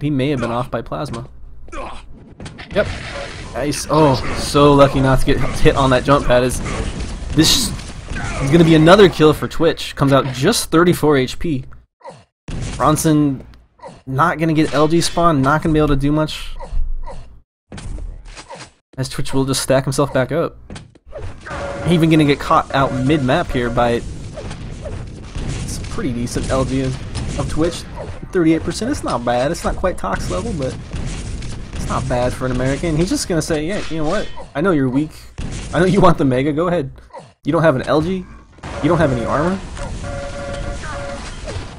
He may have been off by plasma. Yep. Nice. Oh, so lucky not to get hit on that jump pad. This is going to be another kill for Twitch. Comes out just 34 HP. Bronson not going to get LG spawn, not going to be able to do much. As Twitch will just stack himself back up. Even going to get caught out mid-map here by... It's a pretty decent LG of Twitch. 38%, it's not bad. It's not quite Tox level, but it's not bad for an American. He's just going to say, yeah, you know what? I know you're weak. I know you want the Mega. Go ahead. You don't have an LG. You don't have any armor.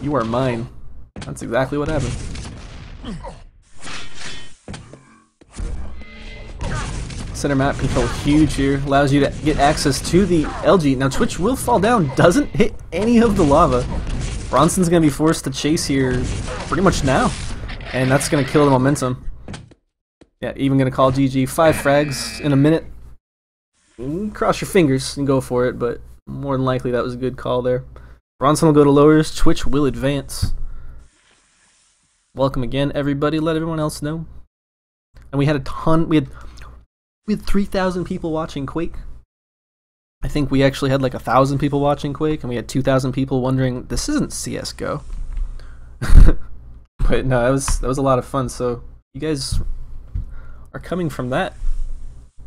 You are mine. That's exactly what happened. Center map control huge here. Allows you to get access to the LG. Now Twitch will fall down. Doesn't hit any of the lava. Bronson's going to be forced to chase here pretty much now. And that's going to kill the momentum. Yeah, even going to call GG. 5 frags in a minute. Cross your fingers and go for it, but more than likely that was a good call there. Bronson will go to lowers. Twitch will advance. Welcome again, everybody. Let everyone else know. And we had a ton. We had 3,000 people watching Quake. I think we actually had like 1,000 people watching Quake, and we had 2,000 people wondering, this isn't CS:GO. But no, that was a lot of fun. So you guys are coming from that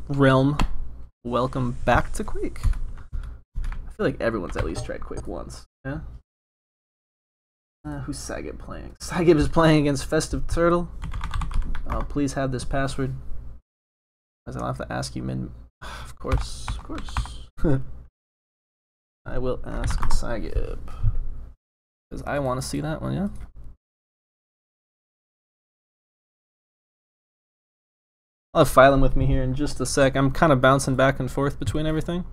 realm. Welcome back to Quake. I feel like everyone's at least tried Quake once. Yeah. Who's Saab playing? Saab is playing against Festive Turtle. Oh, please have this password. Because I'll have to ask you min. Of course, of course. I will ask Saab. Because I want to see that one, yeah? I'll have Phylum with me here in just a sec. I'm kind of bouncing back and forth between everything.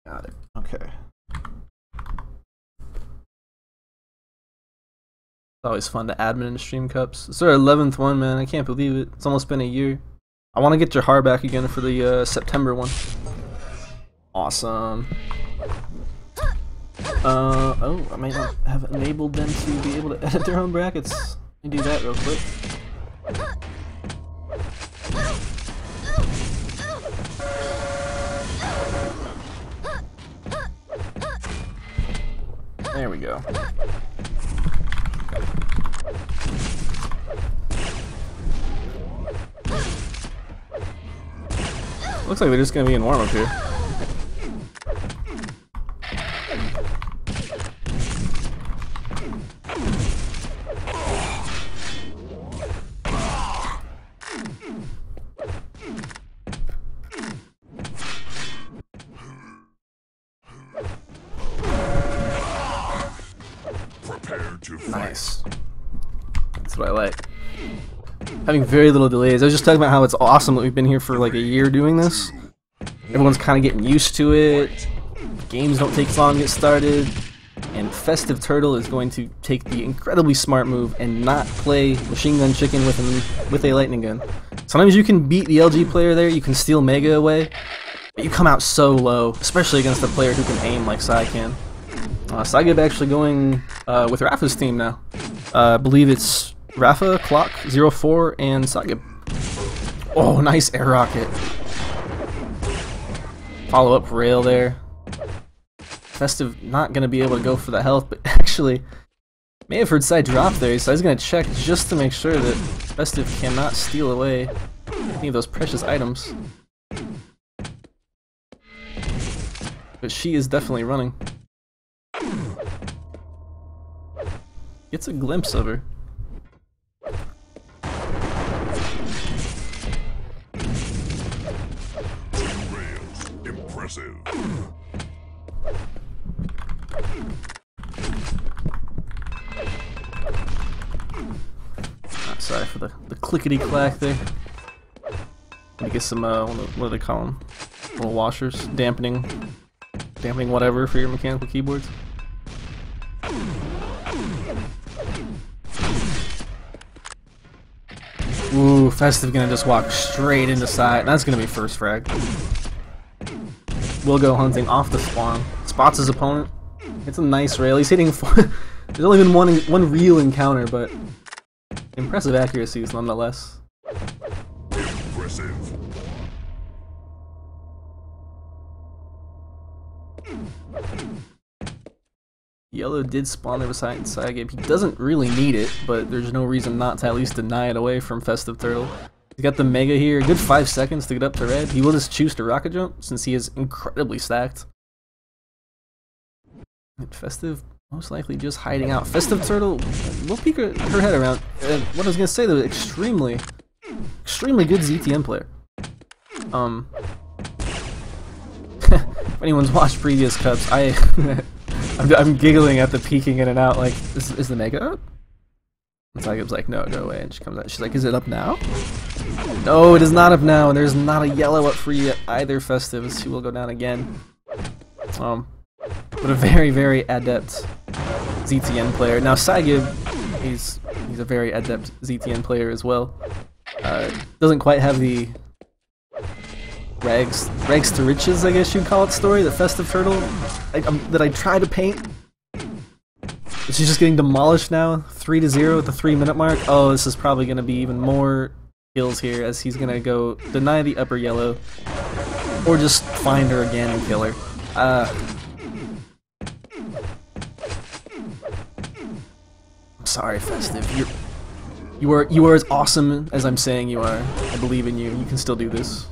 Got it. Okay. It's always fun to admin in Stream Cups. It's our 11th one, man. I can't believe it. It's almost been a year. I want to get Jahar back again for the September one. Awesome. Oh, I might not have enabled them to be able to edit their own brackets. Let me do that real quick. There we go. Looks like they're just gonna be in warm-up here. Nice. That's what I like. Having very little delays. I was just talking about how it's awesome that we've been here for like a year doing this. Everyone's kind of getting used to it. Games don't take long to get started. And Festive Turtle is going to take the incredibly smart move and not play Machine Gun Chicken with a lightning gun. Sometimes you can beat the LG player there, you can steal Mega away, but you come out so low, especially against a player who can aim like Sai can. Saab actually going with Rafa's team now. I believe it's Rafa, Clock, 04, and Saab. Oh, nice air rocket. Follow up rail there. Festive not going to be able to go for the health, but actually may have heard Sai drop there, so he's going to check just to make sure that Festive cannot steal away any of those precious items. But she is definitely running. Gets a glimpse of her. Impressive. Sorry for the clickety-clack there. Let me get some, what do they call them? Little washers, dampening whatever for your mechanical keyboards. Ooh, Festive gonna just walk straight into side. That's gonna be first frag. will go hunting off the spawn. Spots his opponent. It's a nice rail. He's hitting 4. There's only been one real encounter, but impressive accuracies nonetheless. Impressive. Yellow did spawn there beside Saab. He doesn't really need it, but there's no reason not to at least deny it away from Festive Turtle. He's got the Mega here, a good 5 seconds to get up to red. He will just choose to rocket jump since he is incredibly stacked. And Festive most likely just hiding out. Festive Turtle will peek her head around. What I was gonna say though, extremely good ZTM player. If anyone's watched previous cups, I'm giggling at the peeking in and out. Like, is the Mega up? And Saab's like, no, go away. And she comes out. She's like, is it up now? No, it is not up now. And there's not a yellow up for you either, Festive. She will go down again. But a very, very adept ZTN player. Now Saab, he's a very adept ZTN player as well. Doesn't quite have the rags to riches, I guess you'd call it, story that Festive Turtle that I try to paint. She's just getting demolished now, 3-0 at the 3-minute mark. Oh, this is probably going to be even more kills here as he's going to go deny the upper yellow or just find her again and kill her. I'm sorry, Festive. You are as awesome as I'm saying you are. I believe in you. You can still do this.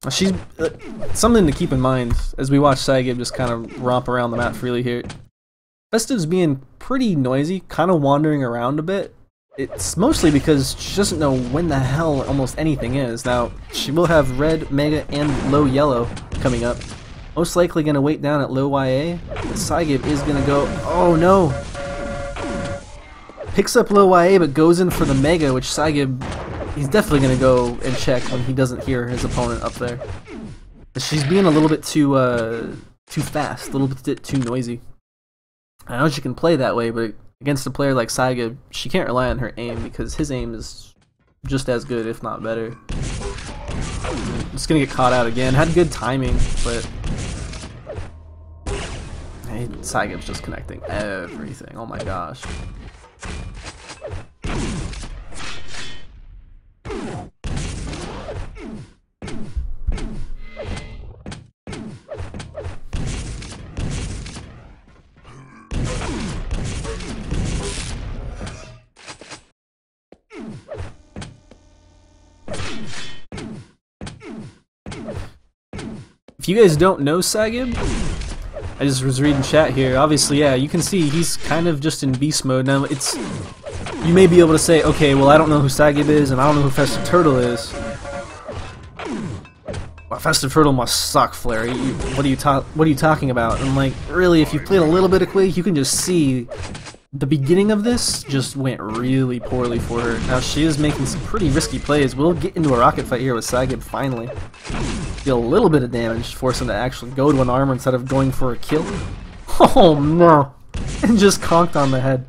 She's something to keep in mind as we watch Saab just kind of romp around the map freely here. Festive's being pretty noisy, kind of wandering around a bit. It's mostly because she doesn't know when the hell almost anything is. Now, she will have red, mega, and low yellow coming up. Most likely going to wait down at low YA. But Saab is going to go, oh no! Picks up low YA but goes in for the mega, which Saab, he's definitely going to go and check when he doesn't hear his opponent up there. She's being a little bit too fast, a little bit too noisy. I know she can play that way, but against a player like Saab, she can't rely on her aim because his aim is just as good, if not better. Just gonna get caught out again. Had good timing, but hey, Saab's just connecting everything. Oh my gosh. If you guys don't know Saab, I just was reading chat here. Obviously, yeah, you can see he's kind of just in beast mode. Now, you may be able to say, okay, well, I don't know who Saab is, and I don't know who Festive Turtle is. Well, Festive Turtle must suck, Flair. What are you talking about? And like, really, if you played a little bit of Quake, you can just see the beginning of this just went really poorly for her. Now she is making some pretty risky plays. We'll get into a rocket fight here with Saab finally. Deal a little bit of damage, force him to actually go to an armor instead of going for a kill. Oh no! And just conked on the head.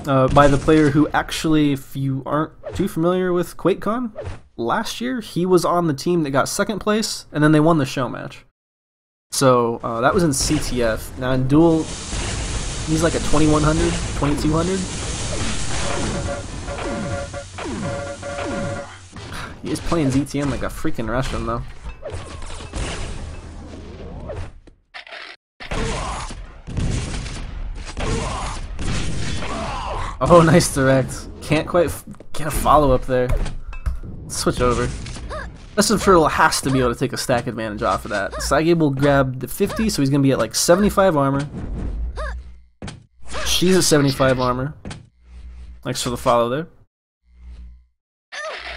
By the player who actually, if you aren't too familiar with QuakeCon, last year he was on the team that got second place, and then they won the show match. So that was in CTF. Now in Duel, he's like a 2100, 2200. He is playing ZTM like a freaking Russian though. Oh, nice direct. Can't quite get a follow up there. Switch over. Festive Turtle has to be able to take a stack advantage off of that. Saab will grab the 50, so he's going to be at like 75 armor. She's at 75 armor. Thanks for the follow there.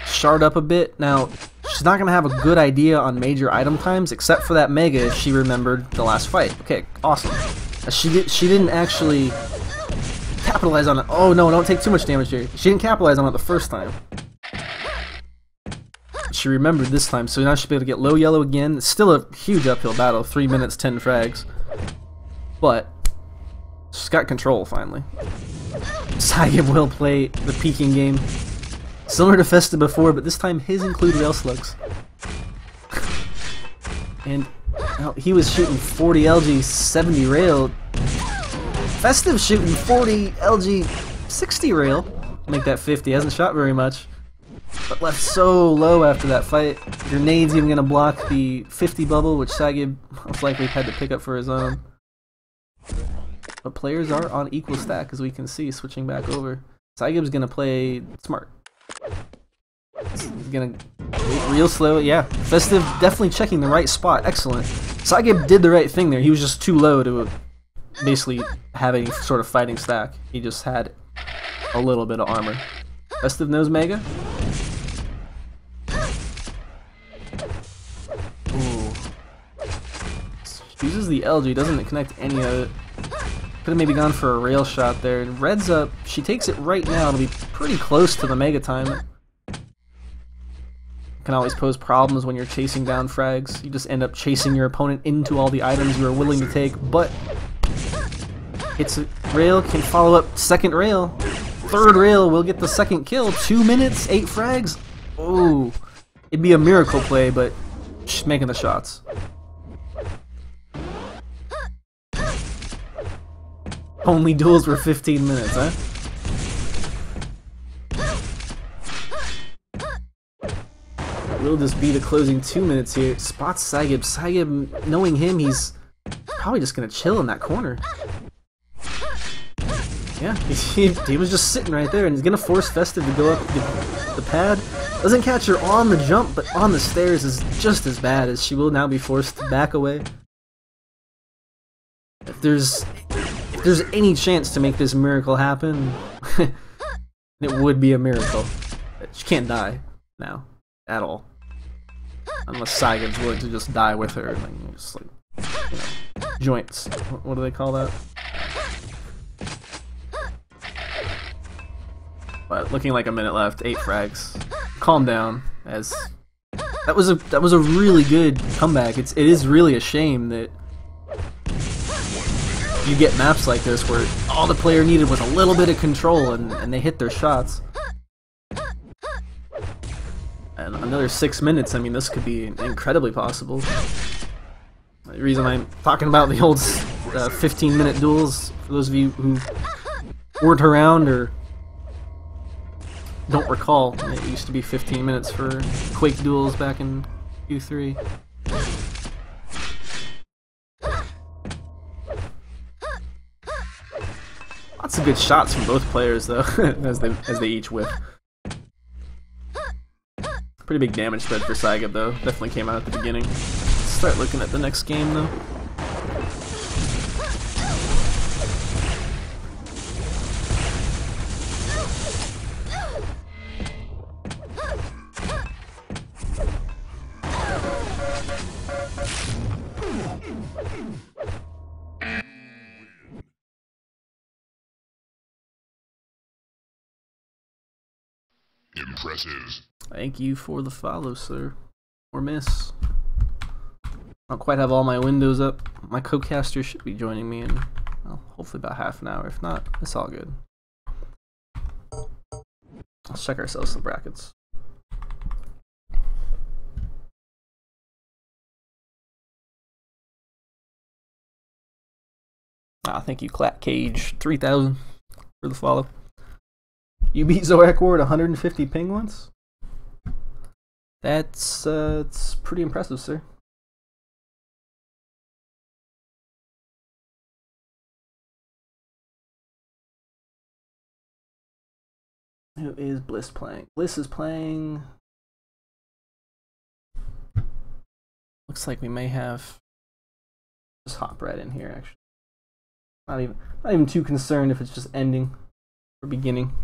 Shard up a bit. Now, she's not going to have a good idea on major item times, except for that mega if she remembered the last fight. Okay, awesome. She didn't actually capitalize on it. Oh no, don't take too much damage here. She didn't capitalize on it the first time. She remembered this time, so now she'll be able to get low yellow again. It's still a huge uphill battle. 3 minutes, 10 frags. but she's got control finally. Saab will play the peeking game. Similar to Festive before, but this time his include rail slugs. And he was shooting 40 LG, 70 rail. Festive shooting 40 LG, 60 rail. Make that 50. Hasn't shot very much, but left so low after that fight. Grenade's even gonna block the 50 bubble, which Saab most likely had to pick up for his own. But players are on equal stack, as we can see, switching back over. Saab's gonna play smart. He's gonna wait real slow. Yeah, Festive definitely checking the right spot. Excellent. Saab did the right thing there. He was just too low to basically have any sort of fighting stack. He just had a little bit of armor. Festive knows Mega. Ooh. Uses the LG, doesn't connect any of it. Could have maybe gone for a rail shot there. Red's up. She takes it right now. It'll be pretty close to the Mega time. Can always pose problems when you're chasing down frags. You just end up chasing your opponent into all the items you are willing to take, but it's a rail, can follow up second rail. Third rail will get the second kill. 2 minutes, 8 frags. Oh, it'd be a miracle play, but she's making the shots. Only duels were 15 minutes, huh? Will this be the closing 2 minutes here? Spots Saab. Saab, knowing him, he's probably just gonna chill in that corner. Yeah, he was just sitting right there, and he's gonna force Festive to go up the pad. Doesn't catch her on the jump, but on the stairs is just as bad, as she will now be forced to back away. If there's any chance to make this miracle happen, it would be a miracle. She can't die now at all, unless Saab's willing to just die with her, and then just like, you know, joints. What do they call that? But looking like a minute left, 8 frags. Calm down, as that was a really good comeback. It is really a shame that you get maps like this where all the player needed was a little bit of control, and they hit their shots. And another 6 minutes, I mean, this could be incredibly possible. The reason I'm talking about the old 15-minute duels, for those of you who weren't around or don't recall, it used to be 15 minutes for Quake duels back in Q3. Lots of good shots from both players, though, as they each whip. Pretty big damage spread for Saab, though. Definitely came out at the beginning. Let's start looking at the next game, though. Impressive. Thank you for the follow, sir. Or miss. I don't quite have all my windows up. My co-caster should be joining me in, well, hopefully about half an hour. If not, it's all good. Let's check ourselves some brackets. Thank you, Clap Cage 3000 for the follow. You beat Zorak War at 150 ping once? That's it's pretty impressive, sir. Who is Bliss playing? Bliss is playing. Looks like we may have. Just hop right in here, actually. Not even too concerned if it's just ending or beginning.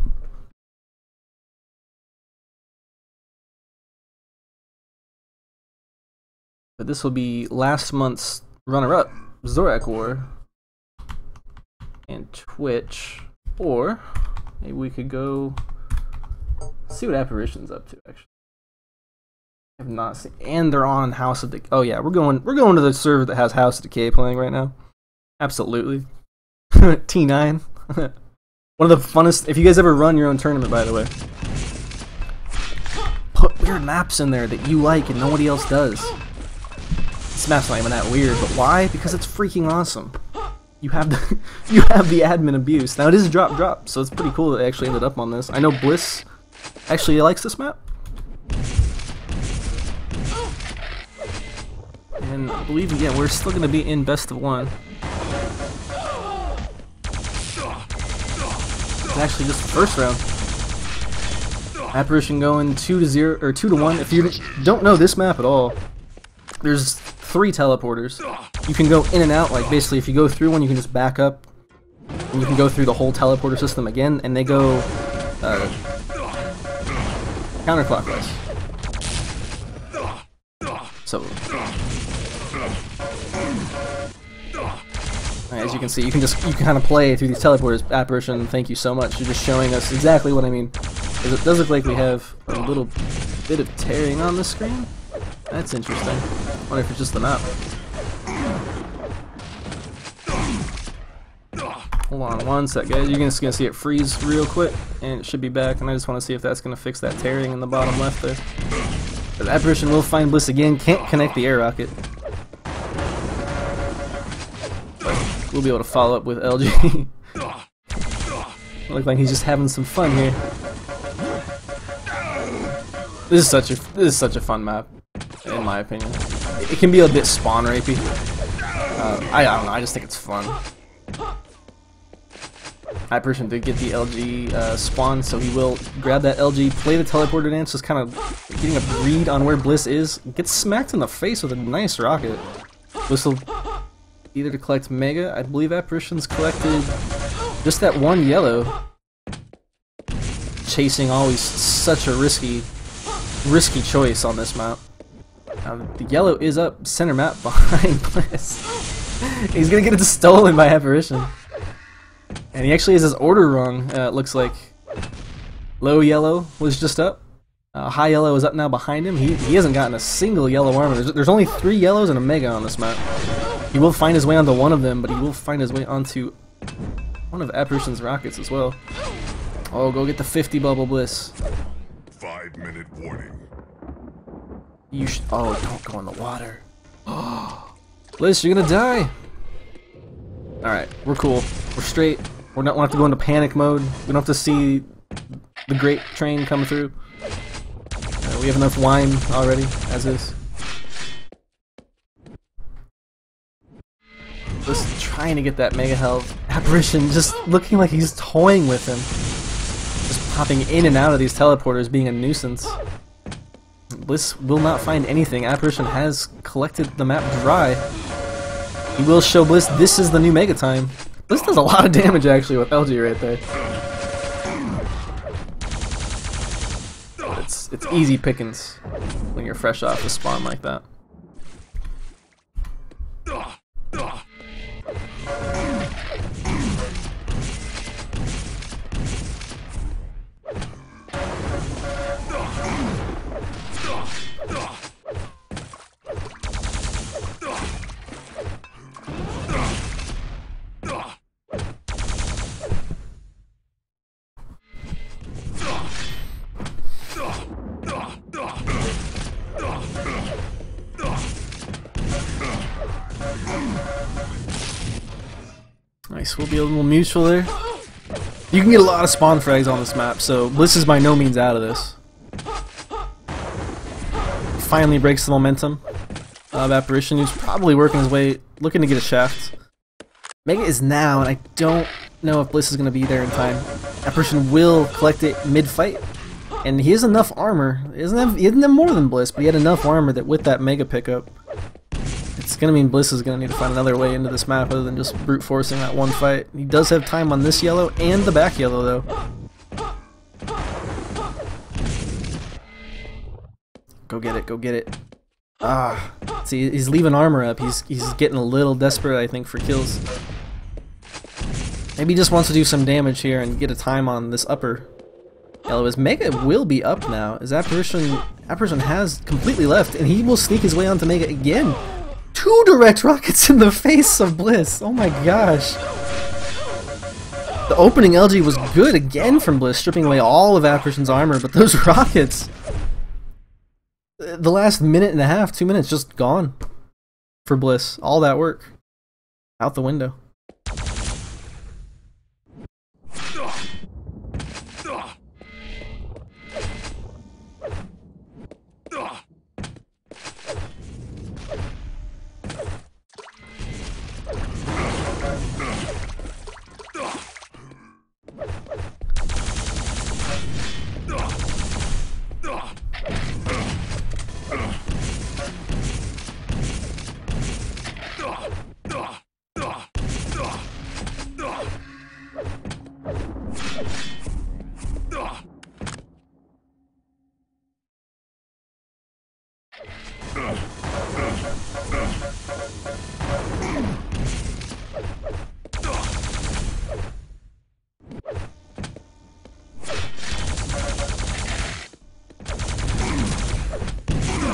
But this will be last month's runner-up, Zorak War, and Twitch, or maybe we could go see what Apparition's up to. Actually, I have not seen, and they're on House of Decay. Oh yeah, we're going to the server that has House of Decay playing right now. Absolutely. T9. One of the funnest, if you guys ever run your own tournament, by the way, put weird maps in there that you like and nobody else does. This map's not even that weird, but why? Because it's freaking awesome. You have the you have the admin abuse. Now it is drop, so it's pretty cool that they actually ended up on this. I know Bliss actually likes this map. And I believe, yeah, we're still going to be in best of 1. It's actually just the first round. Apparition going 2-0 or 2-1. If you don't know this map at all, there's 3 teleporters. You can go in and out, like basically if you go through one, you can just back up, and you can go through the whole teleporter system again, and they go counterclockwise. So, as you can see, you can kind of play through these teleporters. Apparition, thank you so much. You're just showing us exactly what I mean. Because it does look like we have a little bit of tearing on the screen. That's interesting. I wonder if it's just the map. Hold on one sec, guys. You're just gonna see it freeze real quick, and it should be back. And I just want to see if that's gonna fix that tearing in the bottom left there. But Apparition will find Bliss again. Can't connect the air rocket. But we'll be able to follow up with LG. Look like he's just having some fun here. This is such a fun map, in my opinion. It can be a bit spawn rapey. I don't know. I just think it's fun. Apparition did get the LG spawn, so he will grab that LG, play the teleporter dance, just kind of getting a read on where Bliss is. Gets smacked in the face with a nice rocket. Bliss will either to collect Mega. I believe Apparition's collected just that one yellow. Chasing always such a risky choice on this map. The yellow is up center map behind Bliss. He's gonna get it stolen by Apparition. And he actually has his order wrong, it looks like. Low yellow was just up. High yellow is up now behind him. He hasn't gotten a single yellow armor. There's only 3 yellows and a Mega on this map. He will find his way onto one of them, but he will find his way onto one of Apparition's rockets as well. Oh, go get the 50 bubble, Bliss. 5-minute warning. You should. Oh, don't go in the water. Bliss, you're gonna die. Alright, we're cool. We're straight. We don't have to go into panic mode. We don't have to see the great train come through. We have enough wine already, as is. Just trying to get that Mega health. Apparition just looking like he's toying with him. Just popping in and out of these teleporters, being a nuisance. Bliss will not find anything. Apparition has collected the map dry. He will show Bliss this is the new Mega time. Bliss does a lot of damage actually with LG right there. It's easy pickings when you're fresh off the spawn like that. Nice, we'll be a little mutual there. You can get a lot of spawn frags on this map, so Bliss is by no means out of this. Finally breaks the momentum of Apparition, who's probably working his way, looking to get a shaft. Mega is now, and I don't know if Bliss is going to be there in time. Apparition will collect it mid-fight, and he has enough armor. He doesn't have more than Bliss, but he had enough armor that with that Mega pickup, it's going to mean Bliss is going to need to find another way into this map other than just brute forcing that one fight. He does have time on this yellow and the back yellow though. Go get it, go get it. Ah, see, he's leaving armor up. He's getting a little desperate, I think, for kills. Maybe he just wants to do some damage here and get a time on this upper yellow. His Mega will be up now, as Apparition has completely left, and he will sneak his way onto Mega again. 2 direct rockets in the face of Bliss. Oh my gosh. The opening LG was good again from Bliss, stripping away all of Apparition's armor, but those rockets, the last minute and a half, 2 minutes, just gone for Bliss. All that work out the window.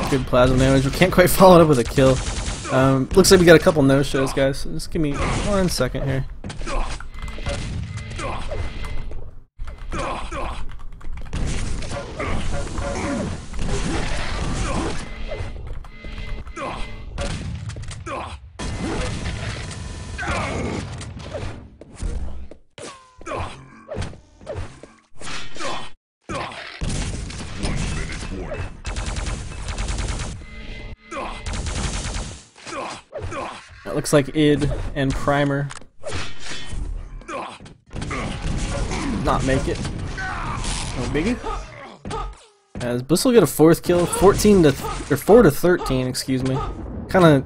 Good plasma damage. We can't quite follow it up with a kill. Looks like we got a couple no-shows, guys. So just give me 1 second here. It looks like id and primer did not make it. No biggie. As Bliss will get a 4th kill, 4 to 13, excuse me. Kind of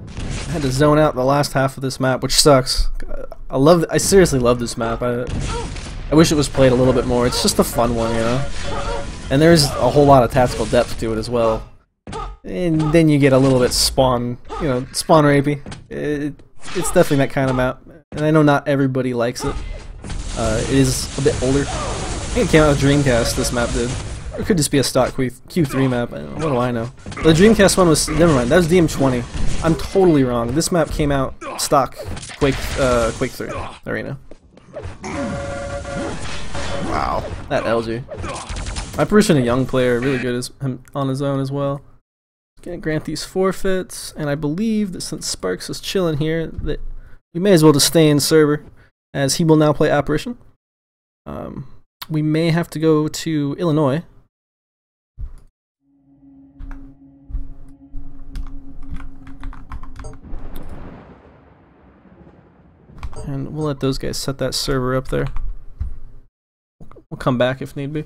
had to zone out the last half of this map, which sucks. I seriously love this map. I wish it was played a little bit more. It's just a fun one, you know. And there's a whole lot of tactical depth to it as well. And then you get a little bit spawn rapey. It's definitely that kind of map, and I know not everybody likes it. It is a bit older. I think it came out with Dreamcast, this map did. Or it could just be a stock Q3 map, what do I know. The Dreamcast one was, never mind, that was DM20. I'm totally wrong. This map came out stock Quake 3 Arena. Wow, that LG. Apparition, a young player, really good on his own as well. Gonna grant these forfeits, and I believe that since Sparks is chilling here, that we may as well just stay in server, as he will now play Apparition. We may have to go to Illinois. And we'll let those guys set that server up there. We'll come back if need be.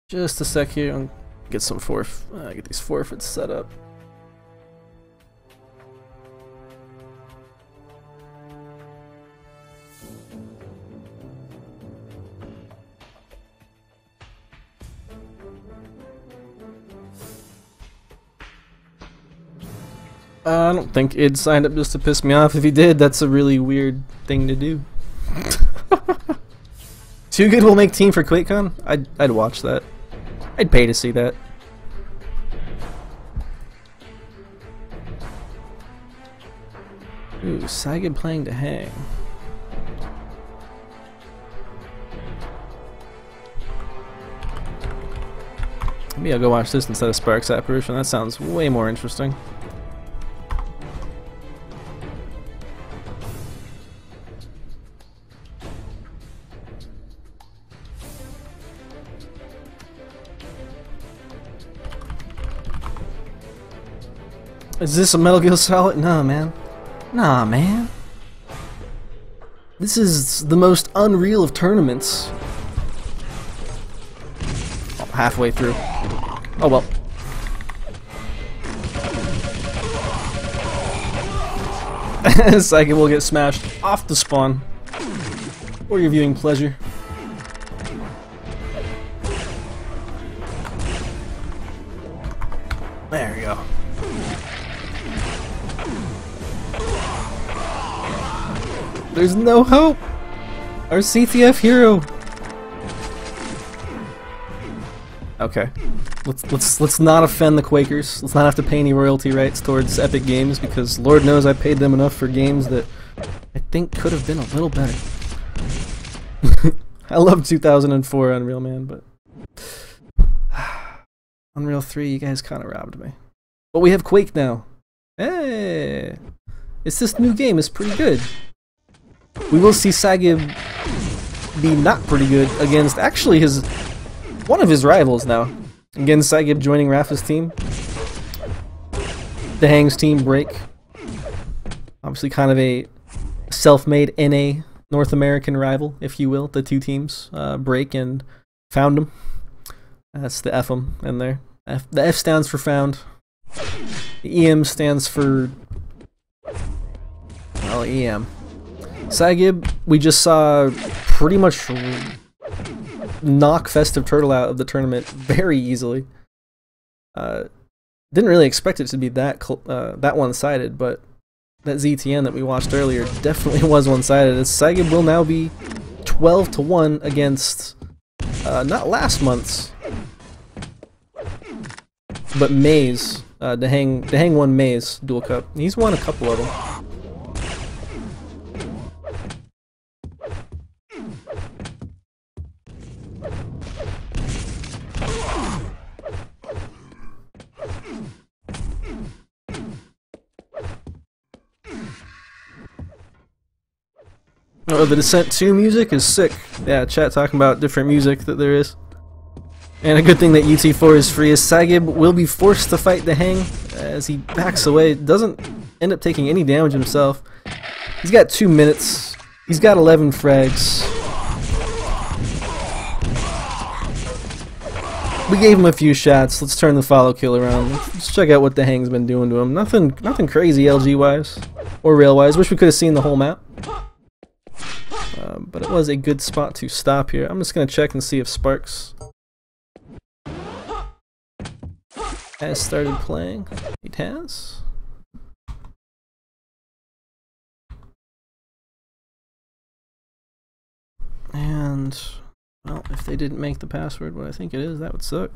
Just a sec here, and get some get these forfeits set up. I don't think id signed up just to piss me off. If he did, that's a really weird thing to do. Too Good will make team for QuakeCon? I'd watch that. I'd pay to see that. Ooh, Saab playing to hang. Maybe I'll go watch this instead of Sparks Apparition. That sounds way more interesting. Is this a Metal Gear Solid? Nah, man. Nah, man. This is the most unreal of tournaments. Oh, halfway through. Oh well. Psychic will get smashed off the spawn. For your viewing pleasure. There we go. There's no hope! Our CTF hero! Okay. Let's not offend the Quakers. Let's not have to pay any royalty rights towards Epic Games, because Lord knows I paid them enough for games that I think could have been a little better. I love 2004 Unreal, man, but Unreal 3, you guys kind of robbed me. But we have Quake now. Hey! It's this new game, it's pretty good. We will see Saab be not pretty good against actually one of his rivals now. Again, Saab joining Rafa's team. The Hang's team, Break. Obviously kind of a self-made NA North American rival, if you will. The two teams, Break and Foundem. That's the F-em in there. The F stands for Found. The EM stands for... well, EM. Saab, we just saw pretty much knock Festive Turtle out of the tournament very easily. Didn't really expect it to be that one-sided, but that ZTN that we watched earlier definitely was one-sided. As Saab will now be 12-1 against not last month's, but May's. The Hang won May's Duel Cup. He's won a couple of them. Oh, the Descent 2 music is sick. Yeah, chat talking about different music that there is. And a good thing that UT4 is free is Saab will be forced to fight the Hang as he backs away. Doesn't end up taking any damage himself. He's got 2 minutes. He's got 11 frags. We gave him a few shots. Let's turn the follow kill around. Let's check out what the Hang's been doing to him. Nothing crazy LG wise or rail wise. Wish we could have seen the whole map. But it was a good spot to stop here. I'm just gonna check and see if Sparks has started playing. It has. And, well, if they didn't make the password what I think it is, that would suck.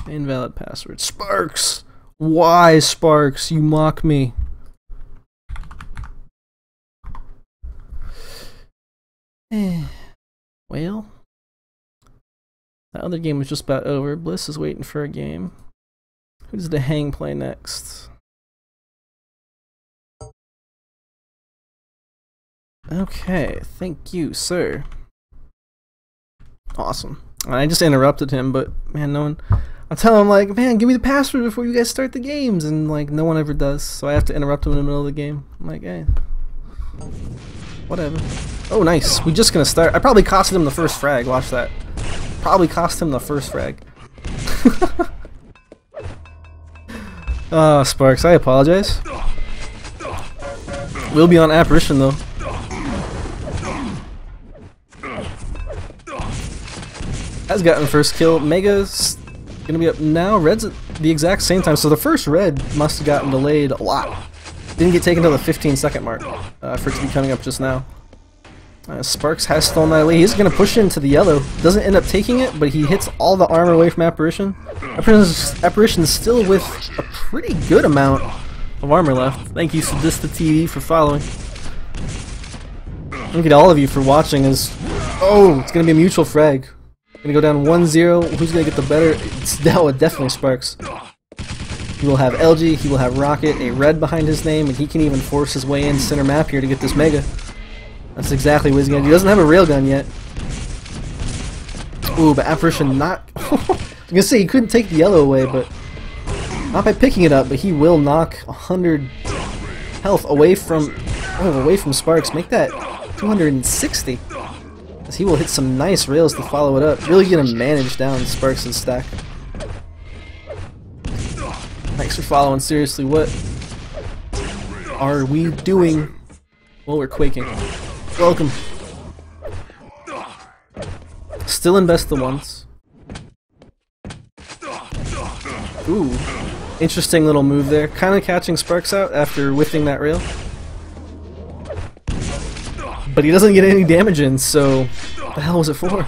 Invalid password. Sparks! Why, Sparks? You mock me. Well, that other game was just about over. Bliss is waiting for a game. Who does the Hang play next? Okay, thank you, sir. Awesome. I just interrupted him, but man, no one... I'll tell him, like, man, give me the password before you guys start the games, and like, no one ever does, so I have to interrupt him in the middle of the game. I'm like, hey, whatever. Oh, nice. We're just gonna start. I probably costed him the first frag. Watch that. Probably cost him the first frag. Sparks, I apologize. We'll be on Apparition, though. Has gotten first kill. Mega's gonna be up now. Red's at the exact same time. So the first red must have gotten delayed a lot. Didn't get taken until the 15-second mark for it to be coming up just now. Sparks has stolen that lead. He's going to push into the yellow. Doesn't end up taking it, but he hits all the armor away from Apparition. Apparition's still with a pretty good amount of armor left. Thank you, Sadista TV, for following. Thank you to all of you for watching. Oh, it's going to be a mutual frag. Going to go down 1-0. Who's going to get the better? It's definitely Sparks. He will have LG, he will have Rocket, a red behind his name, and he can even force his way in center map here to get this Mega. That's exactly what he's going to do. He doesn't have a railgun yet. Ooh, but Apparition not... I was going to say, he couldn't take the yellow away, but... Not by picking it up, but he will knock 100 health away from Sparks. Make that 260. As he will hit some nice rails to follow it up. Really going to manage down Sparks' stack. Thanks for following. Seriously, what are we doing? Well, we're quaking. Welcome. Still in best of ones. Ooh. Interesting little move there. Kind of catching Sparks out after whiffing that rail. But he doesn't get any damage in, so what the hell was it for?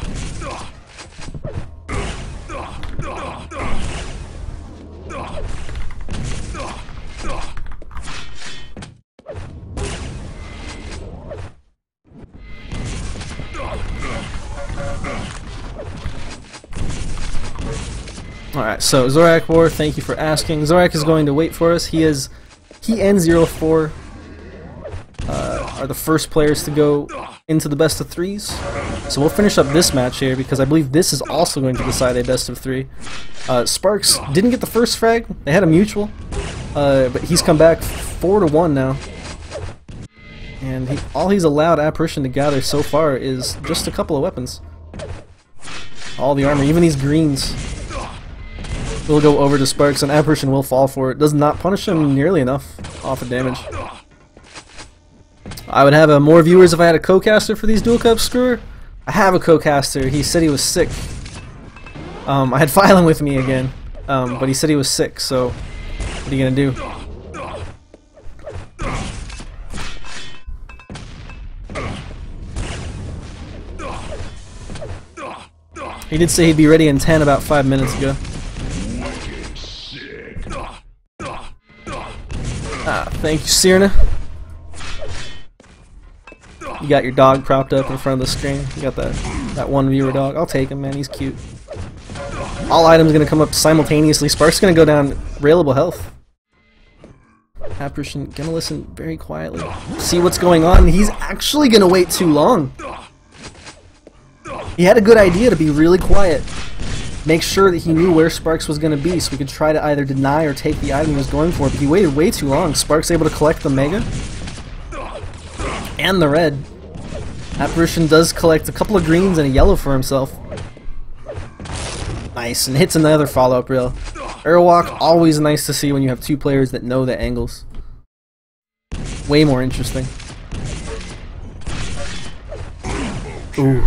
Alright, so Zorak War, thank you for asking. Zorak is going to wait for us. He and 0-4 are the first players to go into the best of threes. So we'll finish up this match here because I believe this is also going to decide a best of three. Sparks didn't get the first frag. They had a mutual, but he's come back 4-1 now. And all he's allowed Apparition to gather so far is just a couple of weapons. All the armor, even these greens, will go over to Sparks, and Apparition will fall for it. Does not punish him nearly enough off of damage. I would have more viewers if I had a co-caster for these dual cup screwer. I have a co-caster. He said he was sick. I had Phylum with me again, but he said he was sick, so what are you gonna do? He did say he'd be ready in 10 about 5 minutes ago. Thank you, Sirna. You got your dog propped up in front of the screen. You got that one viewer dog. I'll take him, man. He's cute. All items gonna come up simultaneously. Spark's gonna go down railable health. Apparition gonna listen very quietly. See what's going on. He's actually gonna wait too long. He had a good idea to be really quiet. Make sure that he knew where Sparks was going to be so we could try to either deny or take the item he was going for, but he waited way too long. Sparks able to collect the Mega and the red. Apparition does collect a couple of greens and a yellow for himself. Nice, and hits another follow-up rail. Airwalk, always nice to see when you have two players that know the angles. Way more interesting. Ooh.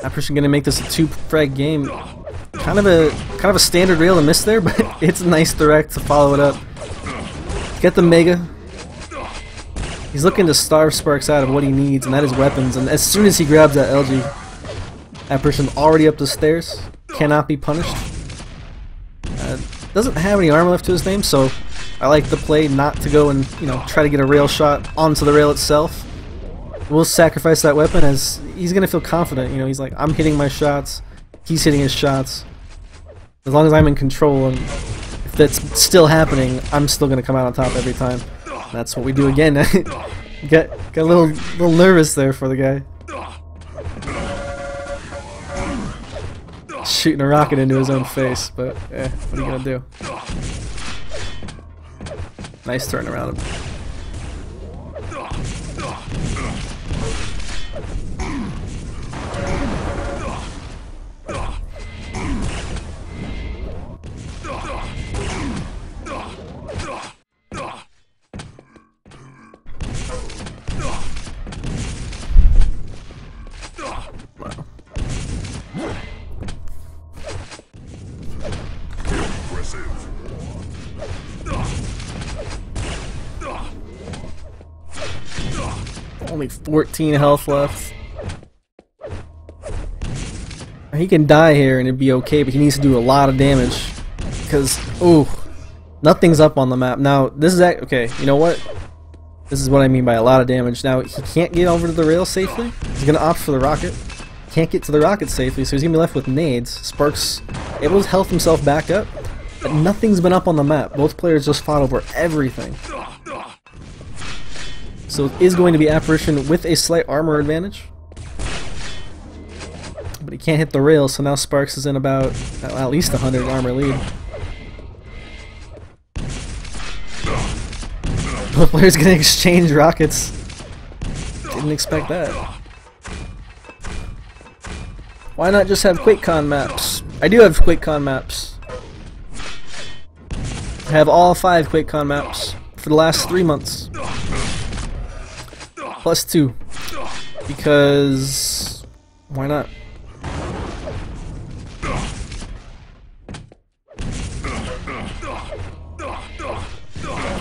Apparition gonna make this a 2-frag game. Kind of a standard rail to miss there, but it's a nice direct to follow it up. Get the Mega. He's looking to starve Sparks out of what he needs, and that is weapons. And as soon as he grabs that LG, Apparition's already up the stairs. Cannot be punished. Doesn't have any armor left to his name, so I like the play not to go and try to get a rail shot onto the rail itself. We'll sacrifice that weapon as he's gonna feel confident. He's like, I'm hitting my shots, he's hitting his shots. As long as I'm in control, and if that's still happening, I'm still gonna come out on top every time. And that's what we do again. Got a little nervous there for the guy. Shooting a rocket into his own face, but what are you gonna do? Nice turn around him. Only 14 health left. He can die here and it'd be okay, but he needs to do a lot of damage. Because, ooh, nothing's up on the map. Now, this is okay, you know what? This is what I mean by a lot of damage. Now, he can't get over to the rail safely. He's going to opt for the rocket. Can't get to the rocket safely, so he's going to be left with nades. Sparks able to health himself back up, but nothing's been up on the map. Both players just fought over everything. So it is going to be Apparition with a slight armor advantage. But he can't hit the rail, so now Sparks is in about at least 100 armor lead. Both players gonna exchange rockets. Didn't expect that. Why not just have QuakeCon maps? I do have QuakeCon maps. I have all 5 QuakeCon maps for the last 3 months. Plus 2. Because why not?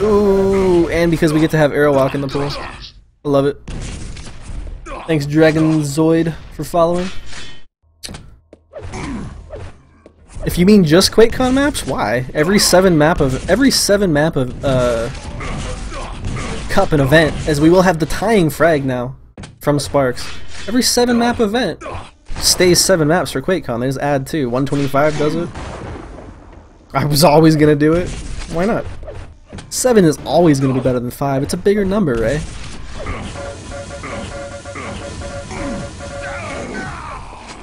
Ooh, and because we get to have Airwalk in the pool. I love it. Thanks Dragon Zoid for following. If you mean just QuakeCon maps, why? Every seven map of cup and event, as we will have the tying frag now from Sparks. Every 7 map event stays 7 maps for QuakeCon. They just add 2. 125 does it. I was always gonna do it. Why not? 7 is always gonna be better than 5. It's a bigger number, Ray.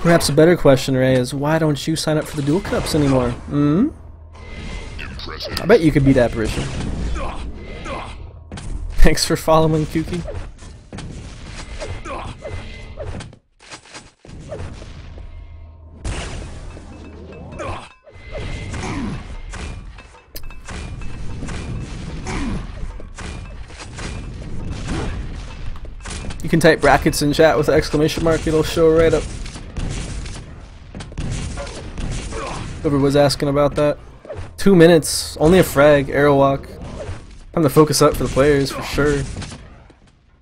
Perhaps a better question, Ray, is why don't you sign up for the Duel Cups anymore? Hmm? I bet you could beat Apparition. Thanks for following, Kookie. You can type brackets in chat with an exclamation mark, it'll show right up. Whoever was asking about that. 2 minutes, only a frag, Airwalk. Time to focus up for the players, for sure.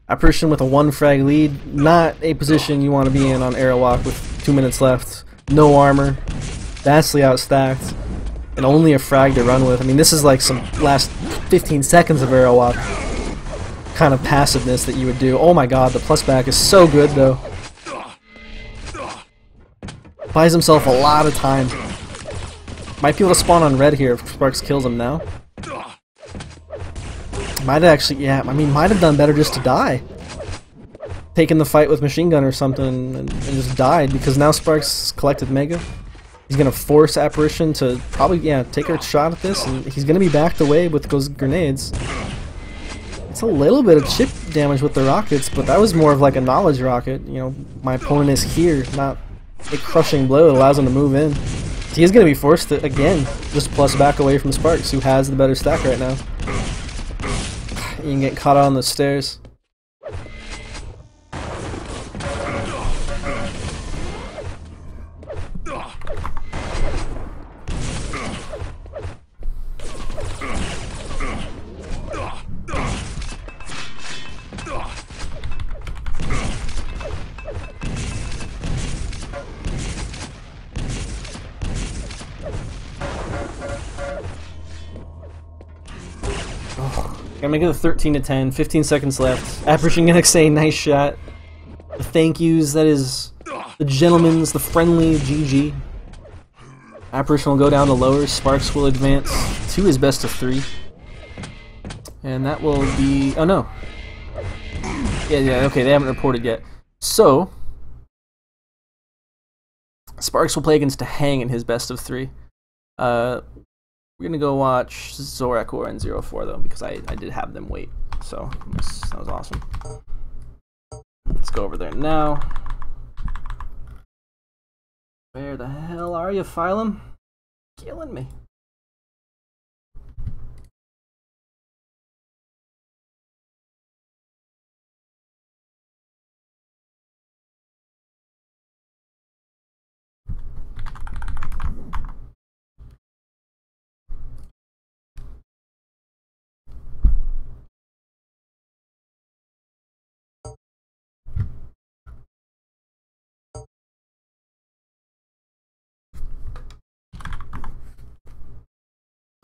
Apparition with a 1 frag lead, not a position you want to be in on Airwalk with 2 minutes left. No armor, vastly outstacked, and only a frag to run with. I mean, this is like some last 15 seconds of Airwalk kind of passiveness that you would do. Oh my god, the plus back is so good though. Buys himself a lot of time. Might be able to spawn on red here if Sparks kills him now. Might have actually, yeah, I mean, might have done better just to die. Taken the fight with machine gun or something and just died, because now Sparks collected Mega. He's gonna force Apparition to probably, yeah, take a shot at this, and he's gonna be backed away with those grenades. It's a little bit of chip damage with the rockets, but that was more of like a knowledge rocket. You know, my opponent is here, not a crushing blow that allows him to move in. So he's going to be forced to, again, just plus back away from Sparks, who has the better stack right now. You can get caught on the stairs. Gonna make it a 13 to 10, 15 seconds left. Apparition gonna say nice shot. The thank yous, that is the gentleman's, the friendly GG. Apparition will go down to lower, Sparks will advance to his best of 3. And that will be, oh no. Yeah, okay, they haven't reported yet. So, Sparks will play against a Hang in his best of 3. We're gonna go watch Zorak War and 04 though, because I did have them wait, so that was awesome. Let's go over there now. Where the hell are you, Phylum? Killing me.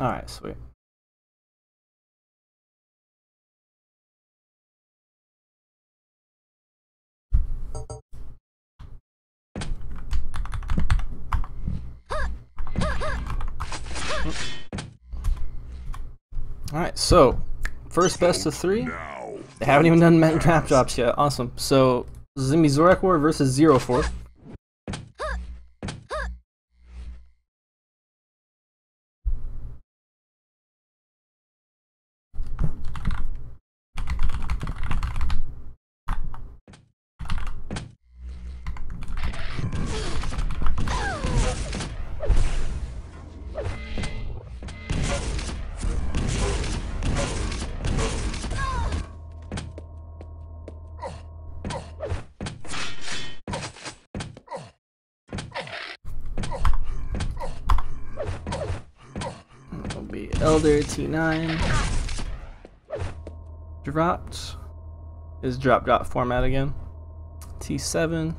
Alright, sweet. Alright, so first best of 3. They haven't even done trap drops yet. Awesome. So this is gonna be Zorak War versus 04. Elder T9. dropped is drop format again. T7.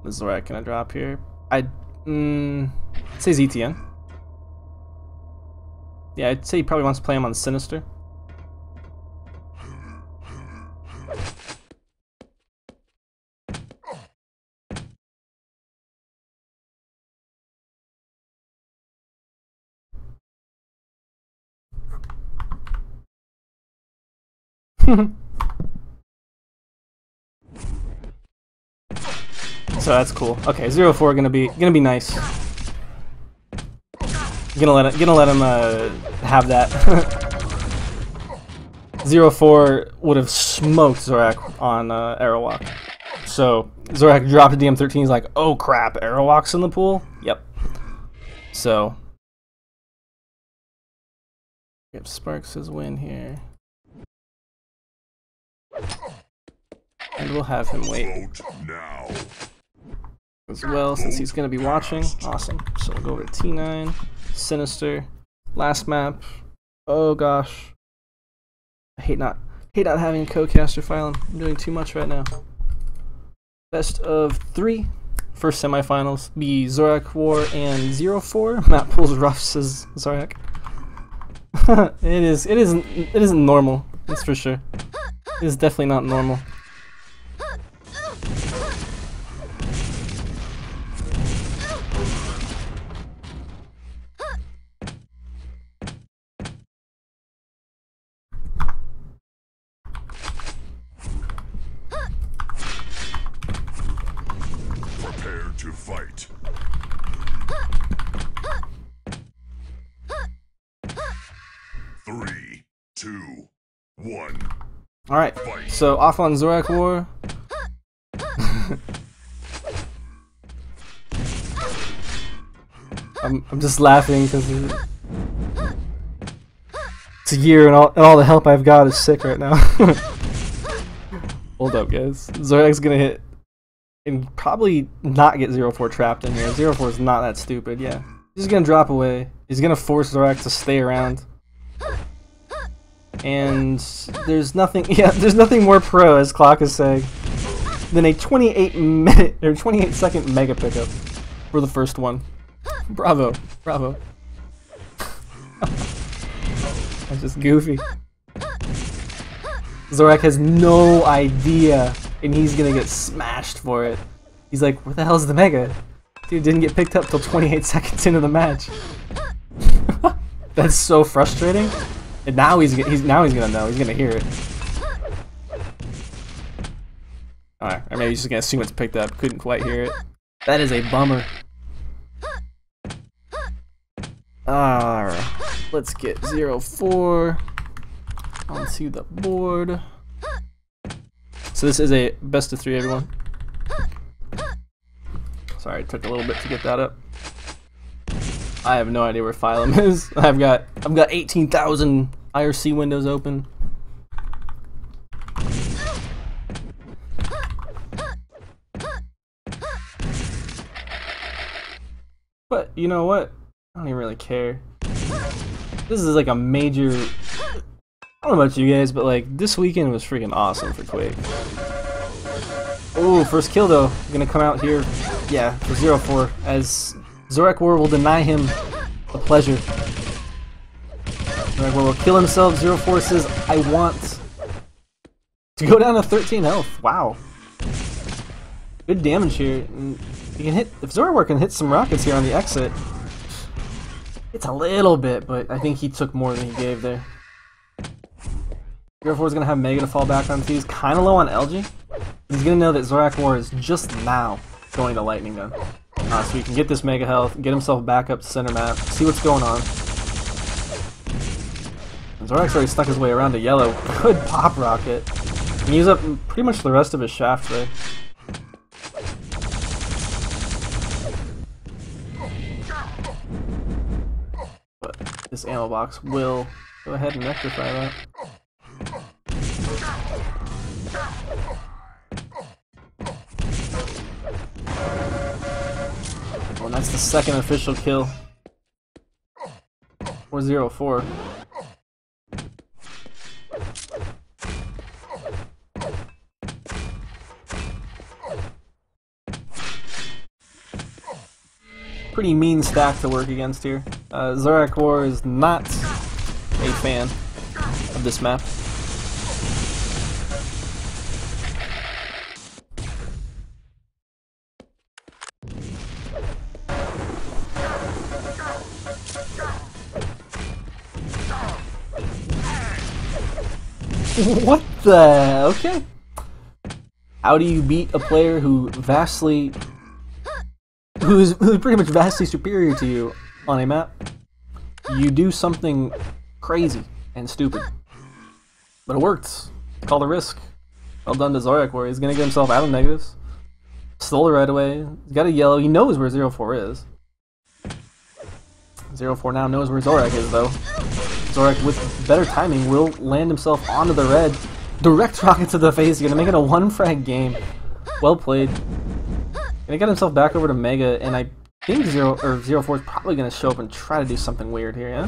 What is Zorak gonna drop here? I'd say ZTN. Yeah, I'd say he probably wants to play him on Sinister. So that's cool. Okay, 0-4 gonna be nice. Gonna let him have that. 0-4 would have smoked Zorak on Aerowalk. So Zorak dropped a DM13. He's like, oh crap, Aerowalk's in the pool. Yep. So if Sparks his win here, and we'll have him wait as well since he's gonna be watching. Awesome. So we'll go over to T9. Sinister, last map. Oh gosh, I hate not having a co-caster file. I'm doing too much right now. Best of 3, first semifinals. Be Zorak War and 0-4. Map pool's rough, says Zorak. It isn't normal. That's for sure. It is definitely not normal. To fight. Three, two, one. All right. Fight. So off on Zorak War. I'm just laughing because it's a year and all the help I've got is sick right now. Hold up, guys. Zorak's gonna hit. And probably not get 0-4 trapped in here. 0-4 is not that stupid, yeah. He's gonna drop away. He's gonna force Zorak to stay around. And there's nothing more pro, as Clock is saying, than a 28-minute or 28-second mega pickup for the first one. Bravo. Bravo. That's just goofy. Zorak has no idea, and he's gonna get smashed for it. He's like, where the hell's the mega? Dude didn't get picked up till 28 seconds into the match. That's so frustrating. And now he's gonna know. He's gonna hear it. Alright, or maybe he's just gonna assume it's picked up. Couldn't quite hear it. That is a bummer. Alright, let's get 0-4 onto the board. So this is a best of 3, everyone. Sorry, it took a little bit to get that up. I have no idea where Phylum is. I've got 18,000 IRC windows open. But you know what? I don't even really care. This is like a major. I don't know about you guys, but like this weekend was freaking awesome for Quake. Oh, first kill though. Gonna come out here, yeah, for 0-4, as Zorak War will deny him the pleasure. Zorak War will kill himself. 0-4 says, I want to go down to 13 health. Wow. Good damage here. And you can hit, if Zorak War can hit some rockets here on the exit, it's a little bit, but I think he took more than he gave there. 0-4 is going to have Mega to fall back on. He's kind of low on LG. He's going to know that Zorak War is just now going to Lightning Gun. So he can get this Mega health, get himself back up to center map, see what's going on. And Zorak's already stuck his way around to yellow. Good pop rocket. He used up pretty much the rest of his shaft there. But this ammo box will go ahead and rectify that. Well, and that's the second official kill for 0-4. pretty mean stack to work against here. Zorak War is not a fan of this map. What the? Okay. How do you beat a player who's pretty much vastly superior to you on a map? You do something crazy and stupid, but it worked. It's called a risk. Well done to Zorak War. He's gonna get himself out of negatives. Stole it right away. He's got a yellow. He knows where 04 is. 04 now knows where Zorak is though. Zorak, with better timing, will land himself onto the red. Direct rocket to the face. He's gonna make it a 1-frag game. Well played. Gonna get himself back over to Mega, and I think 04 is probably gonna show up and try to do something weird here, yeah?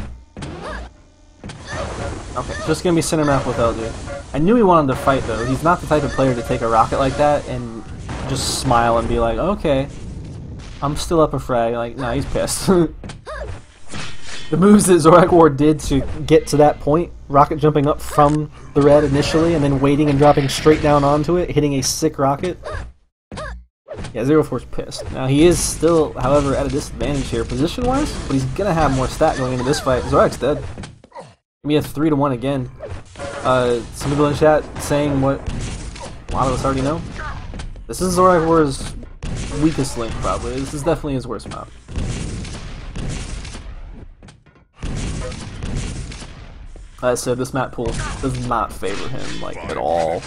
Okay, just gonna be center map with LG. I knew he wanted to fight though. He's not the type of player to take a rocket like that and just smile and be like, okay, I'm still up a frag. Like, nah, he's pissed. The moves that Zorak War did to get to that point, rocket jumping up from the red initially and then waiting and dropping straight down onto it, hitting a sick rocket. Yeah, 04's pissed. Now he is still, however, at a disadvantage here position-wise, but he's gonna have more stat going into this fight. Zorak's dead. We have 3-1 again. Some people in chat saying what a lot of us already know. This is Zorak War's weakest link, probably. This is definitely his worst map. So this map pool does not favor him, like, at all.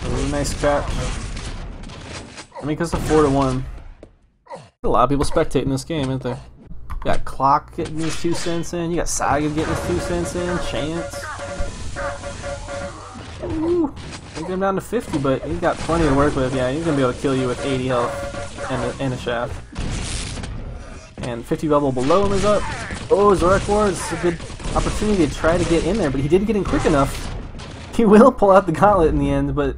Really nice catch. I mean, because it's a 4-1. A lot of people spectating this game, isn't there? You got Clock getting his 2 cents in. You got Saga getting his 2 cents in. Chance. Ooh. He get him down to 50, but he's got plenty to work with. Yeah, he's going to be able to kill you with 80 health and a shaft. And 50 bubble below him is up. Oh, Zorak War is a good opportunity to try to get in there, but he didn't get in quick enough. He will pull out the gauntlet in the end, but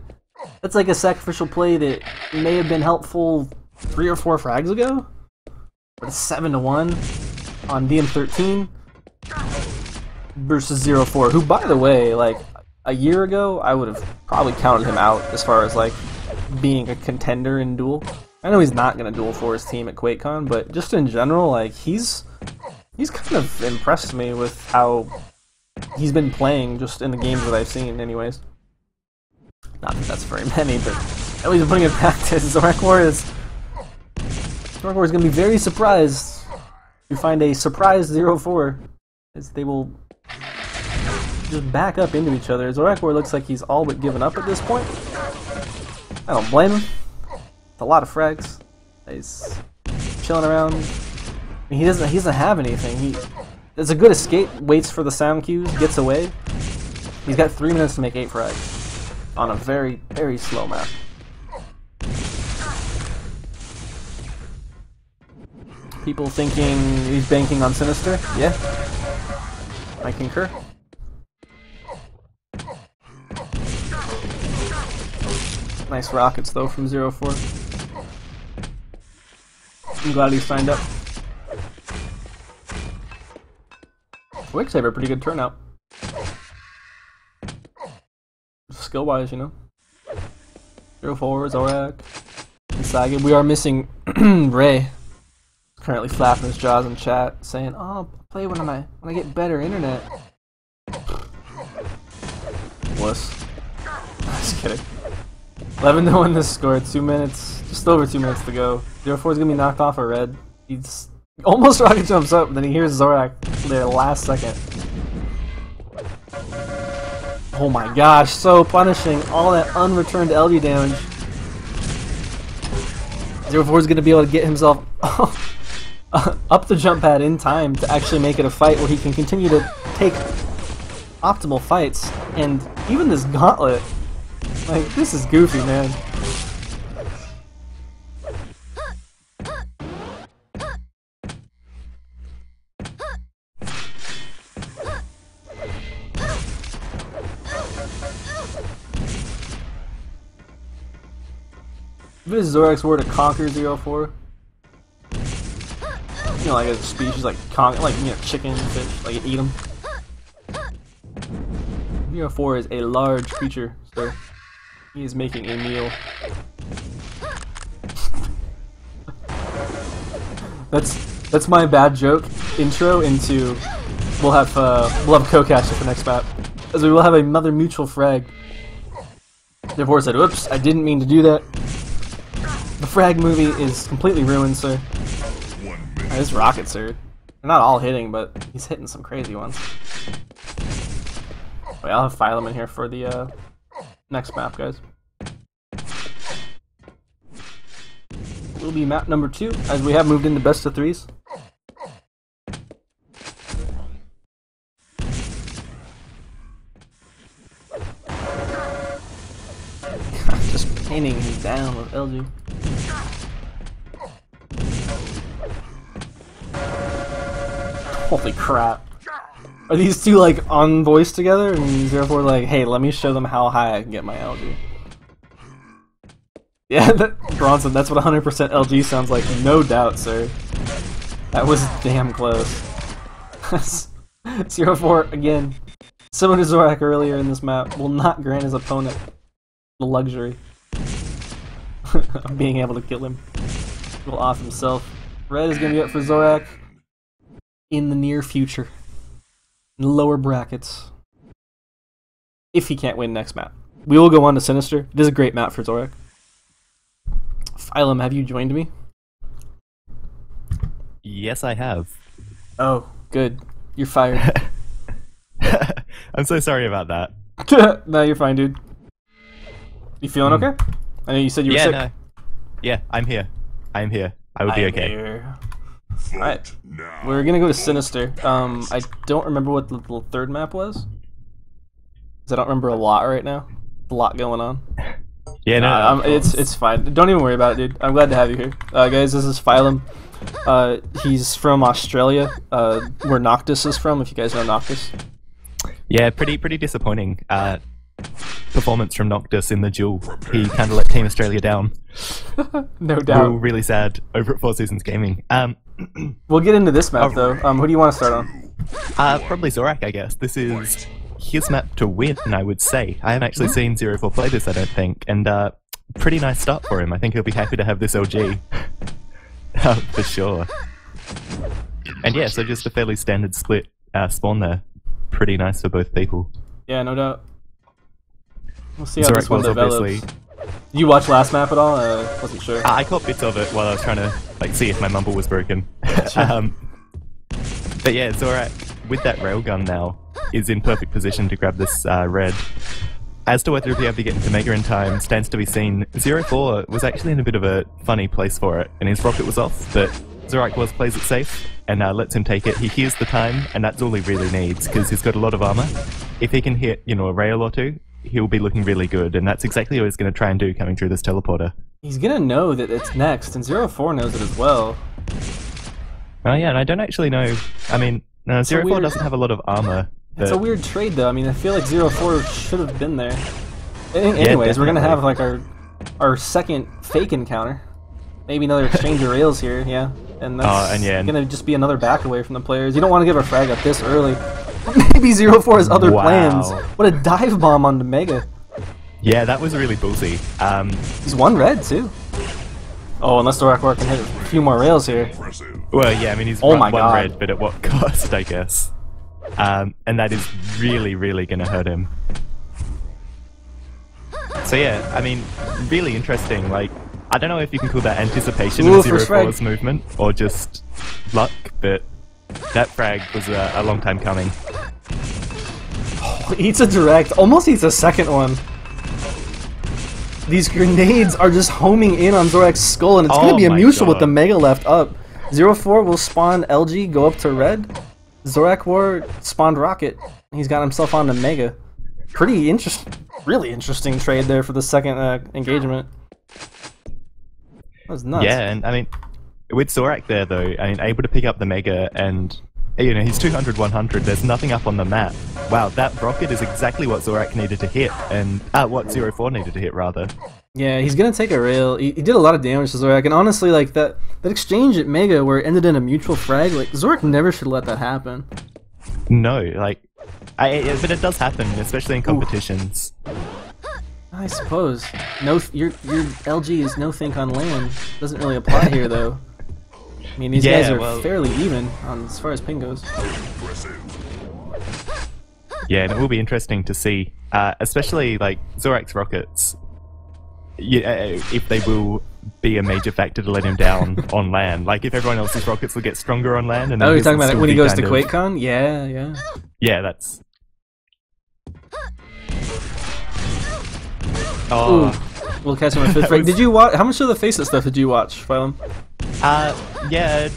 that's like a sacrificial play that may have been helpful 3 or 4 frags ago. But it's 7-1 on DM13 versus 04, who, by the way, like a year ago, I would have probably counted him out as far as like being a contender in Duel. I know he's not gonna duel for his team at QuakeCon, but just in general, like he's kind of impressed me with how he's been playing just in the games that I've seen, anyways. Not that that's very many, but at least putting it back to Zorak War is going to be very surprised to find a surprise 04, as they will just back up into each other. Zorak War looks like he's all but given up at this point. I don't blame him. It's a lot of frags. He's chilling around. I mean, he doesn't have anything. It's a good escape. Waits for the sound cues, gets away. He's got 3 minutes to make 8 frags on a very, very slow map. People thinking he's banking on Sinister? Yeah, I concur. Nice rockets though from 04. I'm glad he signed up. Quake's have a pretty good turnout. Skill-wise, you know. 04, Zorak, and Saga. We are missing Ray. Currently flapping his jaws in chat, saying, "Oh, I'll play when I get better internet." Bliss. Just kidding. 11-1 this score. 2 minutes, just over 2 minutes to go. 04 is gonna be knocked off a red. He's almost rocket jumps up, then he hears Zorak there last second. Oh my gosh, so punishing all that unreturned LG damage. 04 is going to be able to get himself up the jump pad in time to actually make it a fight where he can continue to take optimal fights, and even this gauntlet, like, this is goofy, man. If it is Zorak's War to conquer 04, you know, like a species like chicken, fish, like eat them. 04 is a large creature, so he is making a meal. that's my bad joke intro into we'll have co-caster for next map, as we will have another mutual frag. Therefore said, "Whoops, I didn't mean to do that." The frag movie is completely ruined, sir. This rocket, sir. They're not all hitting, but he's hitting some crazy ones. Wait, I'll have Phylum in here for the next map, guys. Will be map number 2, as we have moved into best of 3s. Just pinning me down with LG. Holy crap. Are these two like on voice together and therefore like, hey, let me show them how high I can get my LG? Yeah, Bronson, that's what 100% LG sounds like, no doubt, sir. That was damn close. 04, again, similar to Zorak earlier in this map, will not grant his opponent the luxury of being able to kill him. He'll off himself. Red is going to be up for Zorak in the near future. In the lower brackets. If he can't win next map. We will go on to Sinister. It is a great map for Zorak. Phylum, have you joined me? Yes, I have. Oh, good. You're fired. I'm so sorry about that. No, you're fine, dude. You feeling okay? I know you said you were sick. No. Yeah, I'm here. I'm here. I will be okay. Here. Alright, we're gonna go to Sinister. I don't remember what the third map was. Because I don't remember a lot right now. A lot going on. Yeah, no. It's fine. Don't even worry about it, dude. I'm glad to have you here. Guys, this is Phylum. He's from Australia, where Noctis is from, if you guys know Noctis. Yeah, pretty disappointing performance from Noctis in the duel. He kind of let Team Australia down. No doubt. We were really sad over at Four Seasons Gaming. We'll get into this map, though. Who do you want to start on? Probably Zorak, I guess. This is his map to win, I would say. I haven't actually seen 04 play this, I don't think, and pretty nice start for him. I think he'll be happy to have this LG. For sure. And yeah, so just a fairly standard split spawn there. Pretty nice for both people. Yeah, no doubt. We'll see how Zorak this one develops. Obviously... You watch last map at all? Wasn't sure. I caught bits of it while I was trying to see if my mumble was broken. But yeah, Zorak, with that railgun now, is in perfect position to grab this red. As to whether he'll be able to get into Mega in time stands to be seen. 04 was actually in a bit of a funny place for it, and his rocket was off, but Zorak plays it safe and lets him take it. He hears the time, and that's all he really needs, because he's got a lot of armor. If he can hit, you know, a rail or two, he'll be looking really good, and that's exactly what he's going to try and do coming through this teleporter. He's going to know that it's next, and 04 knows it as well. Oh yeah, and I don't actually know. I mean, 04 doesn't have a lot of armor. It's a weird trade, though. I mean, I feel like 04 should have been there. Anyways, yeah, we're gonna have like our second fake encounter. Maybe another exchange of rails here, yeah. And that's gonna just be another back away from the players. You don't want to give a frag up this early. Maybe 04 has other plans. What a dive bomb onto Mega. Yeah, that was really ballsy. He's one red too. Oh, unless Zorak War can hit a few more rails here. Well, yeah, I mean he's one red, but at what cost, I guess. And that is really, really going to hurt him. So yeah, I mean, really interesting. Like, I don't know if you can call that anticipation of 04's movement or just luck, but that frag was a long time coming. Oh, eats a direct, almost eats a second one. These grenades are just homing in on Zorak's skull, and it's going to be a mutual with the Mega left up. 04 will spawn LG, go up to red. Zorak War spawned rocket. He's got himself on the Mega. Pretty really interesting trade there for the second engagement. That was nuts. Yeah, and I mean, with Zorak there though, I mean, able to pick up the Mega and, you know, he's 200-100, there's nothing up on the map. Wow, that rocket is exactly what Zorak needed to hit, and what 04 needed to hit, rather. Yeah, he's gonna take a rail. He did a lot of damage to Zorak, and honestly, like, that exchange at Mega where it ended in a mutual frag, like, Zorak never should let that happen. No, like, but it does happen, especially in competitions. I suppose. Your LG is no think on land. Doesn't really apply here, though. I mean, these guys are fairly even on as far as ping goes. Yeah, and it will be interesting to see, especially like Zorak's rockets, if they will be a major factor to let him down on land. Like if everyone else's rockets will get stronger on land. And you're talking about it when he goes to QuakeCon? Yeah, yeah. Yeah, that's. Oh. Ooh, we'll catch him on 5th break. Did you watch? How much of the Face It stuff did you watch, Phylum? Yeah,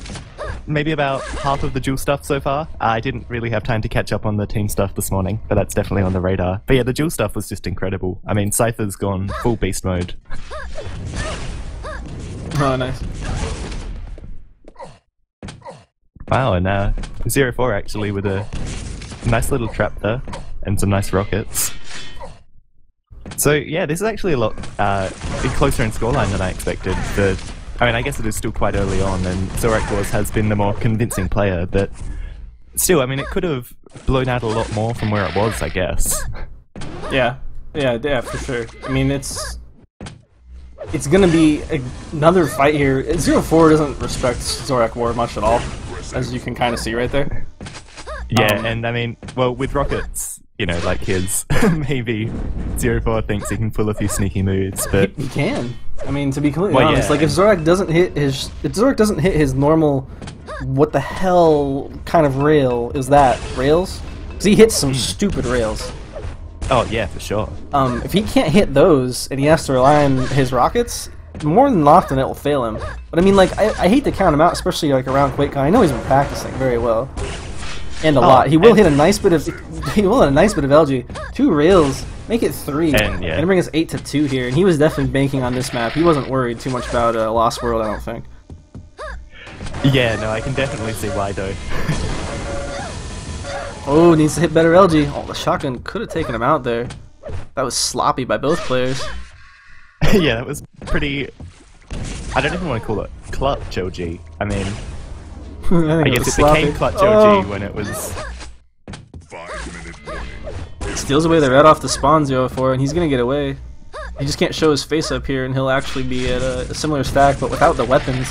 maybe about half of the Duel stuff so far. I didn't really have time to catch up on the team stuff this morning, but that's definitely on the radar. But yeah, the Duel stuff was just incredible. I mean, Cypher's gone full beast mode. Oh, nice. Wow, and 04 actually with a nice little trap there and some nice rockets. So yeah, this is actually a lot closer in scoreline than I expected. I mean, I guess it is still quite early on, and Zorak War has been the more convincing player, but still, I mean, it could have blown out a lot more from where it was, I guess. Yeah, for sure. I mean, it's gonna be another fight here. 04 doesn't respect Zorak War much at all, as you can kind of see right there. Yeah, and I mean, well, with rockets, you know, like his, maybe 04 thinks he can pull a few sneaky moves, but he can. I mean, to be completely honest, like if Zorak doesn't hit his normal, what the hell kind of rail is that? Rails? Because he hits some stupid rails. Oh yeah, for sure. If he can't hit those and he has to rely on his rockets, more than often it will fail him. But I mean, like I hate to count him out, especially like around QuakeCon. I know he's been practicing very well. And a lot. He will hit a nice bit of LG. 2 rails, make it 3, and bring us 8-2 here. And he was definitely banking on this map. He wasn't worried too much about Lost World, I don't think. Yeah, no, I can definitely see why though. Oh, needs to hit better LG. Oh, the shotgun could have taken him out there. That was sloppy by both players. Yeah, that was pretty. I don't even want to call it clutch LG. I mean. I guess it became clutch OG when it was 5-minute warning. Steals away the red off the spawn 04, and he's gonna get away. He just can't show his face up here, and he'll actually be at a similar stack, but without the weapons.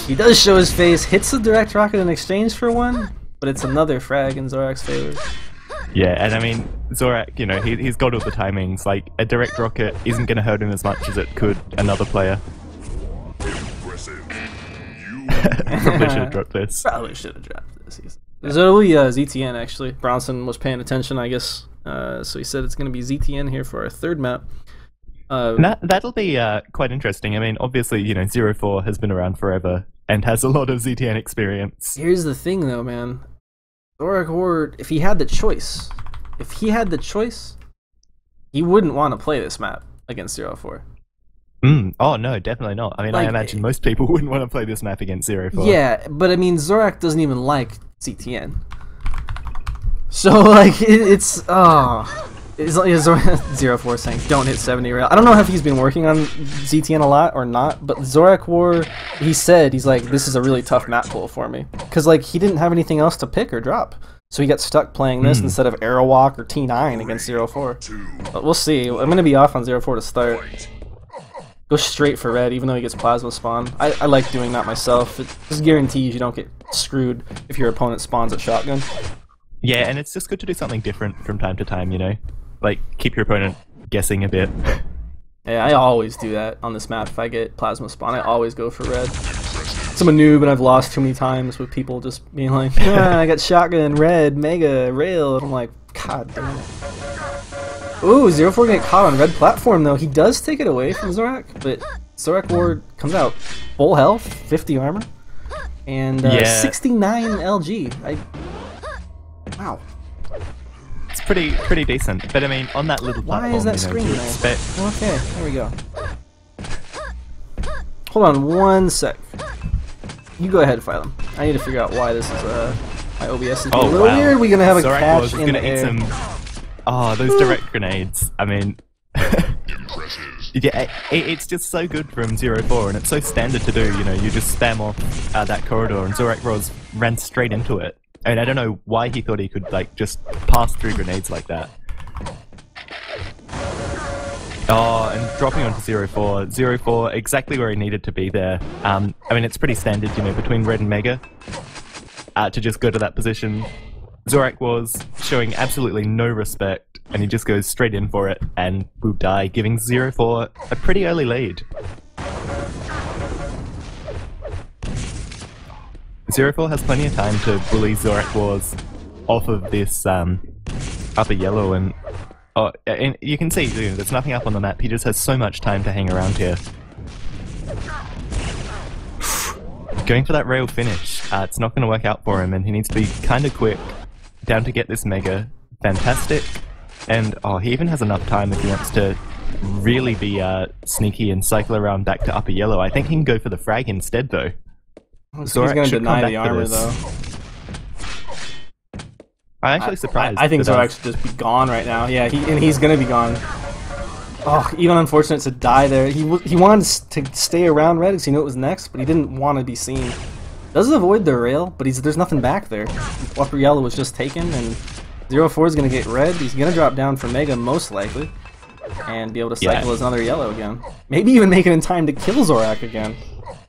He does show his face, hits the direct rocket in exchange for one, but it's another frag in Zorak's favor. Yeah, and I mean, Zorak, you know, he's got all the timings. Like, a direct rocket isn't gonna hurt him as much as it could another player. Probably should have dropped this. Probably should have dropped this. So it'll be ZTN actually. Bronson was paying attention, I guess. So he said it's going to be ZTN here for our 3rd map. That'll be quite interesting. I mean, obviously, you know, 04 has been around forever and has a lot of ZTN experience. Here's the thing, though, man. Zorak War, if he had the choice, he wouldn't want to play this map against 04. Oh no, definitely not. I mean, like, I imagine most people wouldn't want to play this map against 04. Yeah, but I mean, Zorak doesn't even like ZTN. So like, it's 04 saying don't hit 70 rail. I don't know if he's been working on ZTN a lot or not, but Zorak War, he's like, this is a really tough map pull for me, because like he didn't have anything else to pick or drop. So he got stuck playing this instead of Aerowalk or T9 against 04. But we'll see. I'm going to be off on 04 to start. Go straight for red, even though he gets plasma spawn. I like doing that myself. It just guarantees you don't get screwed if your opponent spawns at shotgun. Yeah, and it's just good to do something different from time to time, you know? Like, keep your opponent guessing a bit. Yeah, I always do that on this map. If I get plasma spawn, I always go for red. I'm a noob and I've lost too many times with people just being like, I got shotgun, red, mega, rail. And I'm like, god damn it. Ooh, 04 get caught on red platform though. He does take it away from Zorak, but Zorak War comes out full health, 50 armor, and 69 LG. Wow. pretty decent. But I mean, on that little platform, Why is that you know, screen you there? expect... Okay, there we go. Hold on one sec. You go ahead, Phylum. I need to figure out why this is my OBS is being a little weird. We're gonna have a Zorak catch Wars is in gonna the eat air. some... Oh, those direct grenades. I mean... Yeah, it's just so good from 0-4, and it's so standard to do, you know, you just spam off that corridor, and Zorak War ran straight into it. And I don't know why he thought he could, like, just pass through grenades like that. Oh, and dropping onto 0-4. 0-4, exactly where he needed to be there. I mean, it's pretty standard, you know, between Red and Mega, to just go to that position. Zorak was showing absolutely no respect, and he just goes straight in for it, and will die, giving 0-4 a pretty early lead. 0-4 has plenty of time to bully Zorak Wars off of this upper yellow, and and you can see, you know, there's nothing up on the map. He just has so much time to hang around here. Going for that rail finish, it's not going to work out for him, and he needs to be kind of quick down to get this Mega. Fantastic. And he even has enough time if he wants to really be sneaky and cycle around back to upper yellow. I think he can go for the frag instead, though. He's going to deny the armor, though. I'm actually surprised. I think Zorak should just be gone right now. Yeah, he's going to be gone. Oh, even unfortunate to die there. He wanted to stay around red because he knew it was next, but he didn't want to be seen. Does avoid the rail, but there's nothing back there. Upper yellow was just taken, and 0-4 is going to get red. He's going to drop down for Mega, most likely, and be able to cycle his another yellow again. Maybe even make it in time to kill Zorak again.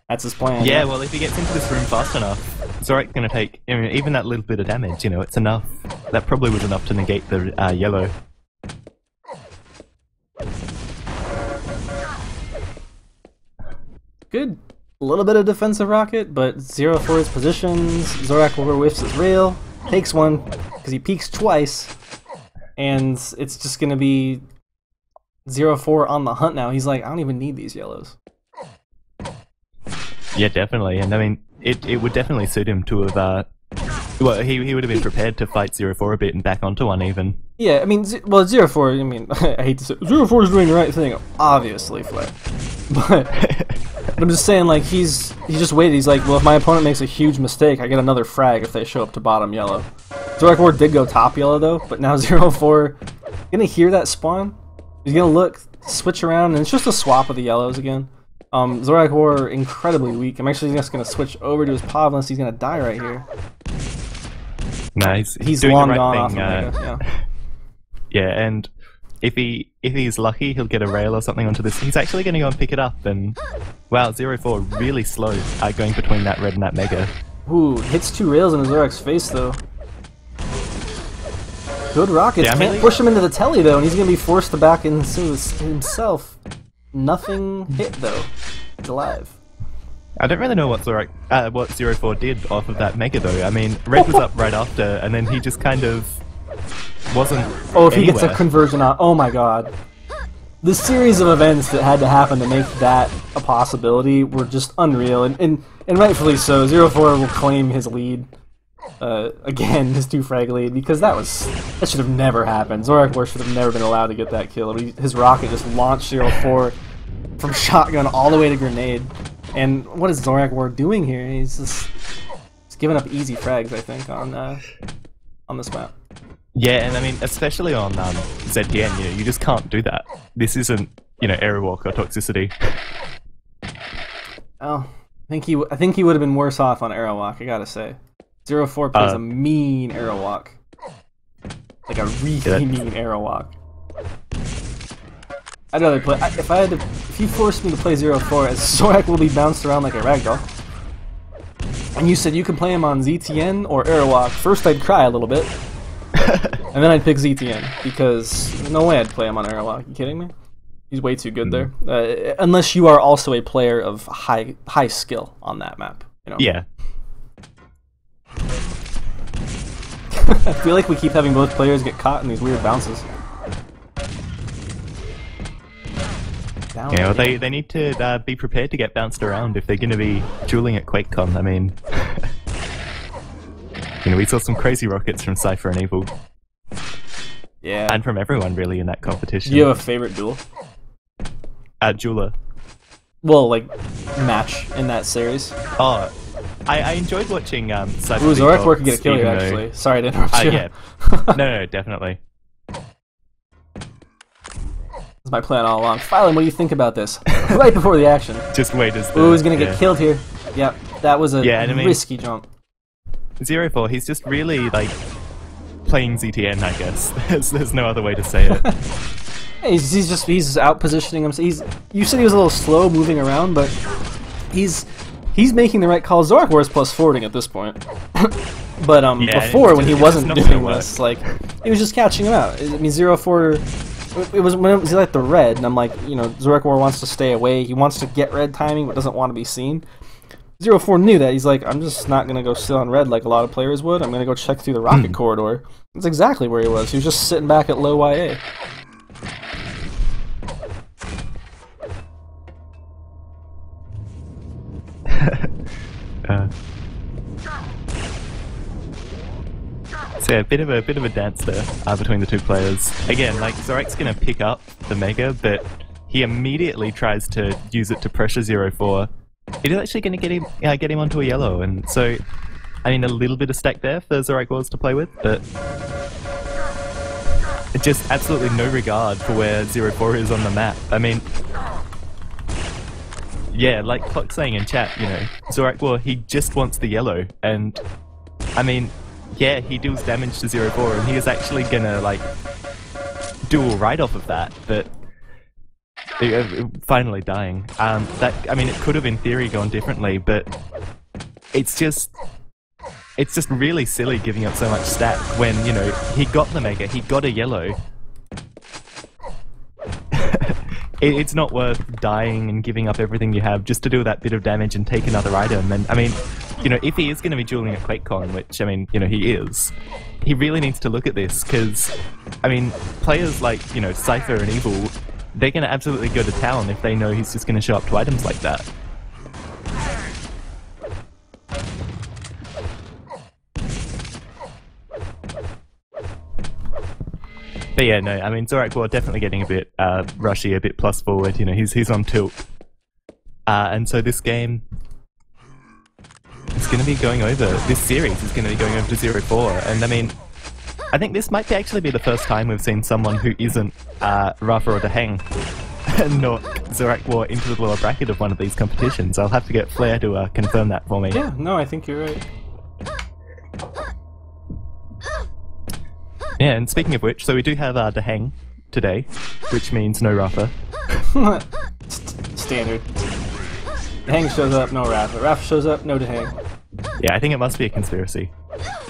That's his plan. Yeah, well, if he gets into this room fast enough, Zorak's going to take, I mean, even that little bit of damage, you know, it's enough. That probably was enough to negate the yellow. Good. A little bit of defensive rocket, but 0-4's positions. Zorak War whiffs his rail, takes one because he peeks twice, and it's just going to be 0-4 on the hunt now. He's like, I don't even need these yellows. Yeah, definitely, and I mean, it would definitely suit him to have, well, he would have been prepared to fight 0-4 a bit and back onto one even. Yeah, I mean, well, 0-4, I mean, I hate to say, 0-4 is doing the right thing, obviously, Flair. But I'm just saying, like, he just waited. He's like, well, if my opponent makes a huge mistake, I get another frag if they show up to bottom yellow. Zorak War did go top yellow, though, but now 0-4 gonna hear that spawn. He's gonna look, switch around, and it's just a swap of the yellows again. Zorak War incredibly weak. I'm actually just gonna switch over to his POV unless he's gonna die right here. Nice. He's doing long the right gone thing, off of Mega, yeah. Yeah, and if he's lucky, he'll get a rail or something onto this. He's actually going to go and pick it up, and wow, 0-4 really slow going between that red and that Mega. Ooh, hits 2 rails in Zorak's face though. Good rockets. Yeah, Can't push him into the telly though, and he's going to be forced to back into himself. Nothing hit though. He's alive. I don't really know what 0-4 did off of that Mega though. I mean, red was up right after, and then he just kind of wasn't. Oh, if he gets a conversion on, oh my god. The series of events that had to happen to make that a possibility were just unreal, and rightfully so. 0-4 will claim his lead, again, his 2 frag lead, because that should have never happened. Zorak War should have never been allowed to get that kill. His rocket just launched 0-4 from shotgun all the way to grenade. And what is Zorak War doing here? He's giving up easy frags, I think, on this map. Yeah, and I mean, especially on ZDN, you know, you just can't do that. This isn't, you know, error walk or toxicity. Oh, I think he would have been worse off on arrow walk, I gotta say. 0-4 plays a mean arrow walk, like a really mean arrow walk. I'd rather play. If you forced me to play 0-4, as Zorak will be bounced around like a ragdoll, and you said you can play him on ZTN or Airwalk, first I'd cry a little bit, and then I'd pick ZTN, because there's no way I'd play him on Airwalk. You kidding me? He's way too good there. Unless you are also a player of high skill on that map. You know? Yeah. I feel like we keep having both players get caught in these weird bounces. You know, they need to be prepared to get bounced around if they're going to be dueling at QuakeCon. I mean, you know, we saw some crazy rockets from Cypher and Evil. Yeah. And from everyone, really, in that competition. Do you have a favorite duel? Jeweler. Well, like, match in that series. Oh, I enjoyed watching Saab. Ooh, Zorak War could get a kill here, actually. Sorry to interrupt you. Yeah. No, definitely. That's my plan all along. Phylum, what do you think about this? Right before the action. Just wait as the... Ooh, he's gonna get killed here. Yep, that was a risky jump. 0-4, he's just really, like, playing ZTN, I guess. There's no other way to say it. He's out positioning himself. You said he was a little slow moving around, but he's making the right calls. Zorak War is plus forwarding at this point. But before, when he wasn't doing this, like, he was just catching him out. I mean, 0-4... It was when it was like the red, and I'm like, you know, Zorak War wants to stay away. He wants to get red timing, but doesn't want to be seen. 0-4 knew that. He's like, I'm just not going to go sit on red like a lot of players would. I'm going to go check through the rocket corridor. That's exactly where he was. He was just sitting back at low YA. So yeah, a bit of a dance there between the two players. Again, like Zorak's gonna pick up the Mega, but he immediately tries to use it to pressure 0-4. It is actually gonna get him onto a yellow, and so I mean a little bit of stack there for Zorak Wars to play with, but just absolutely no regard for where 0-4 is on the map. I mean, yeah, like Clock's saying in chat, you know, Zorak War, he just wants the yellow, and I mean, yeah, he deals damage to 0-4, and he is actually gonna, like, duel right off of that, but finally dying. I mean, it could have in theory gone differently, but it's just really silly giving up so much stack when, you know, he got the Mega, he got a yellow. It's not worth dying and giving up everything you have just to do that bit of damage and take another item. And I mean, you know, if he is going to be dueling at QuakeCon, which, I mean, you know, he is, he really needs to look at this, because, I mean, players like, you know, Cypher and Evil, they're going to absolutely go to town if they know he's just going to show up to items like that. But yeah, no, I mean, Zorak War definitely getting a bit rushy, a bit plus forward, you know, he's on tilt. And so this game is going to be going over, this series is going to be going over to 0-4, and I mean, I think this might actually be the first time we've seen someone who isn't Rafa or Deheng knock Zorak War into the lower bracket of one of these competitions. I'll have to get Flair to confirm that for me. Yeah, no, I think you're right. Yeah, and speaking of which, so we do have Deheng today, which means no Rafa. Standard. Deheng shows up, no Rafa. Rafa shows up, no Deheng. Yeah, I think it must be a conspiracy.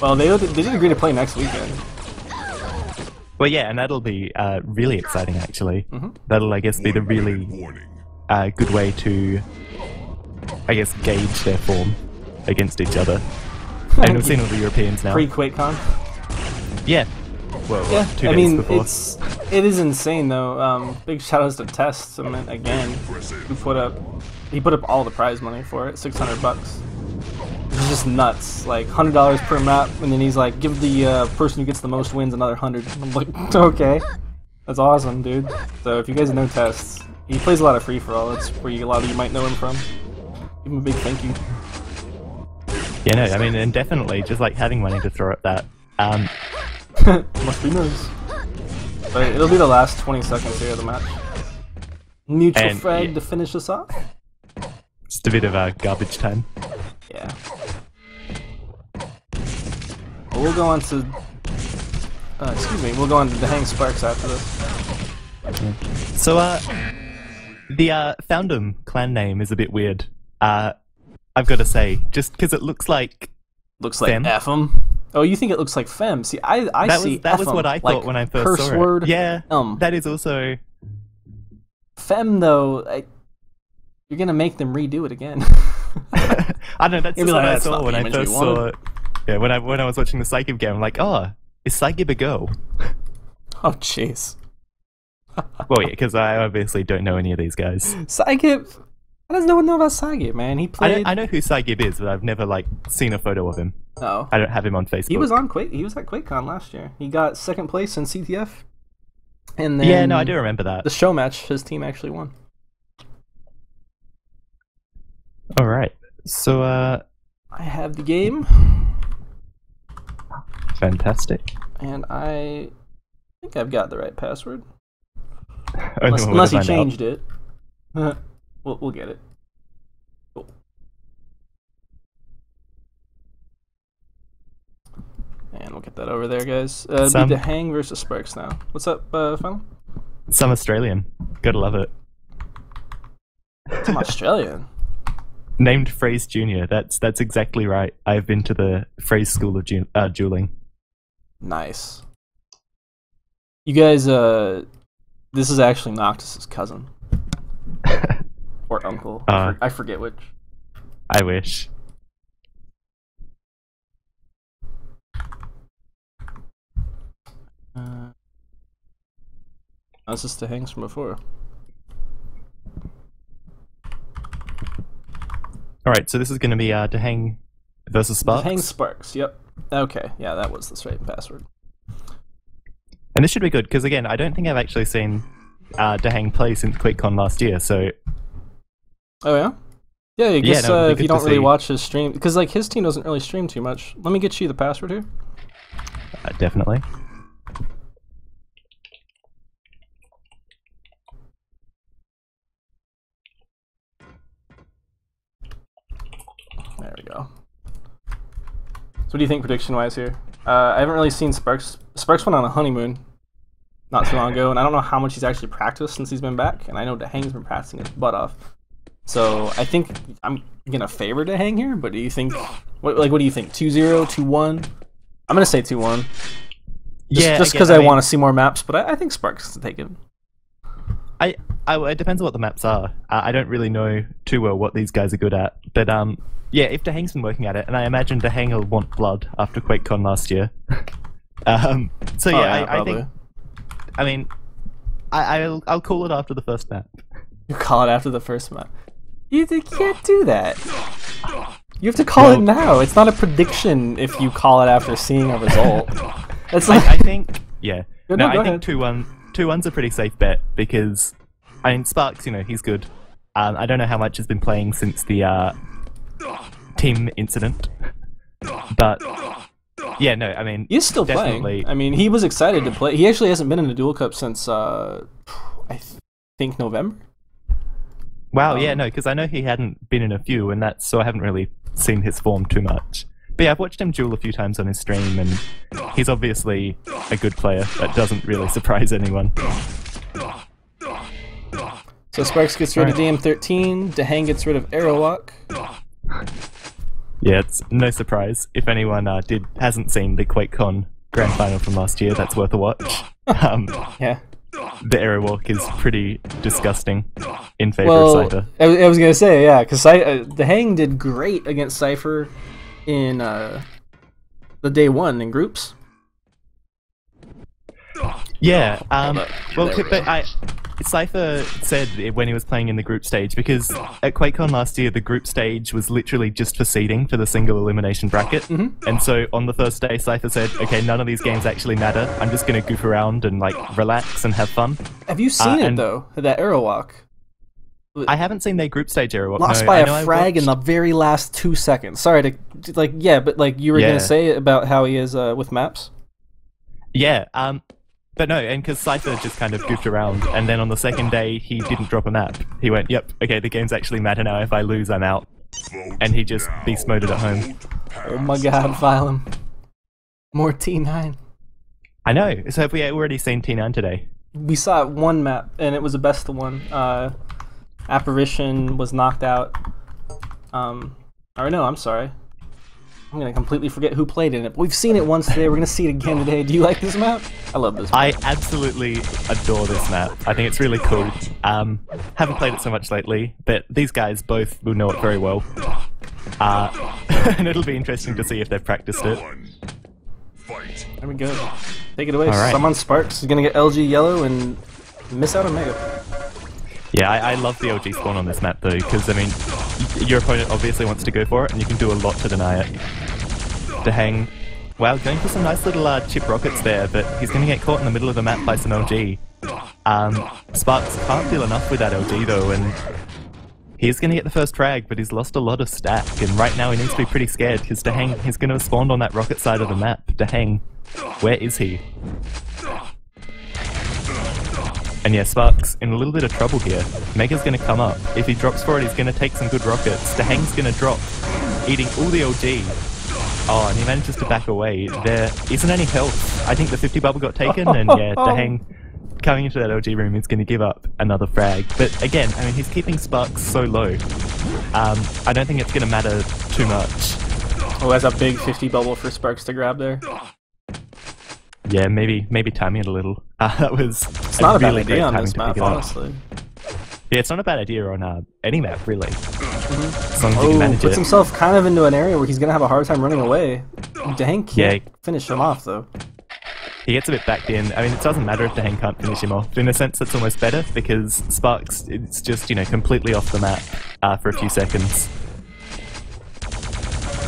Well, they did agree to play next weekend. Well, yeah, and that'll be really exciting, actually. That'll, I guess, be the really good way to, I guess, gauge their form against each other. And we've seen all the Europeans now. Pre-QuakeCon? Yeah. Well, yeah, 2 days before. It is insane though. Big shoutouts to Test. I mean, again, he put up all the prize money for it, $600. It's just nuts. Like $100 per map, and then he's like, give the person who gets the most wins another 100. I'm like, okay, that's awesome, dude. So if you guys know Test, he plays a lot of free for all. That's where a lot of you might know him from. Give him a big thank you. Yeah, no, I mean, and definitely just like having money to throw at that. Must be nice. But it'll be the last 20 seconds here of the match. Neutral frag to finish us off. Just a bit of garbage time. Yeah. Well, we'll go on to... excuse me, we'll go on to Deheng Sparks after this. So, the Foundum clan name is a bit weird. I've got to say, just because it looks like... Looks like Fem. Ephem? Oh, you think it looks like Fem? See, that was what I thought like when I first saw it. Word. Yeah, that is also... Fem, though, you're gonna make them redo it again. I don't know, that's just what I saw when I first saw it. Yeah, when I was watching the Saab game, I'm like, oh, is Saab a go? Oh, jeez. Well, yeah, because I obviously don't know any of these guys. Saab, I How does no one know about Saab, man? He played. I know who Saab is, but I've never like seen a photo of him. Oh. I don't have him on Facebook. He was on Quake. He was at QuakeCon last year. He got second place in CTF. And then yeah, no, I do remember that. The show match, his team actually won. All right. So I have the game. Fantastic. And I think I've got the right password. Only Unless he changed it. We'll get it. Cool. And we'll get that over there, guys. It'll be the Hang versus Sparks now. What's up, Final? Some Australian. Gotta love it. Some Australian. Named Phrase Junior. That's exactly right. I've been to the Phrase School of Dueling. Nice. You guys, this is actually Noctis's cousin. Or uncle. I forget which. I wish. That's just the Hangs from before. Alright, so this is going to be Dehang versus Sparks? Dehang Sparks, yep. Okay, yeah, that was the straight password. And this should be good, because again, I don't think I've actually seen Dehang play since QuakeCon last year, so... Oh yeah? Yeah, I guess if you don't really see. watch his stream... Because like his team doesn't really stream too much. Let me get you the password here. Definitely. There we go. So what do you think prediction-wise here? I haven't really seen Sparks. Sparks went on a honeymoon not too long ago, and I don't know how much he's actually practiced since he's been back, and I know Dehang's been practicing his butt off. So I think I'm gonna favor Dehang here, but do you think... What do you think? 2-0, 2-1? I'm gonna say 2-1. Just because I want to see more maps, but I think Sparks can take it. It depends on what the maps are. I don't really know too well what these guys are good at, but yeah, if Dehang's been working at it, and I imagine Dehang will want blood after QuakeCon last year. So yeah, I think. I mean, I'll call it after the first map. You call it after the first map. You can't do that. You have to call it now. It's not a prediction if you call it after seeing a result. It's like I think yeah. No, I think 2-1. 2-1's a pretty safe bet because I mean Sparks, you know, he's good. I don't know how much he's been playing since the team incident, but yeah, no, I mean he's still playing. I mean, he was excited to play. He actually hasn't been in a Duel Cup since I think November. Wow, yeah, no, because I know he hadn't been in a few, and that's so I haven't really seen his form too much. But yeah, I've watched him duel a few times on his stream, and he's obviously a good player. That doesn't really surprise anyone. So Sparks gets rid of DM13, Dehang gets rid of Aerowalk. Yeah, it's no surprise. If anyone hasn't seen the QuakeCon Grand Final from last year, that's worth a watch. Yeah. The Aerowalk is pretty disgusting in favor of Cypher. I was going to say, yeah, because Dehang did great against Cypher in the day one in groups. Yeah, Cypher said when he was playing in the group stage, because at QuakeCon last year the group stage was literally just for seeding for the single elimination bracket, and so on the first day Cypher said, okay, none of these games actually matter, I'm just gonna goof around and like relax and have fun. Have you seen it though, that Aerowalk? I haven't seen their group stage Aerowalk. Lost by a frag in the very last 2 seconds. Sorry to, like, yeah, but like you were gonna say about how he is with maps? Yeah, but no, and because Cypher just kind of goofed around, and then on the second day he didn't drop a map. He went, yep, okay, the games actually matter now, if I lose I'm out. And he just beast moded at home. Oh my god, file him. More T9. I know, so have we already seen T9 today? We saw one map, and it was the best of one. Apparition was knocked out. Or no, I'm sorry. I'm gonna completely forget who played in it. But we've seen it once today. We're gonna see it again today. Do you like this map? I love this map. I absolutely adore this map. I think it's really cool. Haven't played it so much lately, but these guys both will know it very well. And it'll be interesting to see if they've practiced it. There we go. Take it away. All right. Someone Sparks is gonna get LG yellow and miss out on Mega. Yeah, I love the OG spawn on this map though, because I mean, your opponent obviously wants to go for it, and you can do a lot to deny it. Daheng, wow, going for some nice little chip rockets there, but he's going to get caught in the middle of the map by some LG. Sparks can't deal enough with that LG though, and he's going to get the first frag, but he's lost a lot of stack, and right now he needs to be pretty scared, because Daheng, he's going to have spawned on that rocket side of the map. Daheng, where is he? And yeah, Sparks in a little bit of trouble here. Mega's going to come up. If he drops for it, he's going to take some good rockets. Daheng's going to drop, eating all the OG. Oh, and he manages to back away. There isn't any health. I think the 50 bubble got taken, and yeah, Daheng coming into that OG room is going to give up another frag. But again, I mean, he's keeping Sparks so low. I don't think it's going to matter too much. Oh, that's a big 50 bubble for Sparks to grab there. Yeah, maybe timing it a little. That was it's not a bad idea on this map, honestly. Yeah, it's not a bad idea on any map, really. As long as Oh, you can manage puts it. himself kind of into an area where he's going to have a hard time running away. Daheng can't finish him off, though. He gets a bit backed in. I mean, it doesn't matter if Daheng can't finish him off. In a sense, it's almost better, because Sparks, it's just, you know, completely off the map for a few seconds.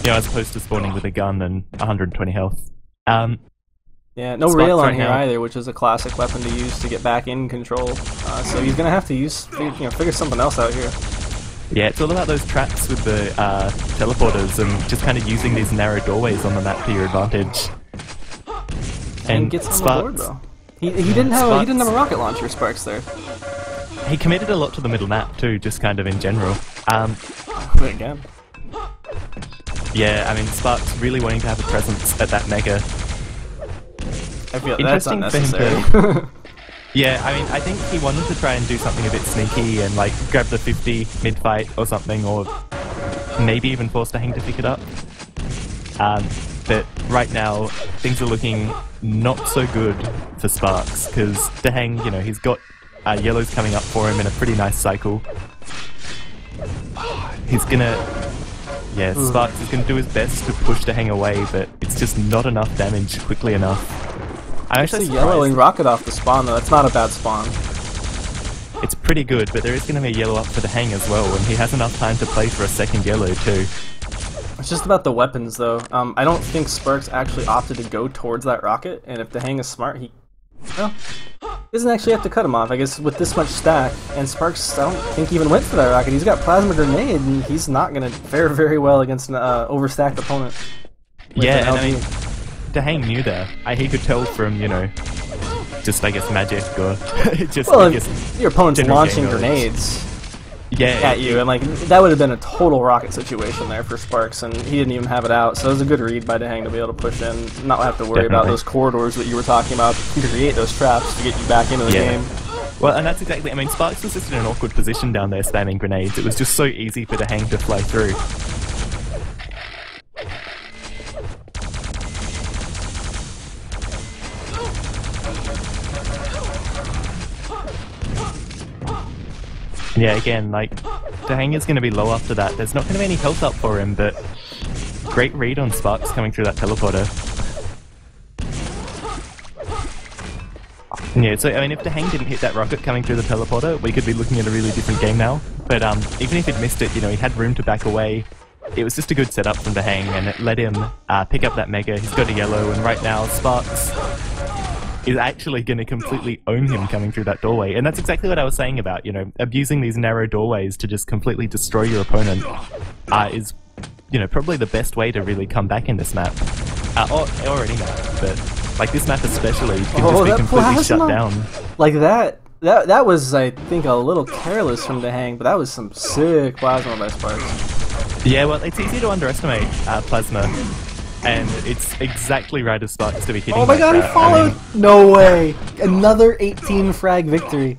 You know, as opposed to spawning with a gun and 120 health. Yeah, no Sparks rail on right here now. either, which is a classic weapon to use to get back in control. So he's gonna have to figure something else out here. Yeah, it's all about those traps with the teleporters and just kind of using these narrow doorways on the map to your advantage. And gets on the board though. He didn't have a rocket launcher, Sparks there. He committed a lot to the middle map too, just kind of in general. Again. Yeah, I mean, Sparks really wanting to have a presence at that mega. I feel that's Interesting for unnecessary. him to... Yeah, I mean, I think he wanted to try and do something a bit sneaky and like grab the 50 mid-fight or something, or maybe even force Daheng to pick it up. But right now, things are looking not so good for Sparks, because Daheng, you know, he's got yellows coming up for him in a pretty nice cycle. He's gonna... Yeah, Sparks is gonna do his best to push Daheng away, but it's just not enough damage quickly enough. I'm actually yellowing rocket off the spawn though. That's not a bad spawn. It's pretty good, but there is going to be a yellow up for Daheng as well, and he has enough time to play for a second yellow too. It's just about the weapons though. I don't think Sparks actually opted to go towards that rocket, and if Daheng is smart, he doesn't actually have to cut him off. I guess with this much stack, and Sparks, I don't think even went for that rocket. He's got plasma grenade, and he's not going to fare very well against an overstacked opponent. Yeah, and I mean, Daheng knew that. He could tell from, you know, just I guess magic or just well, I guess your opponent's general launching game knowledge. grenades at you, and like that would have been a total rocket situation there for Sparks, and he didn't even have it out. So it was a good read by Daheng to be able to push in, not have to worry about those corridors that you were talking about to create those traps to get you back into the game. Well, and that's exactly. I mean, Sparks was just in an awkward position down there spamming grenades. It was just so easy for Daheng to fly through. Yeah, again, like, Daheng is going to be low after that. There's not going to be any health up for him, but great read on Sparks coming through that teleporter. Yeah, so, I mean, if Daheng didn't hit that rocket coming through the teleporter, we could be looking at a really different game now. But even if he'd missed it, you know, he had room to back away. It was just a good setup from Daheng, and it let him pick up that mega. He's got a yellow, and right now, Sparks is actually going to completely own him coming through that doorway. And that's exactly what I was saying about, you know, abusing these narrow doorways to just completely destroy your opponent is, you know, probably the best way to really come back in this map. Or any map, but like this map especially, you can just be completely shut down. Like that was, I think, a little careless from Daheng, but that was some sick plasma by Sparks. Yeah, well, it's easy to underestimate plasma. And it's exactly right as Sparks to be hitting. Oh my god, he followed! I mean, no way! Another 18 frag victory.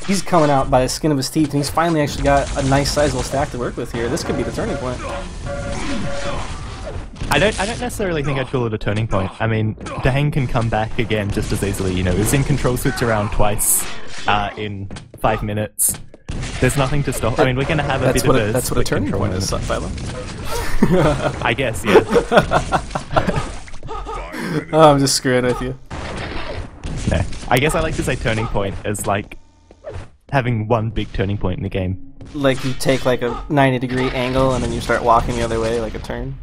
He's coming out by the skin of his teeth, and he's finally actually got a nice sizable stack to work with here. This could be the turning point. I don't necessarily think I'd call it a turning point. I mean, Daheng can come back again just as easily. You know, he was in control switch around twice in 5 minutes. There's nothing to stop. I mean, we're going to have a bit of a... That's what a turning point is, Philo. I guess, yeah. Oh, I'm just screwing with you. No, I guess I like to say turning point as like having one big turning point in the game. Like you take like a 90-degree angle and then you start walking the other way like a turn.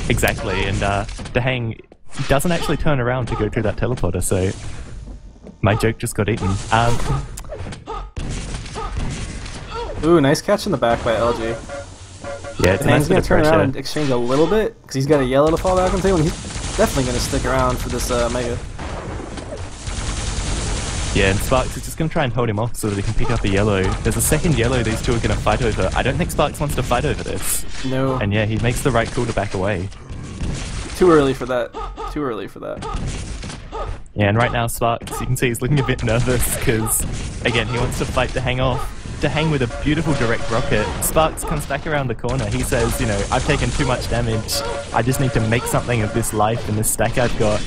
Exactly, and Dehang doesn't actually turn around to go through that teleporter, so my joke just got eaten. Ooh, nice catch in the back by LG. Yeah, it's a nice He's gonna bit of turn around pressure. and exchange a little bit because he's got a yellow to fall back into, and he's definitely gonna stick around for this Mega. Yeah, and Sparks is just going to try and hold him off so that he can pick up a yellow. There's a second yellow these two are going to fight over. I don't think Sparks wants to fight over this. No. And yeah, he makes the right call to back away. Too early for that. Too early for that. Yeah, and right now Sparks, you can see he's looking a bit nervous because, again, he wants to fight to hang off. To hang with a beautiful direct rocket. Sparks comes back around the corner. He says, you know, I've taken too much damage. I just need to make something of this life and this stack I've got.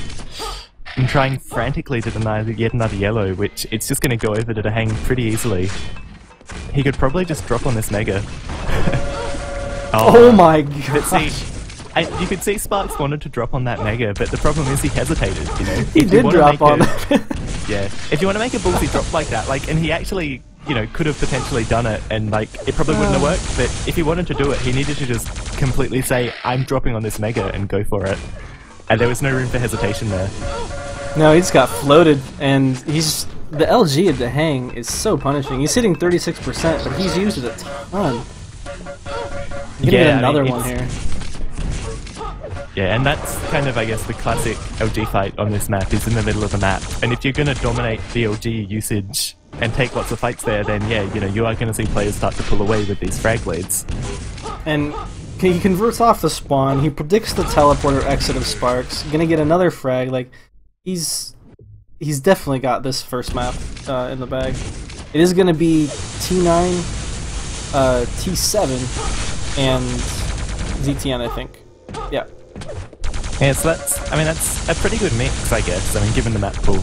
I'm trying frantically to deny yet another yellow, which it's just going to go over to Dehang pretty easily. He could probably just drop on this Mega. Oh my god! But see, you could see Sparks wanted to drop on that Mega, but the problem is he hesitated, you know. He did drop on it. Yeah, if you want to make a ballsy drop like that, like, and he actually, you know, could have potentially done it, and like, it probably wouldn't have worked, but if he wanted to do it, he needed to just completely say, I'm dropping on this Mega, and go for it. And there was no room for hesitation there. No, he just got floated, and he's... The LG of Dehang is so punishing. He's hitting 36%, but he's used it a ton. He's gonna get another one here. Yeah, and that's kind of, I guess, the classic LG fight on this map, is in the middle of the map. And if you're going to dominate the LG usage and take lots of fights there, then yeah, you know, you are going to see players start to pull away with these frag leads. And he converts off the spawn, he predicts the teleporter exit of Sparks, gonna get another frag, like, he's definitely got this first map in the bag. It is gonna be T9, T7, and ZTN, I think. Yeah. Yeah, so that's a pretty good mix, I guess. I mean, given the map pool.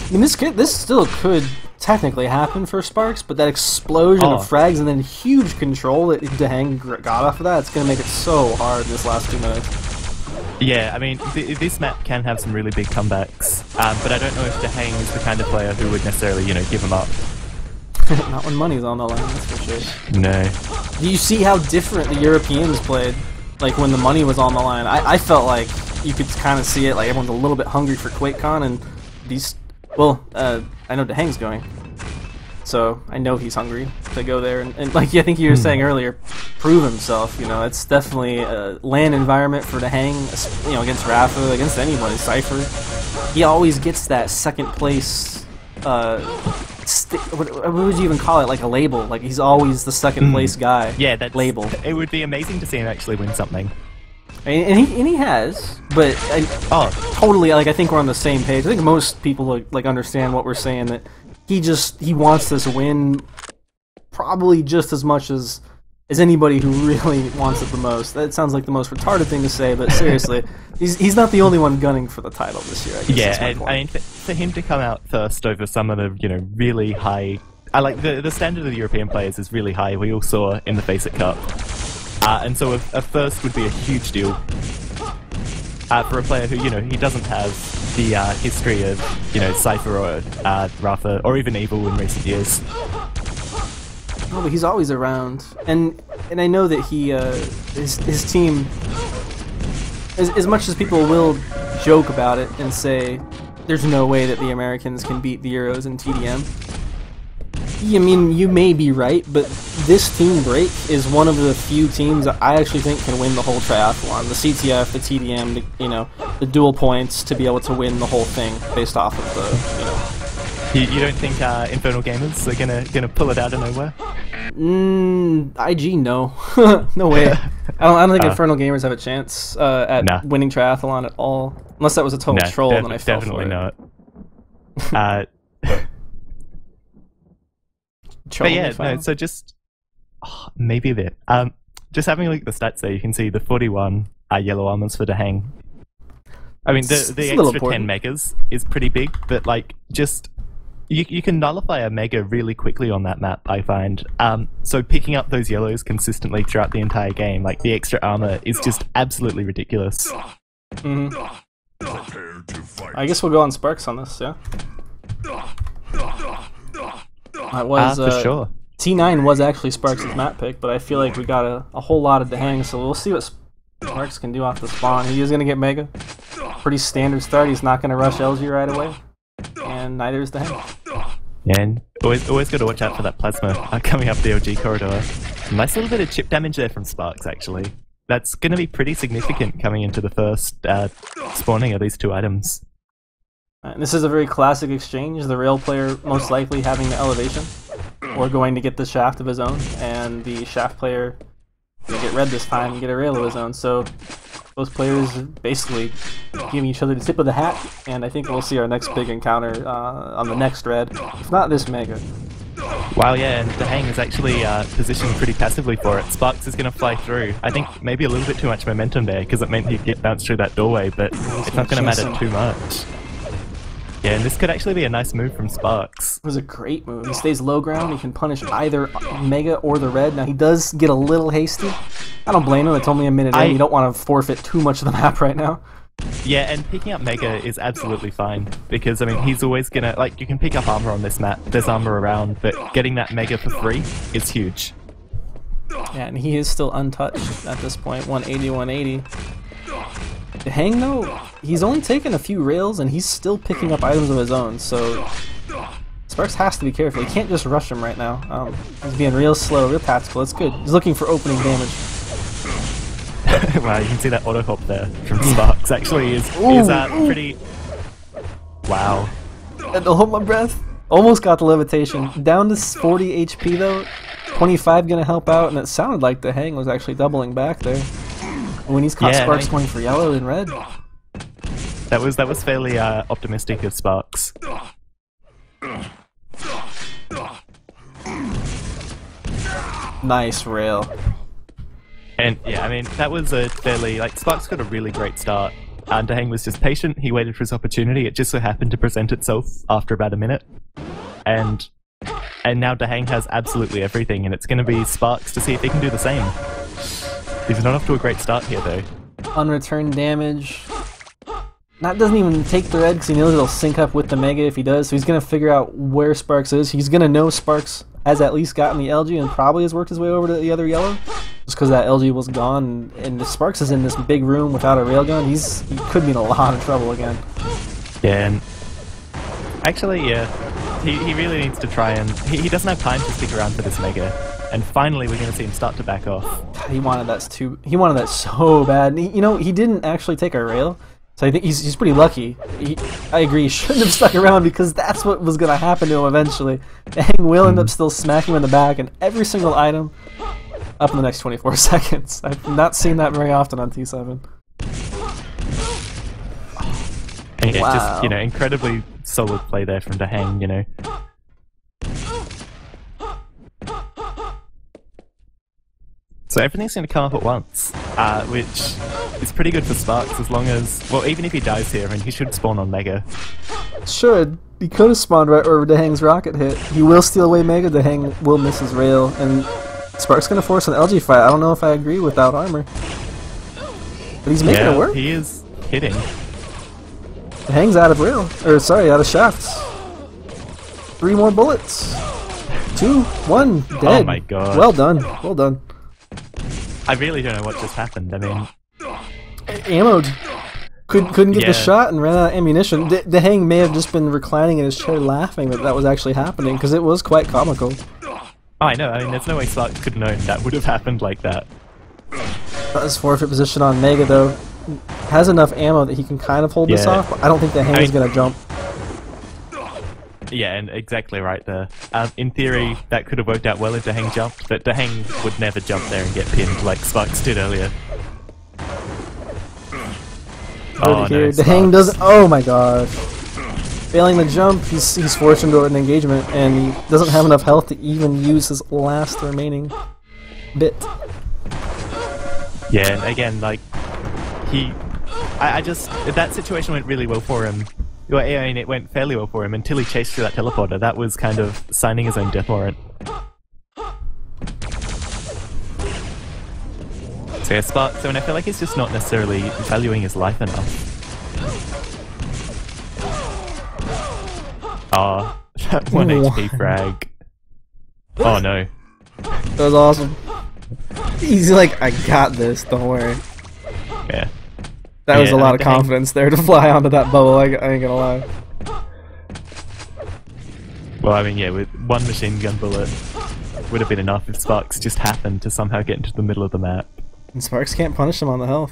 I mean, this still could technically happen for Sparks, but that explosion of frags and then huge control that Dehang got off of that, it's going to make it so hard this last 2 minutes. Yeah, I mean, this map can have some really big comebacks, but I don't know if Dehang is the kind of player who would necessarily, you know, give him up. Not when money's on the line, that's for sure. No. Do you see how different the Europeans played? Like, when the money was on the line, I felt like you could kind of see it, like everyone's a little bit hungry for QuakeCon, and these... Well, I know Dehang's going, so I know he's hungry to go there. And like I think you were saying earlier, prove himself. You know, it's definitely a LAN environment for Dehang. You know, against Rafa, against anybody, Cypher. He always gets that second place. What would you even call it? Like a label. Like he's always the second place guy. Yeah, that's label. It would be amazing to see him actually win something. And he has, but totally, like, I think we're on the same page. I think most people like understand what we're saying, that he wants this win probably just as much as anybody who really wants it the most. That sounds like the most retarded thing to say, but seriously, he's not the only one gunning for the title this year, I guess. Yeah, and I mean, for him to come out first over some of the, you know, really high... I like the standard of the European players is really high, we all saw in the Faceit Cup. And so a first would be a huge deal for a player who, you know, he doesn't have the history of, you know, Cypher or Rafa or even Evil in recent years. No, but he's always around, and I know that he his team, as much as people will joke about it and say there's no way that the Americans can beat the Euros in TDM. I mean, you may be right, but this team break is one of the few teams that I actually think can win the whole triathlon. The CTF, the TDM, you know, the dual points to be able to win the whole thing based off of the, you know. You don't think Infernal Gamers are gonna pull it out of nowhere? IG, no. No way. I don't think Infernal Gamers have a chance at winning triathlon at all. Unless that was a total troll and I fell for it. Definitely not. But yeah, no, so just maybe a bit. Just having a look at the stats there, you can see the 41 yellow armors for Dehang. I mean, the extra 10 megas is pretty big, but like, just you can nullify a mega really quickly on that map, I find. So picking up those yellows consistently throughout the entire game, like the extra armor, is just absolutely ridiculous. I guess we'll go on Sparks on this, yeah. That was for sure. T9 was actually Sparks' map pick, but I feel like we got a whole lot of Dahang, so we'll see what Sparks can do off the spawn. He is going to get Mega. Pretty standard start. He's not going to rush LG right away. And neither is Dahang. Yeah, and always got to watch out for that plasma coming up the LG corridor. Nice little bit of chip damage there from Sparks, actually. That's going to be pretty significant coming into the first spawning of these two items. And this is a very classic exchange. The rail player most likely having the elevation, or going to get the shaft of his own, and the shaft player going to get red this time and get a rail of his own. So both players basically giving each other the tip of the hat, and I think we'll see our next big encounter on the next red, if not this Mega. Wow, yeah, and Dahang is actually positioned pretty passively for it. Sparks is going to fly through. I think maybe a little bit too much momentum there, because it meant he'd get bounced through that doorway, but it's not going to matter too much. Yeah, and this could actually be a nice move from Sparks. It was a great move. He stays low ground, he can punish either Mega or the red. Now he does get a little hasty. I don't blame him, it's only a minute in, you don't want to forfeit too much of the map right now. Yeah, and picking up Mega is absolutely fine, because, I mean, he's always gonna, like, you can pick up armor on this map, there's armor around, but getting that Mega for free is huge. Yeah, and he is still untouched at this point, 180, 180. Dahang, though, he's only taken a few rails, and he's still picking up items of his own, so Sparks has to be careful. He can't just rush him right now. He's being real slow, real tactical. It's good. He's looking for opening damage. Wow, you can see that auto hop there from Sparks. Actually, is pretty. Wow. I had to hold my breath. Almost got the levitation. Down to 40 HP though. 25 gonna help out, and it sounded like Dahang was actually doubling back there. When he's caught Sparks going for yellow and red. That was fairly optimistic of Sparks. Nice rail. And yeah, I mean, that was a fairly, like, Sparks got a really great start. Dahang was just patient, he waited for his opportunity, it just so happened to present itself after about a minute. And now Dahang has absolutely everything, and it's going to be Sparks to see if he can do the same. He's not off to a great start here, though. Unreturned damage. That doesn't even take the red because he knows it'll sync up with the Mega if he does, so he's going to figure out where Sparks is. He's going to know Sparks has at least gotten the LG and probably has worked his way over to the other yellow. Just because that LG was gone, and the Sparks is in this big room without a railgun, he could be in a lot of trouble again. Yeah, and actually, yeah, he really needs to try and... He doesn't have time to stick around for this Mega. And finally, we're going to see him start to back off. He wanted that so bad. And he didn't actually take a rail, so I think he's pretty lucky. I agree, he shouldn't have stuck around because that's what was going to happen to him eventually. Dahang will end up still smacking him in the back, and every single item up in the next 24 seconds. I've not seen that very often on T7. And yeah, wow. Just, incredibly solid play there from Dahang, So everything's going to come up at once, which is pretty good for Sparks as long as... Well, even if he dies here, he should spawn on Mega. Should. He could have spawned right where Dahang's rocket hit. He will steal away Mega, Dahang will miss his rail, and Sparks going to force an LG fight. I don't know if I agree without armor. But he's making it work. He is hitting. Dahang's out of rail. Out of shafts. 3 more bullets. 2, 1, dead. Oh my god. Well done. Well done. I really don't know what just happened. I mean... Ammoed. Couldn't get the shot and ran out of ammunition. Dahang may have just been reclining in his chair laughing that was actually happening, because it was quite comical. Oh, I know. I mean, there's no way Sparks could have known that would have happened like that. That was forfeit position on Mega, though. Has enough ammo that he can kind of hold this off, but I don't think Dahang is going to jump. Yeah, and exactly right there. In theory, that could have worked out well if Dahang jumped, but Dahang would never jump there and get pinned like Sparks did earlier. Oh no, Dahang doesn't... Oh my gosh. Failing the jump, he's forced into an engagement, and he doesn't have enough health to even use his last remaining bit. Yeah, and again, like, that situation went really well for him. Well, I mean, it went fairly well for him until he chased through that teleporter. That was kind of signing his own death warrant. So yeah, Sparks, I feel like he's just not necessarily valuing his life enough. Oh, that 1 HP frag. Oh no. That was awesome. He's like, I got this, don't worry. Yeah. That was a lot of confidence there to fly onto that bubble, I ain't gonna lie. Well, I mean, yeah, with one machine gun bullet would have been enough if Sparks just happened to somehow get into the middle of the map. And Sparks can't punish him on the health.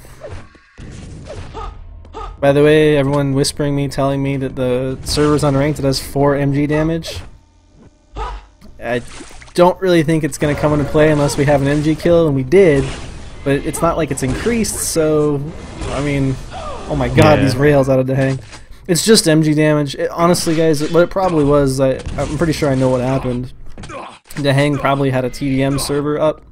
By the way, everyone whispering me, telling me that the server's unranked, it does 4 MG damage. I don't really think it's going to come into play unless we have an MG kill, and we did, but it's not like it's increased, so, I mean, oh my god, these rails out of the hang. It's just MG damage. Honestly, guys, what it probably was, I'm pretty sure I know what happened. Dahang probably had a TDM server up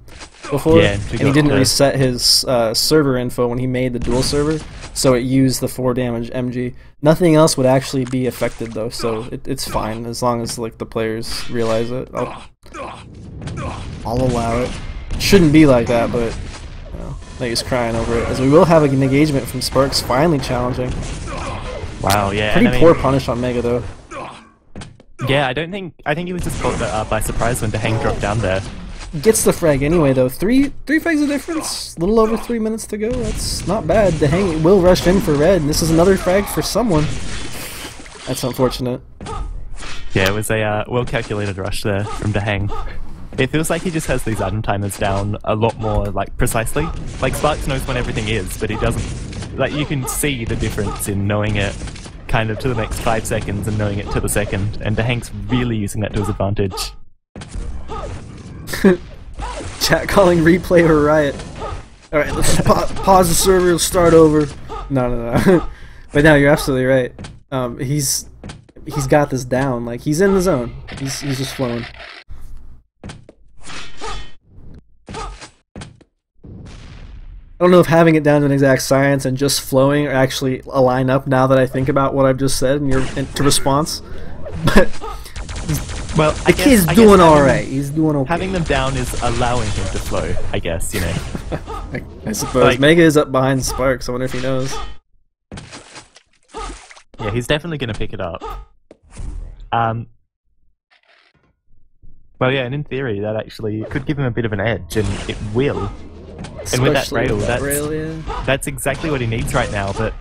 before, and he didn't reset his server info when he made the dual server, so it used the 4 damage MG. Nothing else would actually be affected though, so it's fine as long as like the players realize it. I'll allow it. Shouldn't be like that, but you know, he's crying over it. As we will have an engagement from Sparks finally challenging. Wow, yeah. Pretty poor punish on Mega though. Yeah, I think he was just caught by surprise when Dahang dropped down there. Gets the frag anyway though. Three frags of difference. A little over 3 minutes to go. That's not bad. Dahang will rush in for red, and this is another frag for someone. That's unfortunate. Yeah, it was a well-calculated rush there from Dahang. It feels like he just has these item timers down a lot more, like, precisely. Like, Sparks knows when everything is, but he doesn't... Like, you can see the difference in knowing it kind of to the next 5 seconds and knowing it to the second, and Dahang's really using that to his advantage. Chat calling replay or riot. Alright, let's just pause the server, start over. No. But no, you're absolutely right. He's got this down. Like, he's in the zone. He's just flowing. I don't know if having it down to an exact science and just flowing are actually align up now that I think about what I've just said and to response. But well, the kid's doing alright. He's doing okay. Having them down is allowing him to flow, I guess, you know. I suppose. Like, Mega is up behind Sparks. I wonder if he knows. Yeah, he's definitely going to pick it up. Well, yeah, and in theory, that actually could give him a bit of an edge, and it will. And with that rail, that's exactly what he needs right now, but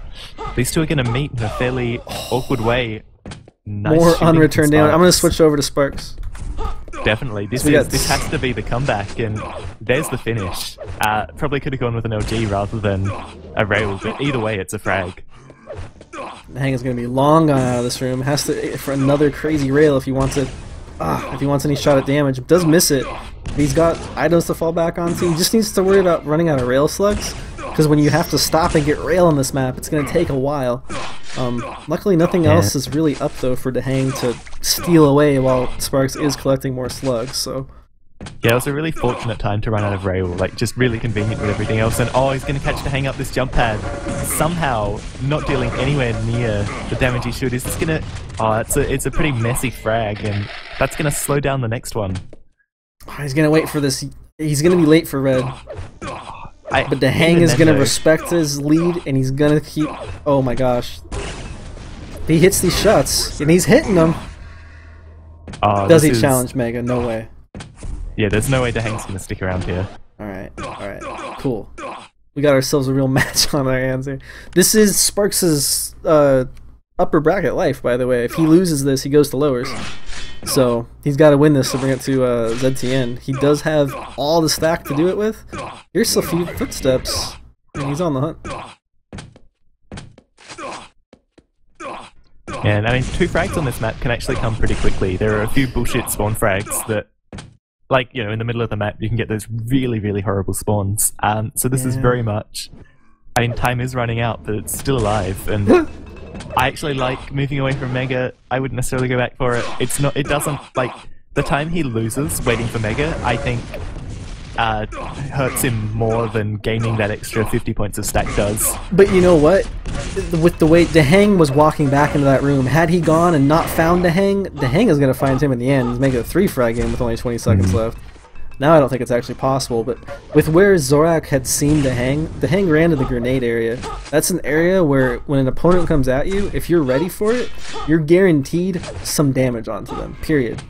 these two are going to meet in a fairly awkward way. Nice more unreturned down. I'm going to switch over to Sparks. Definitely. This has to be the comeback, and there's the finish. Probably could have gone with an LG rather than a rail, but either way, it's a frag. Hang is going to be long gone out of this room. Has to for another crazy rail if he wants it. If he wants any shot at damage. Does miss it. He's got items to fall back onto. He just needs to worry about running out of rail slugs, because when you have to stop and get rail on this map, it's going to take a while. Luckily nothing else is really up though for Dahang to steal away while Sparks is collecting more slugs, so... Yeah, it was a really fortunate time to run out of rail, like just really convenient with everything else, and oh, he's going to catch Dahang up this jump pad, somehow not dealing anywhere near the damage he should. Is this going to... Oh, it's a pretty messy frag, and that's going to slow down the next one. He's going to wait for this. He's going to be late for red. But Dahang is going to respect his lead, and he's going to keep... Oh my gosh. He hits these shots, and he's hitting them. Does he challenge Mega? No way. Yeah, there's no way Dahang's going to stick around here. Alright, cool. We got ourselves a real match on our hands here. This is Sparks' upper bracket life, by the way. If he loses this, he goes to lowers. So, he's got to win this to bring it to ZTN. He does have all the stack to do it with. Here's a few footsteps, and he's on the hunt. And I mean, 2 frags on this map can actually come pretty quickly. There are a few bullshit spawn frags that, like, you know, in the middle of the map, you can get those really, really horrible spawns. So this is very much... I mean, time is running out, but it's still alive, and... I actually like moving away from Mega. I wouldn't necessarily go back for it. It's not. It doesn't, like, the time he loses waiting for Mega, I think hurts him more than gaining that extra 50 points of stack does. But you know what? With the way Dahang was walking back into that room, had he gone and not found Dahang is going to find him in the end and make it a 3 frag game with only 20 seconds left. Now I don't think it's actually possible, but with where Zorak had seen Dahang ran to the grenade area. That's an area where when an opponent comes at you, if you're ready for it, you're guaranteed some damage onto them, period.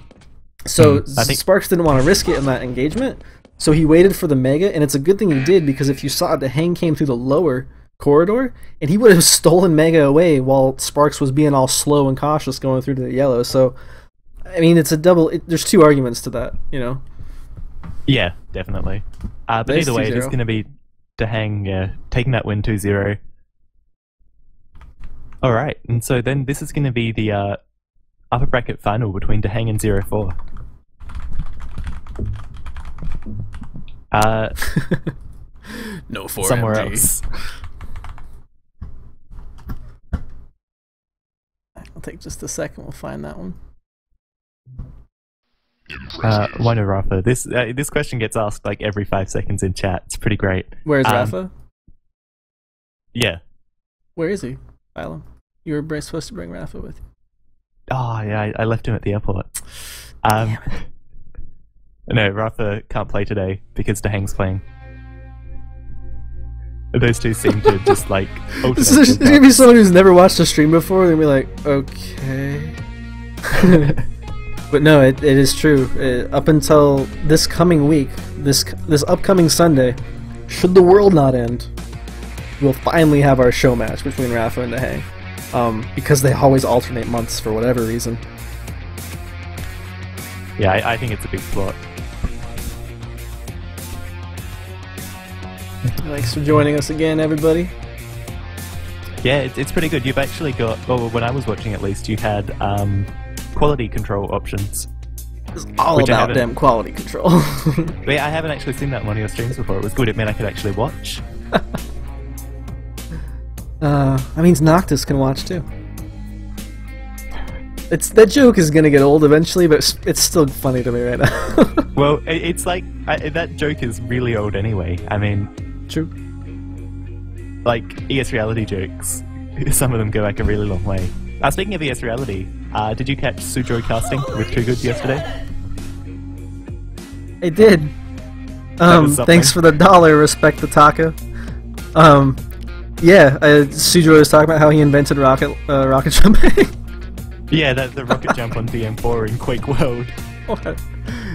So I think Sparks didn't want to risk it in that engagement, so he waited for the Mega, and it's a good thing he did, because if you saw it, the Hang came through the lower corridor, and he would have stolen Mega away while Sparks was being all slow and cautious going through to the yellow. So, I mean, it's a double... there's two arguments to that, you know? Yeah, definitely. But either way, it is going to be the Hang taking that win 2-0. Alright, and so then this is going to be the upper bracket final between the Hang and 0-4. No 4 somewhere MG. else. I'll take just a second, we'll find that one. Wonder Rafa. This question gets asked like every 5 seconds in chat. It's pretty great. Where's Rafa? Yeah. Where is he? Phylum. You were supposed to bring Rafa with you. Oh yeah, I left him at the airport. Damn it. No, Rafa can't play today because the Hang's playing. Those two seem to just like... There's gonna be someone who's never watched a stream before, they're gonna be like, okay. But no, it is true. Up until this coming week, this upcoming Sunday, should the world not end, we'll finally have our show match between Rafa and the Hang. Because they always alternate months for whatever reason. Yeah, I think it's a big plot. Thanks for joining us again, everybody. Yeah, it's pretty good. You've actually got, well, when I was watching at least, you had quality control options. It's all about them quality control. Yeah, I haven't actually seen that on one of your streams before. It was good. It meant I could actually watch. That means Noctis can watch too. That joke is gonna get old eventually, but it's still funny to me right now. Well, it's like that joke is really old anyway. I mean, true. Like ES Reality jokes, some of them go back a really long way. Speaking of ES Reality, did you catch Sujoy casting with Too Good yesterday? I did. Thanks for the $1, respect the taco. Yeah, Sujoy was talking about how he invented rocket jumping. Yeah, the rocket jump on DM4 in Quake World. What? Yeah,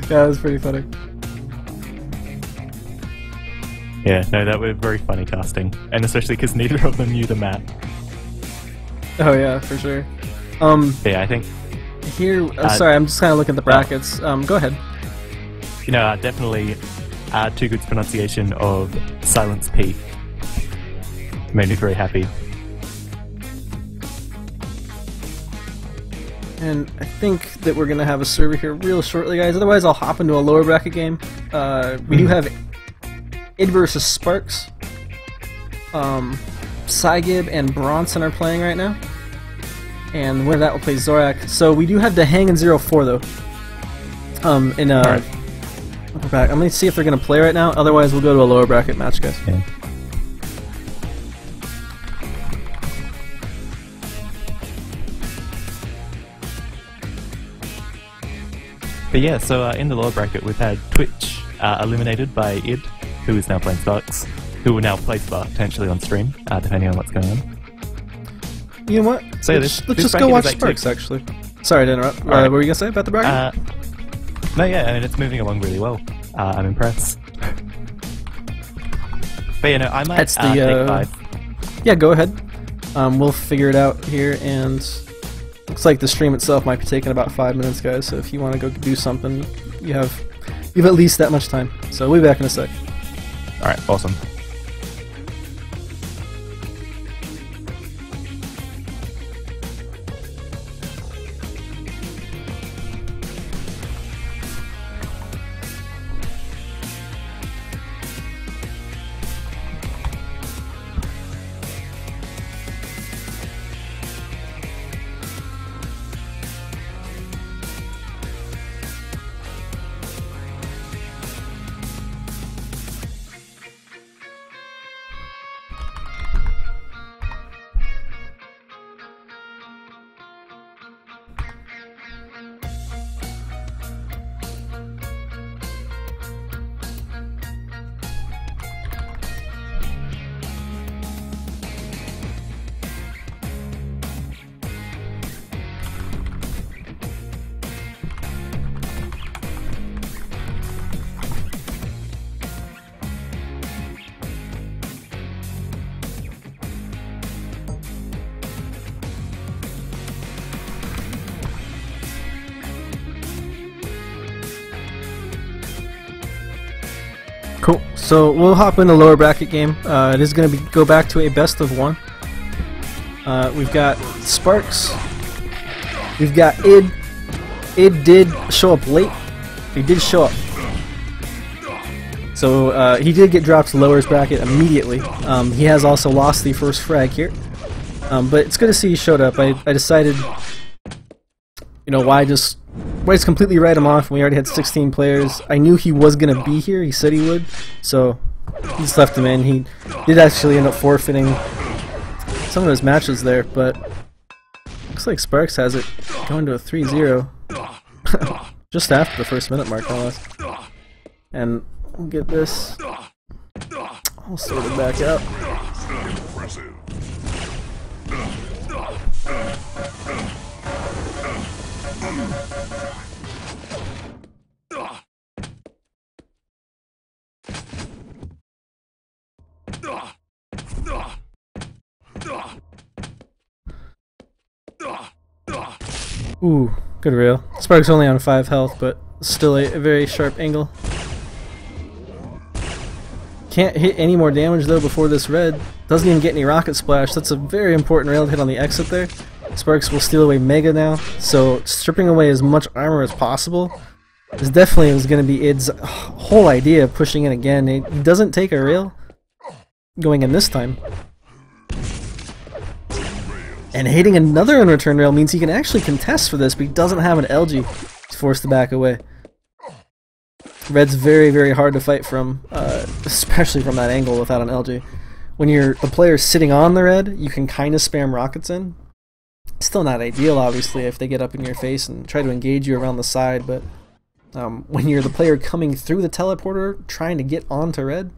that was pretty funny. Yeah, no, that was very funny casting, and especially because neither of them knew the map. Oh yeah, for sure. Yeah, I think here. Sorry, I'm just kind of looking at the brackets. Go ahead. You know, definitely Too Good's pronunciation of Silence P made me very happy. And I think that we're gonna have a server here real shortly, guys. Otherwise, I'll hop into a lower bracket game. We do have Id versus Sparks. Saab and Bronson are playing right now, and the winner of that will play Zorak. So we do have the Hang in 0-4 though. Right. We're back. I'm gonna see if they're gonna play right now. Otherwise, we'll go to a lower bracket match, guys. Yeah. But yeah, so in the lower bracket we've had Twitch eliminated by Id, who is now playing Sparks, who will now play Spark potentially on stream, depending on what's going on. You know what? So yeah, let's just go watch Sparks, actually. Sorry to interrupt. What were you gonna say about the bracket? No, yeah, I mean, it's moving along really well. I'm impressed. But you know, I might That's take 5. Yeah, go ahead. We'll figure it out here, and looks like the stream itself might be taking about 5 minutes, guys. So if you want to go do something, you have at least that much time. So we'll be back in a sec. All right, awesome. Cool. So we'll hop in the lower bracket game. It is going to go back to a best of one. We've got Sparks. We've got Id. Id did show up late. He did show up. So he did get dropped to lowers bracket immediately. He has also lost the first frag here. But it's good to see he showed up. I decided, you know, why just completely write him off when we already had 16 players. I knew he was going to be here. He said he would. So he just left him in. He did actually end up forfeiting some of his matches there, but looks like Sparks has it going to a 3-0 just after the first minute mark, almost. And we'll get this all sorted back out. Ooh, good rail. Spark's only on 5 health, but still a very sharp angle. Can't hit any more damage though before this red. Doesn't even get any rocket splash. That's a very important rail to hit on the exit there. Sparks will steal away Mega now, so stripping away as much armor as possible is definitely going to be Id's whole idea of pushing in again. He doesn't take a rail going in this time. And hitting another unreturned rail means he can actually contest for this, but he doesn't have an LG. He's forced to back away. Red's very, very hard to fight from, especially from that angle without an LG. When you're a player sitting on the red, you can kind of spam rockets in. Still not ideal, obviously, if they get up in your face and try to engage you around the side, but when you're the player coming through the teleporter trying to get onto red,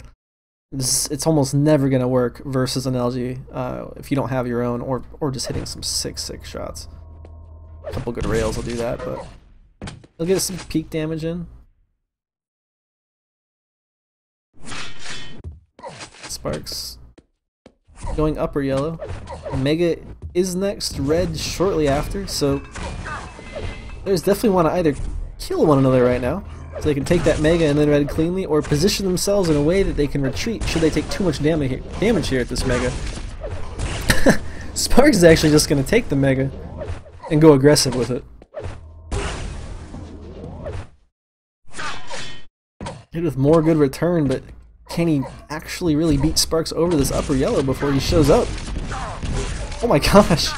it's almost never going to work versus an LG if you don't have your own, or just hitting some sick shots. A couple good rails will do that, but they'll get some peak damage in. Sparks going upper yellow. Mega is next, red shortly after, so there's definitely want to either kill one another right now, so they can take that Mega and then red cleanly, or position themselves in a way that they can retreat should they take too much damage here at this Mega. Sparks is actually just going to take the Mega and go aggressive with it. Hit with more good return, but can he actually really beat Sparks over this upper yellow before he shows up? Oh my gosh!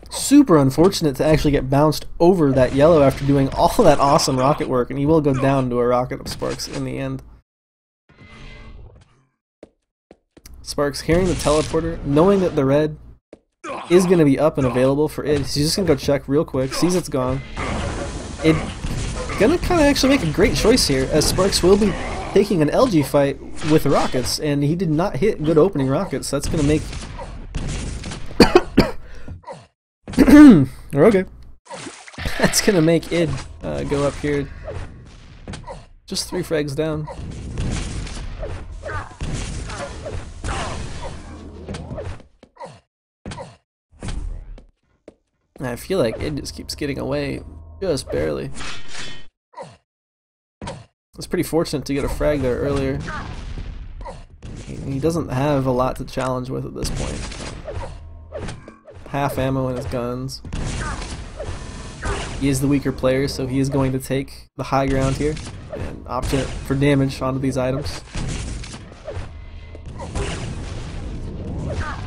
Super unfortunate to actually get bounced over that yellow after doing all that awesome rocket work, and he will go down to a rocket of Sparks in the end. Sparks hearing the teleporter, knowing that the red is going to be up and available for it, he's just going to go check real quick, sees it's gone. It gonna kind of actually make a great choice here, as Sparks will be taking an LG fight with rockets, and he did not hit good opening rockets. That's gonna make okay. That's gonna make Id go up here. Just 3 frags down. I feel like Id just keeps getting away, just barely. It's pretty fortunate to get a frag there earlier. He doesn't have a lot to challenge with at this point. Half ammo in his guns. He is the weaker player, so he is going to take the high ground here and opt for damage onto these items.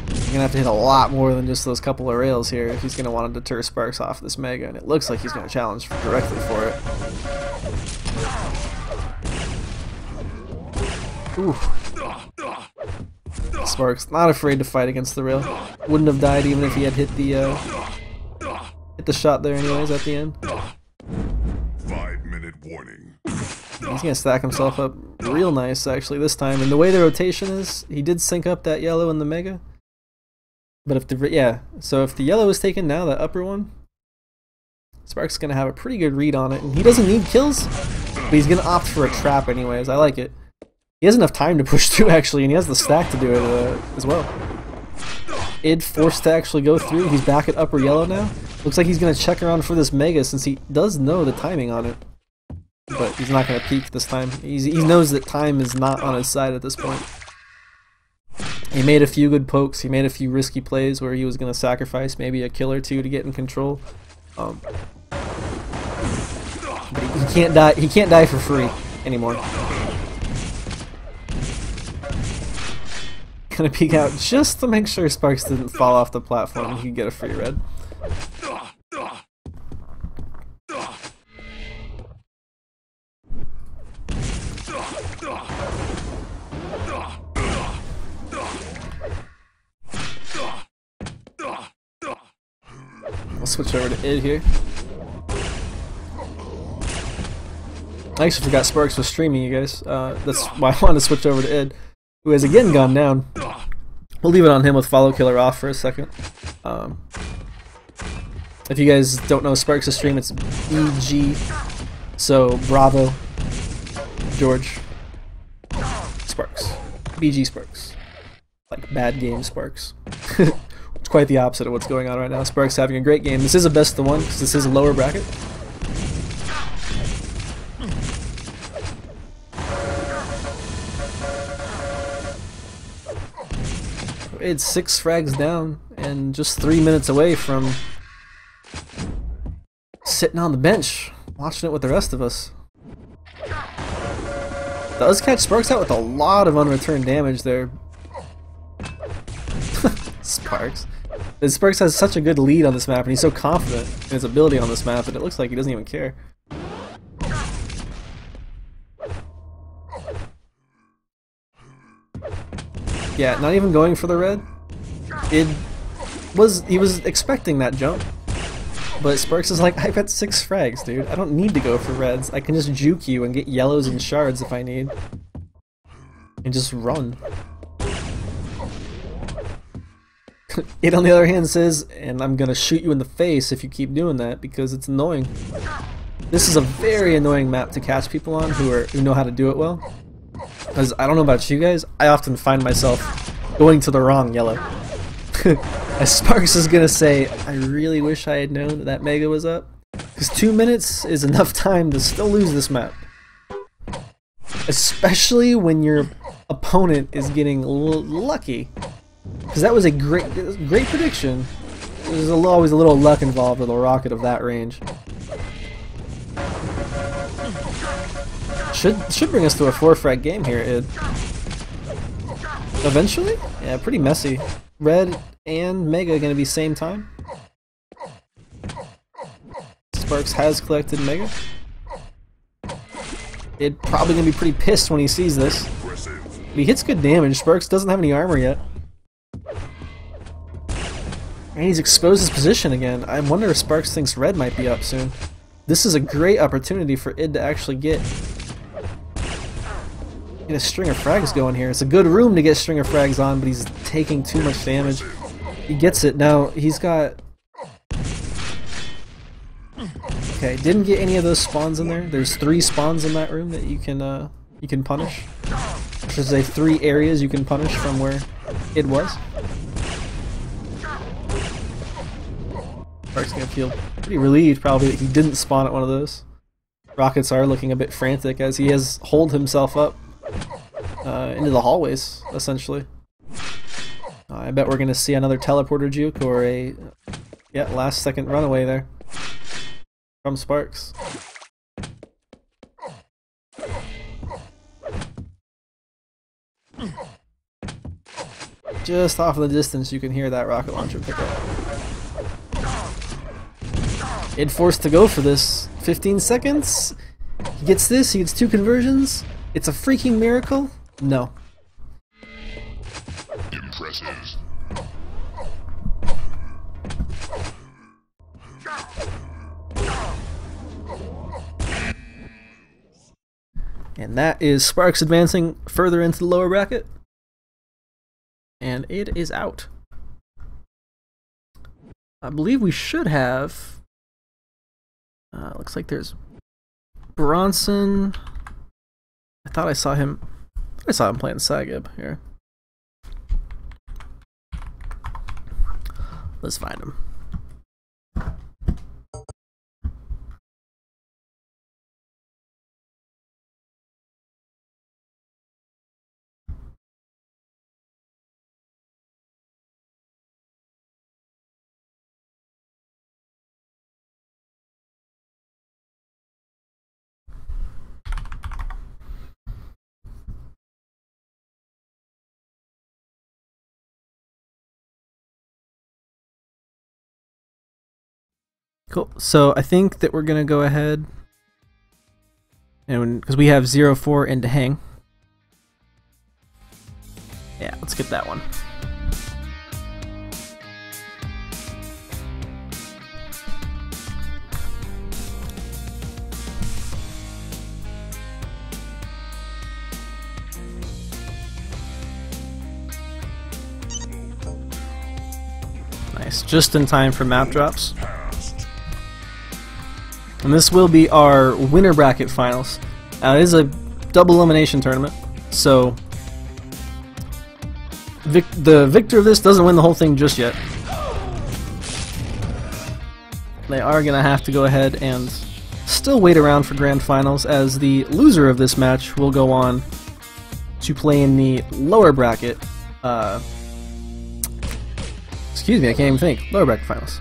He's gonna have to hit a lot more than just those couple of rails here if he's gonna want to deter Sparks off this Mega, and it looks like he's gonna challenge directly for it. Ooh. Sparks not afraid to fight against the rail. Wouldn't have died even if he had hit the shot there anyways at the end. 5-minute warning. He's gonna stack himself up real nice actually this time, and the way the rotation is, he did sync up that yellow in the Mega. But if the yellow is taken now, that upper one, Sparks is gonna have a pretty good read on it, and he doesn't need kills, but he's gonna opt for a trap anyways. I like it. He has enough time to push through actually, and he has the stack to do it as well. Id forced to actually go through. He's back at upper yellow now. Looks like he's going to check around for this Mega since he does know the timing on it. But but he's not going to peek this time. He knows that time is not on his side at this point. He made a few good pokes. He made a few risky plays where he was going to sacrifice maybe a kill or two to get in control. But he can't die. He can't die for free anymore. Gonna peek out just to make sure Sparks didn't fall off the platform and he could get a free red. I'll switch over to id here. I actually forgot Sparks was streaming, you guys. That's why I wanted to switch over to id, who has again gone down. We'll leave it on him with follow killer off for a second. If you guys don't know Sparks' stream, it's BG. So Bravo, George, Sparks, BG Sparks, like bad game Sparks. It's quite the opposite of what's going on right now. Sparks having a great game. This is a best of one because this is a lower bracket. It's 6 frags down and just 3 minutes away from sitting on the bench watching it with the rest of us. Does catch Sparks out with a lot of unreturned damage there. Sparks. Sparks has such a good lead on this map and he's so confident in his ability on this map that it looks like he doesn't even care. Yeah, not even going for the red. He was expecting that jump. But Sparks is like, I've got 6 frags, dude. I don't need to go for reds. I can just juke you and get yellows and shards if I need. And just run. It on the other hand says, and I'm gonna shoot you in the face if you keep doing that because it's annoying. This is a very annoying map to catch people on who know how to do it well. Because I don't know about you guys, I often find myself going to the wrong yellow. As Sparks is gonna say, I really wish I had known that Mega was up. Because 2 minutes is enough time to still lose this map. Especially when your opponent is getting lucky. Because that was a great prediction. There's always a little luck involved with a rocket of that range. Should bring us to a 4-frag game here, id. Eventually? Yeah, pretty messy. Red and Mega gonna be same time. Sparks has collected Mega. Id probably gonna be pretty pissed when he sees this. But he hits good damage. Sparks doesn't have any armor yet. And he's exposed his position again. I wonder if Sparks thinks red might be up soon. This is a great opportunity for id to actually get a string of frags going here. It's a good room to get string of frags on, but he's taking too much damage. He gets it. Now, he's got... Okay, didn't get any of those spawns in there. There's 3 spawns in that room that you can punish. I should say 3 areas you can punish from where id was. Sparks gonna feel pretty relieved probably that he didn't spawn at one of those. Rockets are looking a bit frantic as he has holed himself up into the hallways, essentially. I bet we're gonna see another teleporter juke or a last second runaway there from Sparks. Just off in the distance you can hear that rocket launcher pick up. Id forced to go for this. 15 seconds. He gets this. He gets 2 conversions. It's a freaking miracle. No. Impressive. And that is Sparks advancing further into the lower bracket. And it is out. I believe we should have... looks like there's Bronson. I thought I saw him playing Saab here. Let's find him. Cool. So I think that we're gonna go ahead, and because we have 0-4 into hang. Yeah, let's get that one. Nice, just in time for map drops. And this will be our winner bracket finals. It is a double elimination tournament, so the victor of this doesn't win the whole thing just yet. They are going to have to go ahead and still wait around for grand finals, as the loser of this match will go on to play in the lower bracket. Excuse me, I can't even think. Lower bracket finals.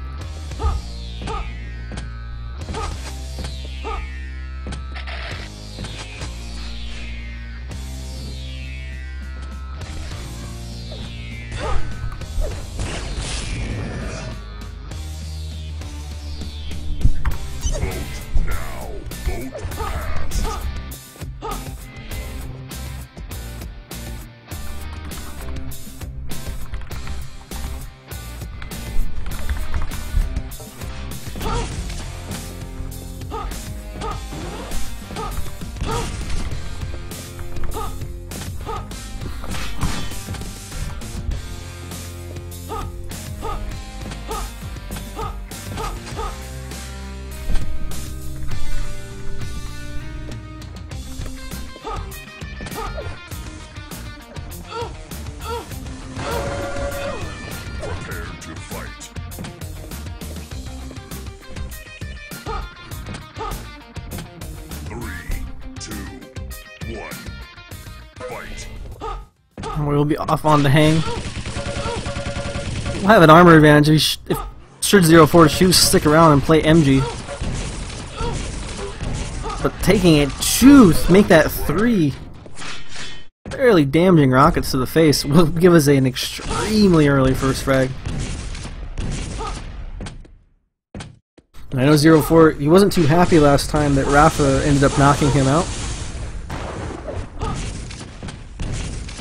We'll be off on the hang. We'll have an armor advantage if should 0-4 choose to stick around and play MG. But taking it, make that 3 fairly damaging rockets to the face will give us an extremely early first frag. I know 0-4, he wasn't too happy last time that Rafa ended up knocking him out.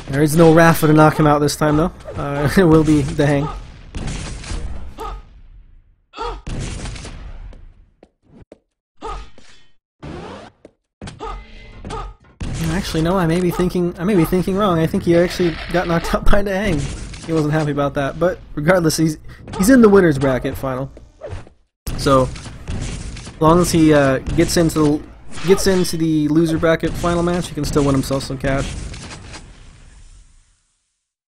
There is no Rafa to knock him out this time, though. It will be the hang. Actually, no. I may be thinking wrong. I think he actually got knocked out by the hang. He wasn't happy about that, but regardless, he's in the winners bracket final. So, as long as he gets into the loser bracket final match, he can still win himself some cash.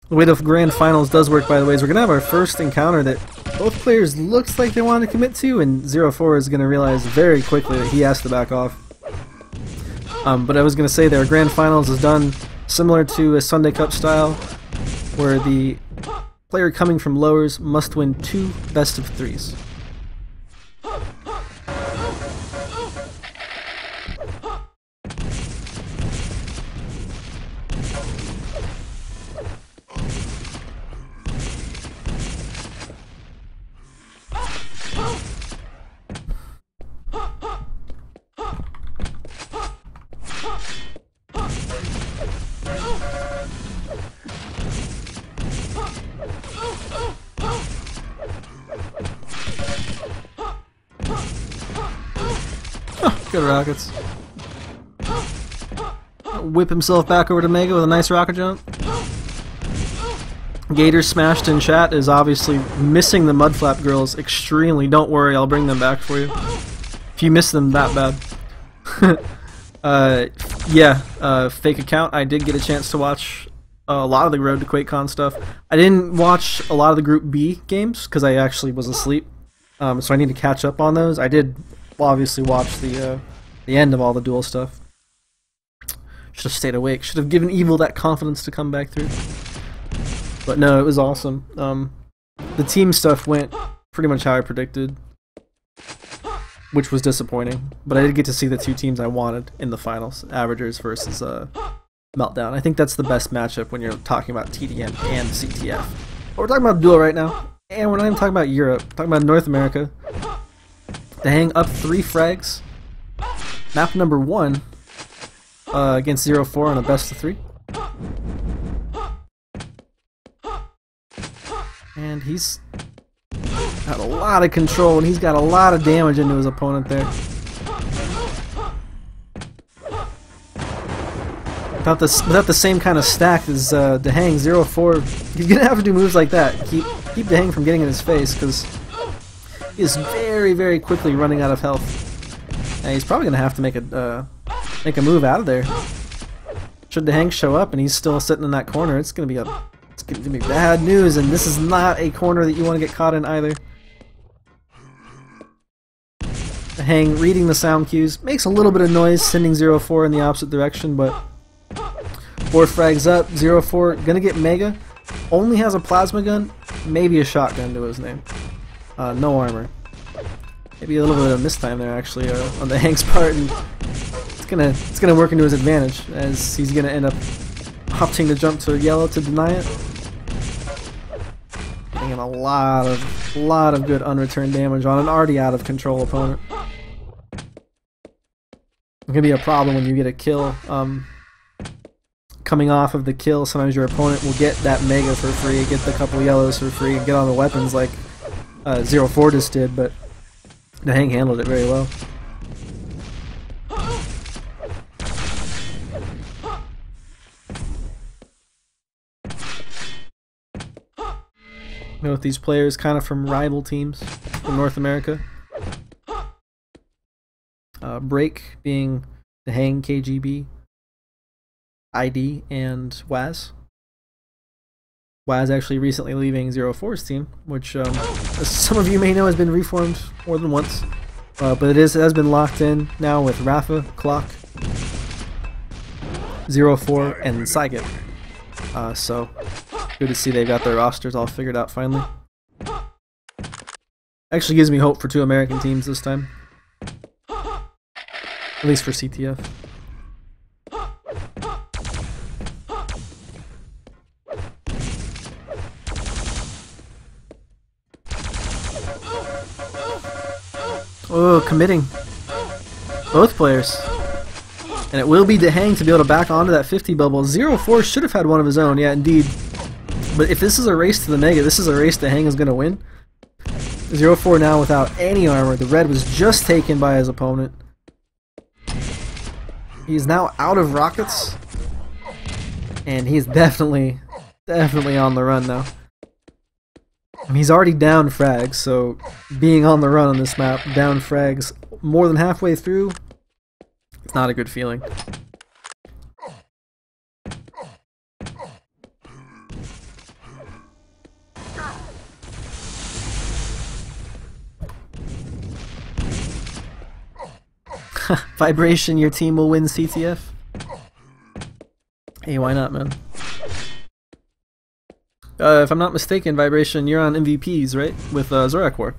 The way the grand finals does work, by the way, is we're going to have our first encounter that both players looks like they want to commit to, and 0-4 is going to realize very quickly that he has to back off. But I was going to say that our grand finals is done similar to a Sunday Cup style, where the player coming from lowers must win 2 best of 3s. Good rockets. Whip himself back over to Mega with a nice rocket jump. Gator smashed in chat is obviously missing the Mudflap girls extremely. Don't worry, I'll bring them back for you. If you miss them that bad. Fake account. I did get a chance to watch a lot of the Road to QuakeCon stuff. I didn't watch a lot of the Group B games because I actually was asleep. So I need to catch up on those. I did obviously watch the end of all the duel stuff. Should have stayed awake. Should have given Evil that confidence to come back through. But no, it was awesome. The team stuff went pretty much how I predicted, which was disappointing. But I did get to see the 2 teams I wanted in the finals, Averagers versus Meltdown. I think that's the best matchup when you're talking about TDM and CTF. But we're talking about Duel right now, and we're not even talking about Europe. We're talking about North America. The Hang up 3 frags. Map number 1 against 0-4 on a best of 3. And he's got a lot of control, and he's got a lot of damage into his opponent there. Without the same kind of stack as the Hang 0-4, he's gonna have to do moves like that. Keep the Hang from getting in his face, because he is very, very quickly running out of health. And he's probably gonna have to make a move out of there. Should the Hang show up and he's still sitting in that corner, it's gonna be bad news, and this is not a corner that you want to get caught in either. The Hang reading the sound cues, makes a little bit of noise, sending 0-4 in the opposite direction, but 4 frags up, 0-4 gonna get Mega. Only has a plasma gun, maybe a shotgun to his name. No armor. Maybe a little bit of mistime there actually on the Hang's part, and it's gonna work into his advantage as he's gonna end up opting to jump to yellow to deny it. Getting in a lot of good unreturned damage on an already out of control opponent. It can be a problem when you get a kill. Coming off of the kill, sometimes your opponent will get that Mega for free, get the couple yellows for free, and get on the weapons like 0-4 just did, but the Hang handled it very well. With these players kind of from rival teams from North America. Break being the Hang, KGB, ID, and Waz. Waz actually recently leaving 0-4's team, which as some of you may know has been reformed more than once. But it has been locked in now with Rafa, Clock, 0-4, and Saiget. So good to see they've got their rosters all figured out finally. Actually gives me hope for 2 American teams this time. At least for CTF. Oh, committing. Both players. And it will be the Hang to be able to back onto that 50 bubble. 0-4 should have had one of his own, yeah, indeed. But if this is a race to the Mega, this is a race the Hang is going to win. 0-4 now without any armor. The red was just taken by his opponent. He's now out of rockets. And he's definitely on the run now. And he's already down frags, so being on the run on this map, down frags more than halfway through, it's not a good feeling. Vibration, your team will win CTF? Hey, why not, man? If I'm not mistaken, Vibration, you're on MVPs, right? With Zorak War.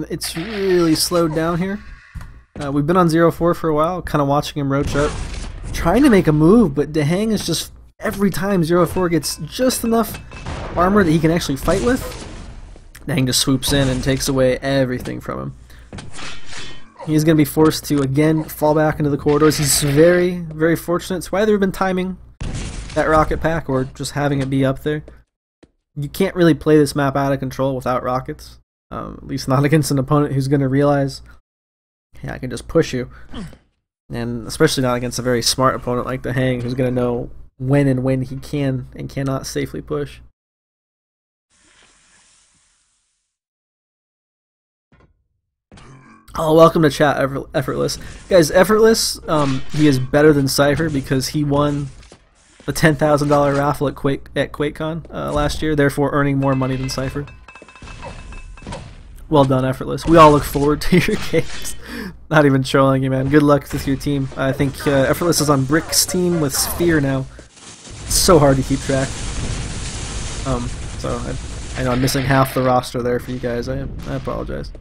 It's really slowed down here. We've been on 0-4 for a while, kind of watching him roach up. Trying to make a move, but the Hang is just, every time 0-4 gets just enough armor that he can actually fight with, the Hang just swoops in and takes away everything from him. He's going to be forced to, again, fall back into the corridors. He's very, very fortunate. It's why they've been timing that rocket pack or just having it be up there. You can't really play this map out of control without rockets. At least not against an opponent who's going to realize, yeah, I can just push you. And especially not against a very smart opponent like the Hang, who's going to know when and when he can and cannot safely push. Oh, welcome to chat, Effortless. Guys, Effortless, he is better than Cypher because he won the $10,000 raffle at QuakeCon last year, therefore earning more money than Cypher. Well done, Effortless. We all look forward to your games. Not even trolling you, man. Good luck with your team. I think Effortless is on Brick's team with Sphere now. It's so hard to keep track. So I know I'm missing half the roster there for you guys. I apologize.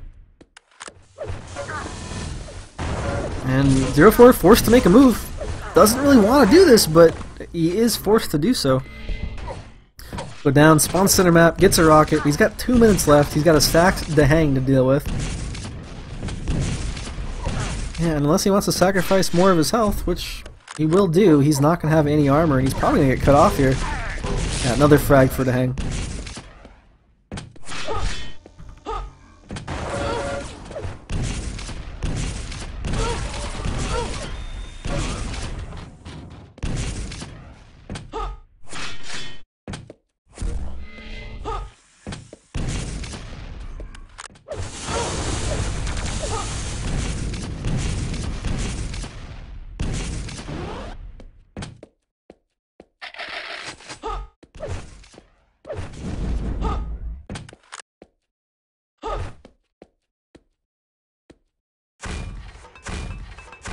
And 0-4 forced to make a move. Doesn't really want to do this, but he is forced to do so. Go down, spawn center map, gets a rocket. He's got 2 minutes left. He's got a stacked Dehang to deal with. Yeah, and unless he wants to sacrifice more of his health, which he will do, he's not going to have any armor, and he's probably going to get cut off here. Yeah, another frag for Dehang.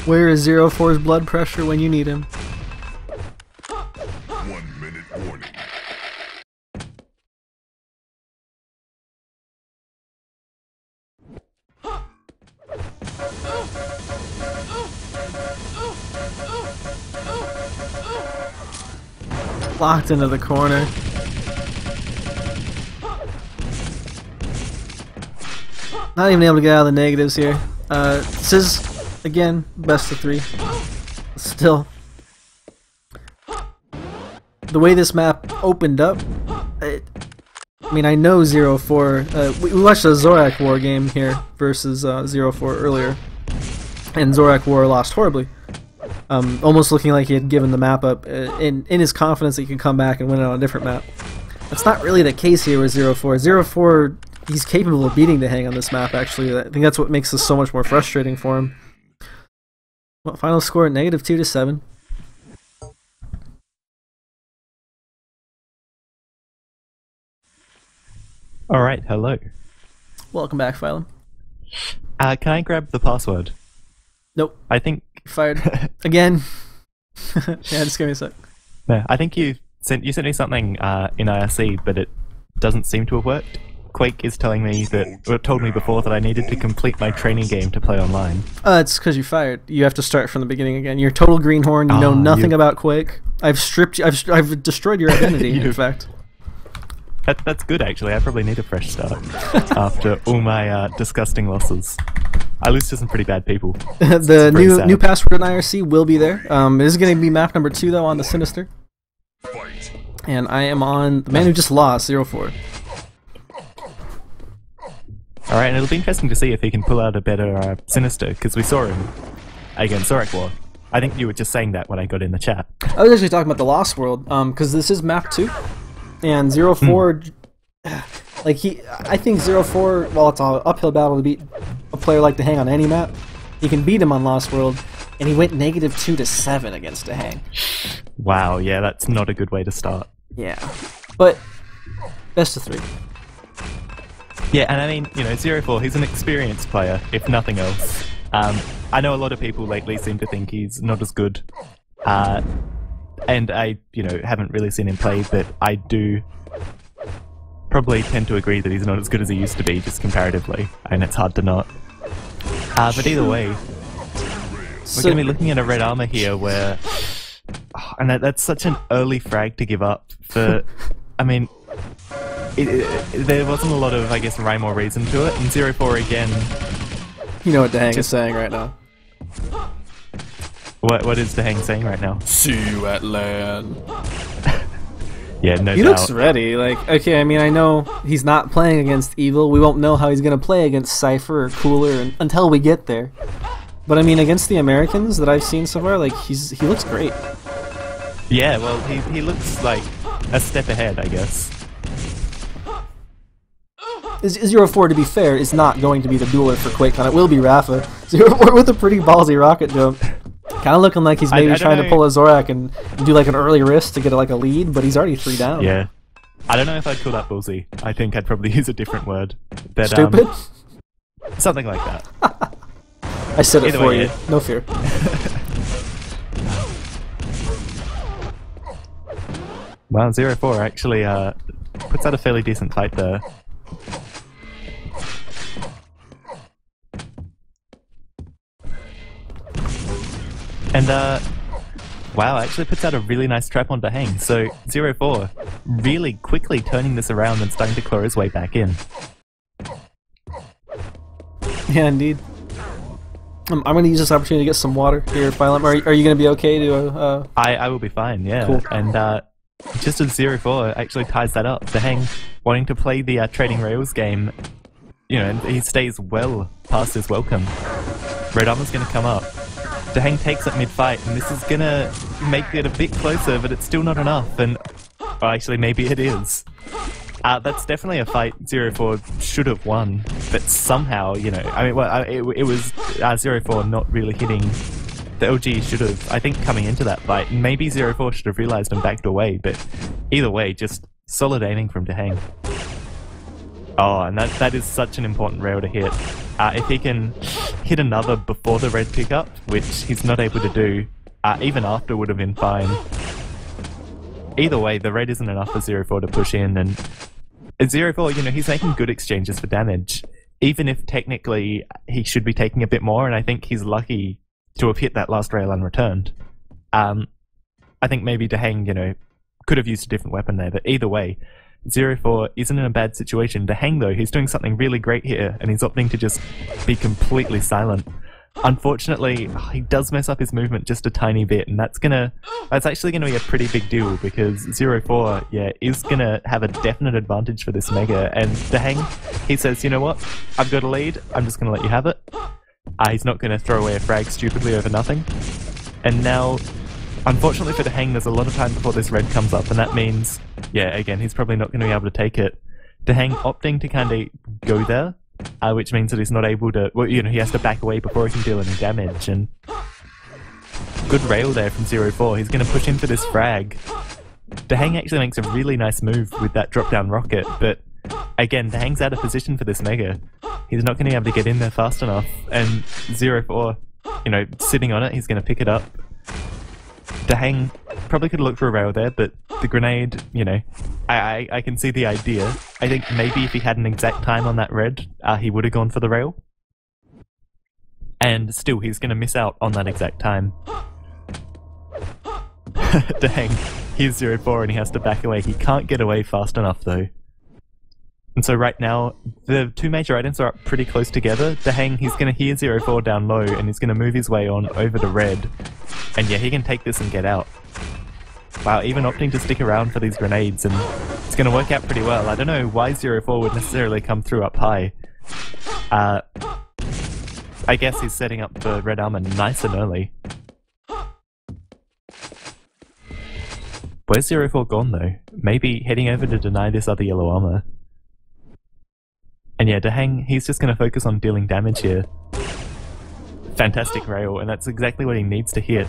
Where is 0-4's blood pressure when you need him? 1 minute warning. Locked into the corner. Not even able to get out of the negatives here. This is, again, best of 3. Still, the way this map opened up, I mean, I know 0-4. We watched a Zorak War game here versus 0-4 earlier, and Zorak War lost horribly. Almost looking like he had given the map up in his confidence that he could come back and win it on a different map. That's not really the case here with 0-4. 0-4, he's capable of beating Dehang on this map, actually. I think that's what makes this so much more frustrating for him. Well, final score -2 to 7. Alright, hello. Welcome back, Phylum. Can I grab the password? Nope. I think... Fired. Again. Yeah, just give me a sec. No, I think you sent me something in IRC, but it doesn't seem to have worked. Quake is telling me that, told me before that I needed to complete my training game to play online. It's because you fired. You have to start from the beginning again. You're a total greenhorn. You know nothing about Quake. I've stripped you. I've destroyed your identity. In fact. That's good, actually. I probably need a fresh start after all my disgusting losses. I lose to some pretty bad people. The new password in IRC will be there. It is going to be map number 2 though on the Sinister. Fight. And I am on the man who just lost 0-4. Alright, and it'll be interesting to see if he can pull out a better Sinister, because we saw him against Zorak War. I think you were just saying that when I got in the chat. I was actually talking about the Lost World, because this is map 2, and 0-4, like I think 0-4, while it's an uphill battle to beat a player like Dehang on any map, you can beat him on Lost World, and he went -2 to 7 against Dehang. Wow, yeah, that's not a good way to start. Yeah, but best of 3. Yeah, and I mean, you know, 0-4, he's an experienced player, if nothing else. I know a lot of people lately seem to think he's not as good. And I, you know, haven't really seen him play, but I do probably tend to agree that he's not as good as he used to be, just comparatively, and it's hard to not. But either way, we're going to be looking at a red armor here where... Oh, and that's such an early frag to give up for... I mean... there wasn't a lot of, I guess, rhyme or reason to it, and 0-4 again... You know what Dehang is saying right now. What is Dehang saying right now? See you at land. Yeah, no doubt. He looks ready. Like, okay, I mean, I know he's not playing against Evil. We won't know how he's going to play against Cypher or Cooler until we get there. But I mean, against the Americans that I've seen so far, like, he looks great. Yeah, well, he looks like a step ahead, I guess. 0-4, to be fair, is not going to be the dueler for QuakeCon. It will be Rafa. 0-4 with a pretty ballsy rocket jump. Kind of looking like he's maybe trying to pull a Zorak and do like an early wrist to get like a lead, but he's already 3 down. Yeah. I don't know if I'd call that ballsy. I think I'd probably use a different word. But, stupid? Something like that. I said it for you. Yeah. No fear. Well, 0-4 actually puts out a fairly decent fight there. And wow, actually puts out a really nice trap on Daheng. So 0-4 really quickly turning this around and starting to claw his way back in. Yeah, indeed. I'm going to use this opportunity to get some water here, Phylum. Are you going to be okay to... I will be fine, yeah. Cool. And just as 0-4 actually ties that up, Daheng wanting to play the trading rails game, you know, and he stays well past his welcome. Red Armor's going to come up. Daheng takes it mid-fight, and this is going to make it a bit closer, but it's still not enough, and... Well, actually, maybe it is. That's definitely a fight 0-4 should have won, but somehow, you know, I mean, well, it was 0-4 not really hitting. The LG should have, I think, coming into that fight, maybe 0-4 should have realised and backed away, but either way, just solid aiming from Daheng. Oh, and that is such an important rail to hit. If he can hit another before the red pickup, which he's not able to do, even after would have been fine. Either way, the red isn't enough for 0-4 to push in, and 0-4, you know, he's making good exchanges for damage, even if technically he should be taking a bit more, and I think he's lucky to have hit that last rail unreturned. I think maybe Daheng, you know, could have used a different weapon there, but either way, 0-4 isn't in a bad situation. Daheng, though, he's doing something really great here, and he's opting to just be completely silent. Unfortunately, he does mess up his movement just a tiny bit, and that's actually gonna be a pretty big deal, because 0-4, yeah, is gonna have a definite advantage for this Mega, and Daheng, he says, you know what, I've got a lead, I'm just gonna let you have it. He's not gonna throw away a frag stupidly over nothing. And now, unfortunately for Daheng, there's a lot of time before this red comes up, and that means, yeah, again, he's probably not gonna be able to take it. Daheng opting to kinda go there, which means that he's not able to, well, you know, he has to back away before he can deal any damage, and good rail there from 0-4. He's going to push in for this frag. Daheng actually makes a really nice move with that drop-down rocket, but again, Daheng's out of position for this Mega. He's not going to be able to get in there fast enough, and 0-4, you know, sitting on it, he's going to pick it up. Daheng probably could have looked for a rail there, but the grenade, you know, I can see the idea. I think maybe if he had an exact time on that red, he would have gone for the rail. And still, he's going to miss out on that exact time. Daheng, here's 0-4 and he has to back away. He can't get away fast enough, though. And so right now, the two major items are up pretty close together. Daheng, he's going to hear 0-4 down low, and he's going to move his way on over to red. And yeah, he can take this and get out. Wow, even opting to stick around for these grenades, and it's going to work out pretty well. I don't know why 0-4 would necessarily come through up high. I guess he's setting up for red armor nice and early. Where's 0-4 gone, though? Maybe heading over to deny this other yellow armor. And yeah, Daheng, he's just going to focus on dealing damage here. Fantastic rail, and that's exactly what he needs to hit.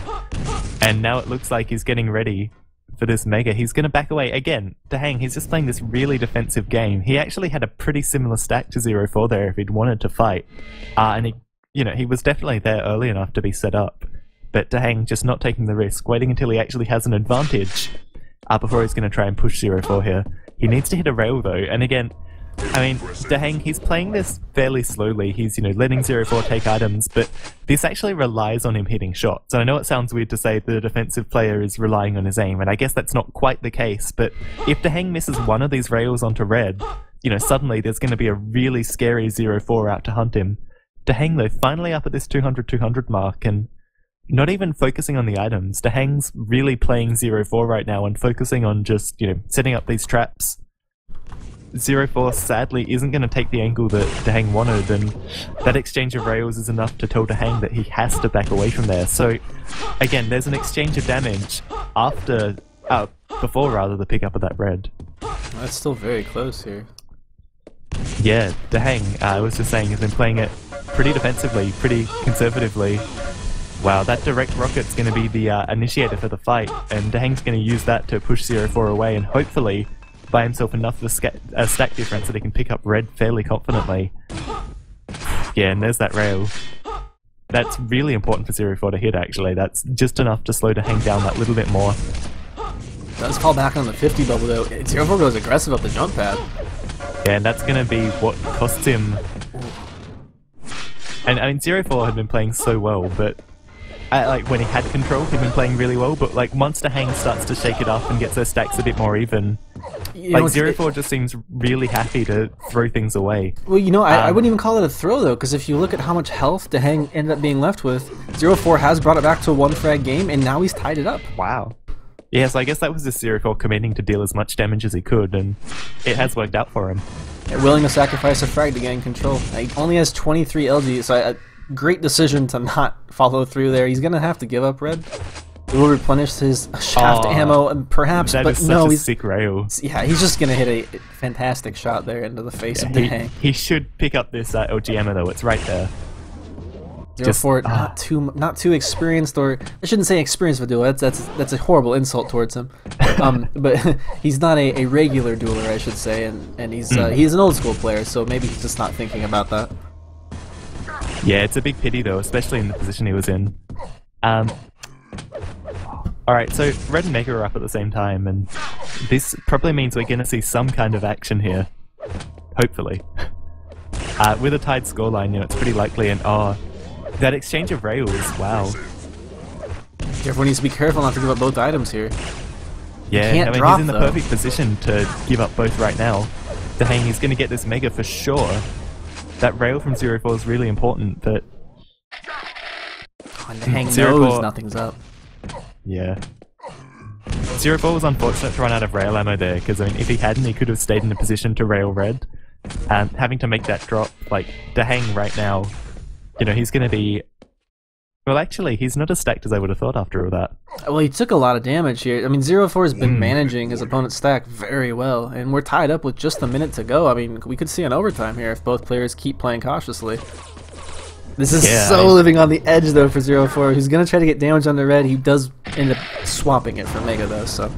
And now it looks like he's getting ready for this Mega. He's going to back away again. Daheng, he's just playing this really defensive game. He actually had a pretty similar stack to 0-4 there if he'd wanted to fight. And he, you know, he was definitely there early enough to be set up. But Daheng just not taking the risk, waiting until he actually has an advantage before he's going to try and push 0-4 here. He needs to hit a rail though, and again, I mean, Daheng, he's playing this fairly slowly. He's, you know, letting 0-4 take items, but this actually relies on him hitting shots. And I know it sounds weird to say the defensive player is relying on his aim, and I guess that's not quite the case, but if Daheng misses one of these rails onto red, you know, suddenly there's going to be a really scary 0-4 out to hunt him. Daheng, though, finally up at this 200-200 mark, and not even focusing on the items. Daheng's really playing 0-4 right now and focusing on just, you know, setting up these traps. 0-4 sadly isn't going to take the angle that Daheng wanted, and that exchange of rails is enough to tell Daheng that he has to back away from there. So again, there's an exchange of damage after, before rather, the pickup of that red. That's still very close here. Yeah, Daheng, I was just saying, has been playing it pretty defensively, pretty conservatively. Wow, that direct rocket's going to be the initiator for the fight, and Daheng's going to use that to push 0-4 away and hopefully buy himself enough of a stack difference that he can pick up red fairly confidently. Yeah, and there's that rail. That's really important for 0-4 to hit, actually. That's just enough to slow Daheng down that little bit more. Does call back on the 50 bubble, though. 0-4 goes aggressive up the jump pad. Yeah, and that's going to be what costs him. And I mean, 0-4 had been playing so well, but like when he had control, he'd been playing really well, but like once Dahang starts to shake it up and gets their stacks a bit more even, like 0-4 just seems really happy to throw things away. Well, you know, I wouldn't even call it a throw though, because if you look at how much health Dahang ended up being left with, 0-4 has brought it back to a 1-frag game, and now he's tied it up. Wow. Yeah, so I guess that was just 0-4 committing to deal as much damage as he could, and it has worked out for him. Yeah, willing to sacrifice a frag to gain control. He only has 23 LG, so great decision to not follow through there. He's gonna have to give up red. He will replenish his shaft ammo, perhaps, that but is no, such a he's sick rail. Yeah, he's just gonna hit a fantastic shot there into the face of Dahang. He should pick up this LG ammo though. It's right there. 0-4, not too experienced, or I shouldn't say experienced with duel. That's a horrible insult towards him. But he's not a regular dueler, I should say, and he's an old school player, so maybe he's just not thinking about that. Yeah, it's a big pity though, especially in the position he was in. Alright, so Red and Mega are up at the same time, and this probably means we're going to see some kind of action here. Hopefully. With a tied scoreline, you know, it's pretty likely, and that exchange of rails, wow. Everyone needs to be careful not to give up both items here. Yeah, I mean, drop, he's in the perfect position to give up both right now. Dahang, he's going to get this Mega for sure. That rail from 0-4 is really important, but... Dahang knows nothing's up. Yeah. 0-4 was unfortunate to run out of rail ammo there, because I mean, if he hadn't, he could have stayed in a position to rail red. Having to make that drop, like, Dahang right now, you know, he's going to be... Well, actually, he's not as stacked as I would have thought after all that. Well, he took a lot of damage here. I mean, 0-4 has been managing his opponent's stack very well, and we're tied up with just a minute to go. I mean, we could see an overtime here if both players keep playing cautiously. This is living on the edge, though, for 0-4. He's going to try to get damage on the red. He does end up swapping it for Mega, though, so...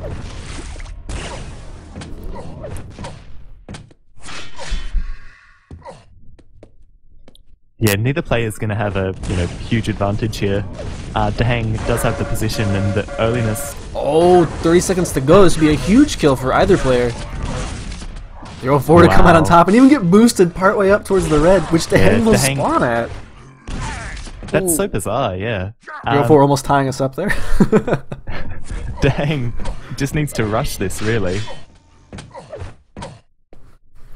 Yeah, neither player is going to have a huge advantage here. Dahang does have the position and the earliness. Oh, 30 seconds to go. This would be a huge kill for either player. 0-4 to come out on top and even get boosted partway up towards the red, which Dahang will spawn at. That's so bizarre, yeah. 0-4 almost tying us up there. Dahang just needs to rush this, really.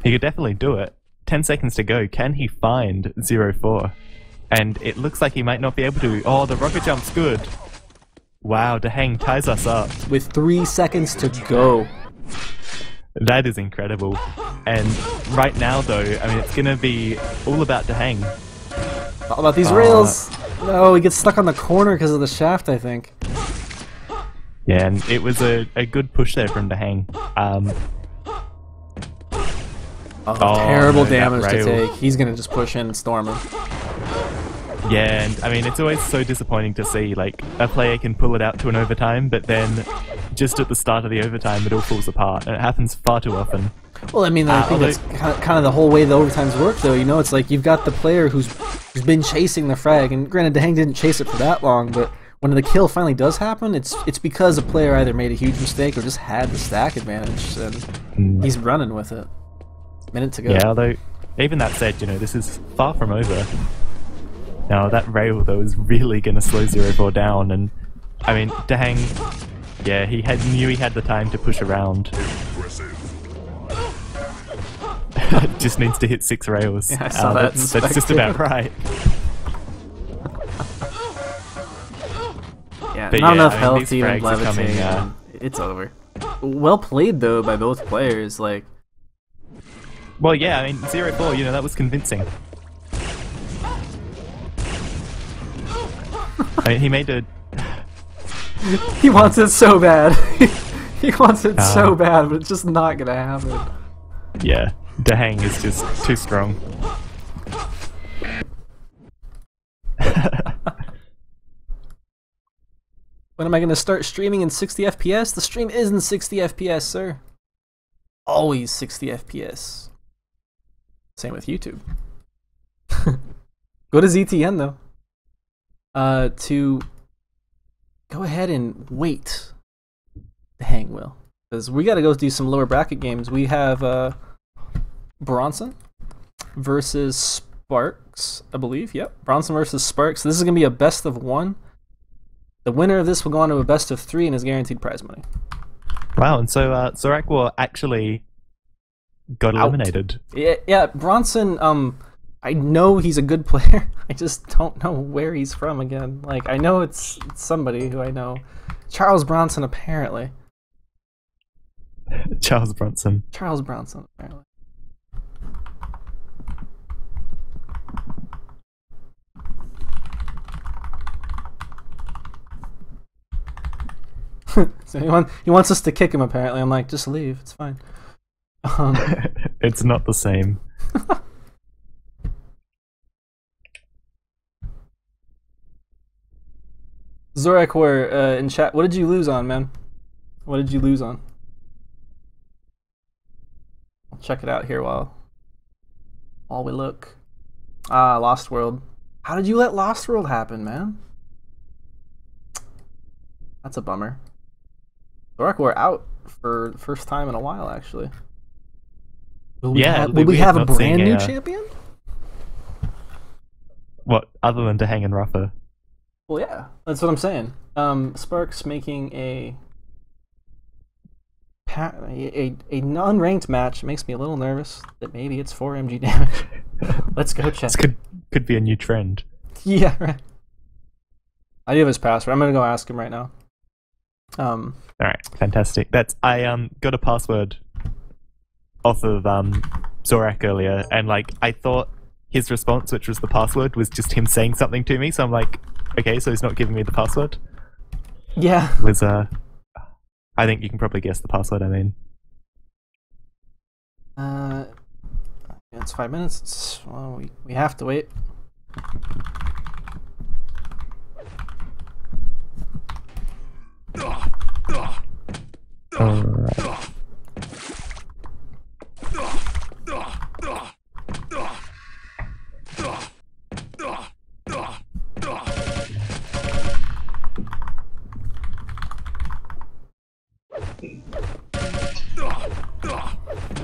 He could definitely do it. 10 seconds to go. Can he find 0-4? And it looks like he might not be able to. Oh, the rocket jump's good. Wow, Dahang ties us up. With 3 seconds to go. That is incredible. And right now, though, I mean, it's going to be all about Dahang. All about these rails. No, he gets stuck on the corner because of the shaft, I think. Yeah, and it was a good push there from Dahang. Terrible damage to take. He's going to just push in and storm him. Yeah, and I mean, it's always so disappointing to see, like, a player can pull it out to an overtime, but then just at the start of the overtime, it all falls apart, and it happens far too often. Well, I mean, I think that's kind of the whole way the overtimes work, though. You know, it's like you've got the player who's been chasing the frag, and granted, Dahang didn't chase it for that long, but when the kill finally does happen, it's because a player either made a huge mistake or just had the stack advantage, and he's running with it. Minute to go. Yeah, although, even that said, you know, this is far from over. Now, that rail, though, is really going to slow 0-4 down, and, I mean, Dahang, yeah, knew he had the time to push around. Just needs to hit 6 rails. Yeah, I saw that. That's just about right. Yeah, not enough health to even levitate. It's over. Well played, though, by both players, like... Well, yeah, I mean, 0-4, you know, that was convincing. I mean, he made a... He wants it so bad. He wants it so bad, but it's just not gonna happen. Yeah, Dahang is just too strong. When am I gonna start streaming in 60 FPS? The stream is in 60 FPS, sir. Always 60 FPS. Same with YouTube. Go to ZTN though. To go ahead and wait. Dahang will, because we got to go do some lower bracket games. We have Bronson versus Sparks, I believe. Yep, Bronson versus Sparks. This is gonna be a best of one. The winner of this will go on to a best of 3 and is guaranteed prize money. Wow, and so Zorak War actually got eliminated. Yeah, Bronson, I know he's a good player. I just don't know where he's from again. Like, I know it's somebody who I know. Charles Bronson, apparently. Charles Bronson. Charles Bronson, apparently. So he wants us to kick him, apparently. I'm like, just leave, it's fine. It's not the same. Zorak War in chat, what did you lose on, man? What did you lose on? I'll check it out here while we look. Ah, Lost World. How did you let Lost World happen, man? That's a bummer. Zorak War out for the first time in a while, actually. Will we have a brand new champion? What, other than to hang and rougher? Well, yeah, that's what I'm saying. Sparks making a non-ranked match makes me a little nervous that maybe it's 4 MG damage. Let's go check. This could be a new trend. Yeah, right. I do have his password. I'm gonna go ask him right now. All right, fantastic. I got a password off of Zorak earlier, and like I thought his response, which was the password, was just him saying something to me. So I'm like, okay, so he's not giving me the password. Yeah. It was I think you can probably guess the password. I mean, it's 5 minutes. Well, we have to wait. all right.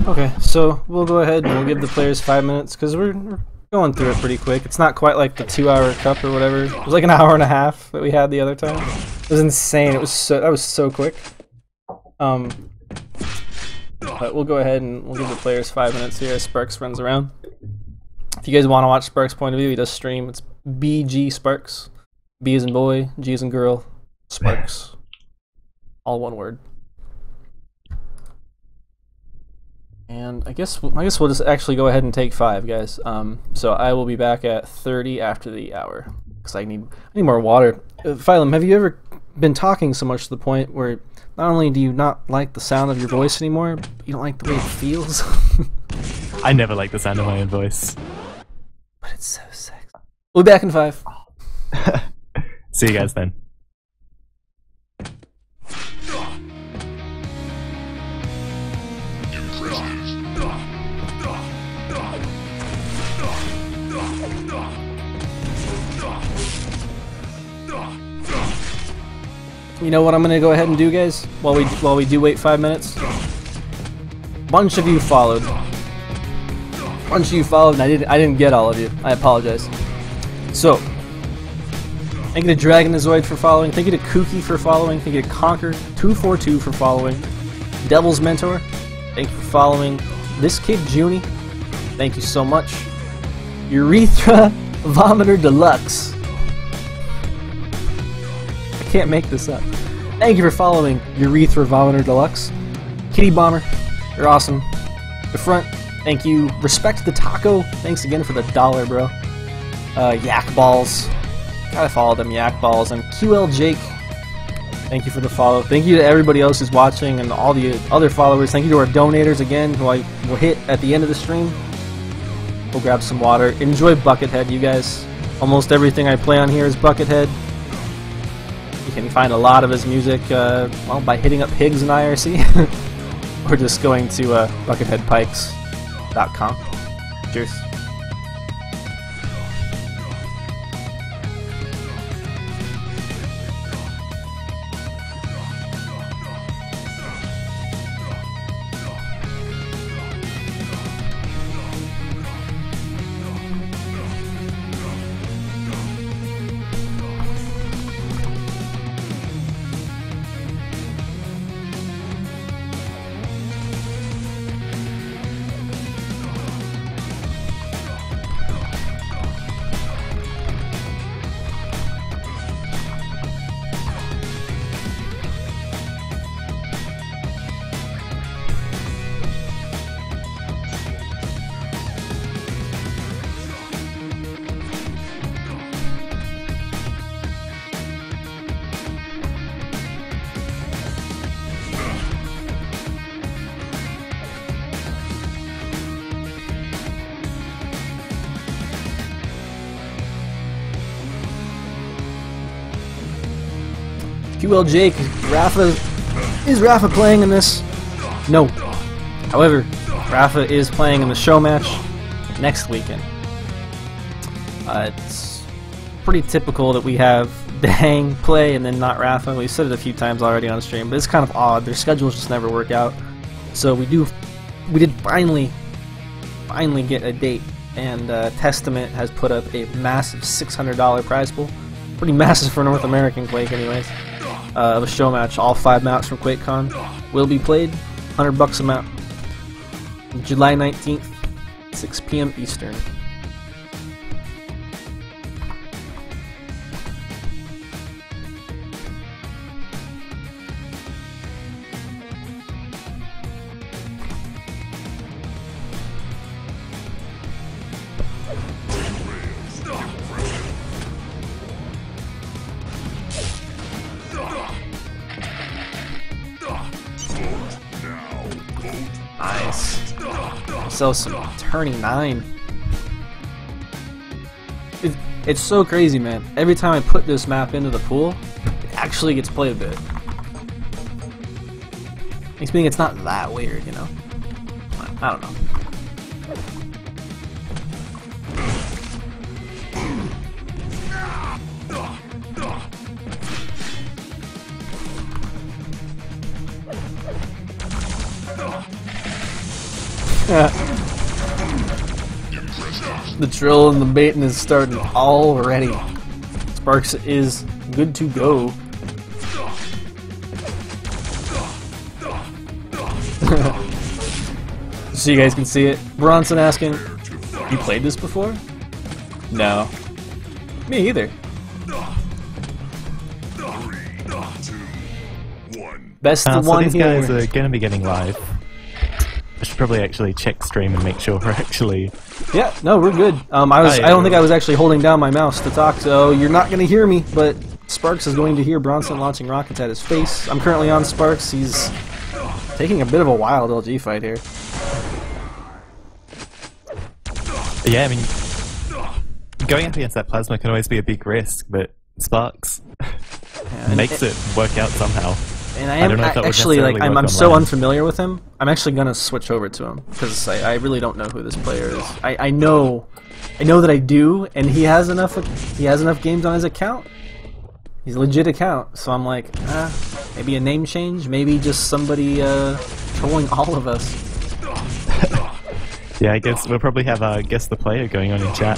Okay, so we'll go ahead and we'll give the players 5 minutes because we're going through it pretty quick. It's not quite like the 2-hour cup or whatever. It was like an hour and a half that we had the other time. It was insane. That was so quick. But we'll go ahead and we'll give the players 5 minutes here as Sparks runs around. If you guys want to watch Sparks' point of view, he does stream. It's BG Sparks. B as in boy, G as in girl, Sparks. All one word. And I guess we'll just actually go ahead and take 5, guys. So I will be back at 30 after the hour because I need more water. Phylum, have you ever been talking so much to the point where not only do you not like the sound of your voice anymore, but you don't like the way it feels? I never like the sound of my own voice. But it's so sexy. We'll be back in 5. See you guys then. You know what I'm gonna go ahead and do, guys? While we do wait 5 minutes. Bunch of you followed. And I didn't get all of you. I apologize. So, thank you to Dragonozoid for following. Thank you to Kooky for following. Thank you to Conquer242 for following. Devil's Mentor, thank you for following. This Kid Junie, thank you so much. Urethra Vomiter Deluxe. I can't make this up. Thank you for following Urethra Vomiter Deluxe. Kitty Bomber, you're awesome. The Front, thank you. Respect the Taco, thanks again for the $1, bro. Yak Balls, gotta follow them Yak Balls. And QL Jake, thank you for the follow. Thank you to everybody else who's watching and all the other followers. Thank you to our donators again, who I will hit at the end of the stream. We'll grab some water. Enjoy Buckethead, you guys. Almost everything I play on here is Buckethead. You can find a lot of his music well, by hitting up Higgs and IRC or just going to bucketheadpikes.com. Cheers. QLJ, is Rafa playing in this? No. However, Rafa is playing in the show match next weekend. It's pretty typical that we have Bang play and then not Rafa. We've said it a few times already on stream, but it's kind of odd. Their schedules just never work out. So we did finally get a date, and Testament has put up a massive $600 prize pool. Pretty massive for North American Quake anyways. Of a show match. All 5 maps from QuakeCon will be played. $100 a map. July 19th, 6 p.m. Eastern. Nice. So some turning 9. It's so crazy, man. Every time I put this map into the pool, it actually gets played a bit. Makes me think it's not that weird, you know? I don't know. The drill and the baiting is starting already. Sparks is good to go. So you guys can see it. Bronson asking, you played this before? No. Me either. 3, 2, 1. Best of So one these here. guys are going to be getting live. I should probably actually check stream and make sure we're actually... Yeah, no, we're good. I don't think I was actually holding down my mouse to talk, so you're not going to hear me, but Sparks is going to hear Bronson launching rockets at his face. I'm currently on Sparks. He's taking a bit of a wild LG fight here. Yeah, I mean, going up against that plasma can always be a big risk, but Sparks makes it work out somehow. And I don't know if that actually, like, I'm so unfamiliar with him. I'm actually gonna switch over to him because I really don't know who this player is. I know that I do, and he has enough games on his account. He's a legit account, so I'm like, maybe a name change, maybe just somebody trolling all of us. Yeah, I guess we'll probably have Guess the Player going on in chat.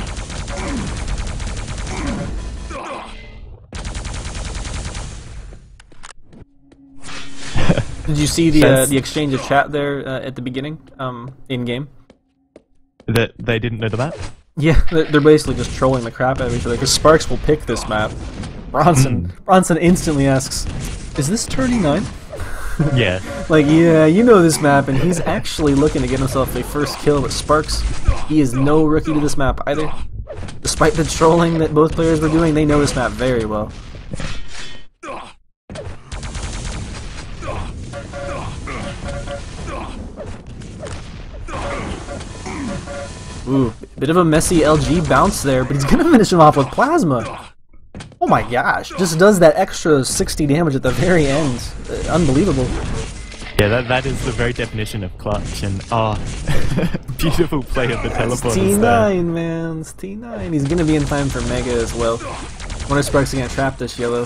Did you see the exchange of chat there at the beginning, in game? That they didn't know the map? Yeah, they're basically just trolling the crap out of each other because Sparks will pick this map. Bronson instantly asks, "Is this turning 9?" Yeah. Like, yeah, you know this map, and he's actually looking to get himself a first kill. But Sparks, he is no rookie to this map either. Despite the trolling that both players were doing, they know this map very well. Ooh, bit of a messy LG bounce there, but he's gonna finish him off with plasma. Oh my gosh, just does that extra 60 damage at the very end. Unbelievable. Yeah, that is the very definition of clutch, and beautiful play of the teleporters T9, there. man, it's T9. He's gonna be in time for Mega as well. Wonder Sparks gonna trap this yellow.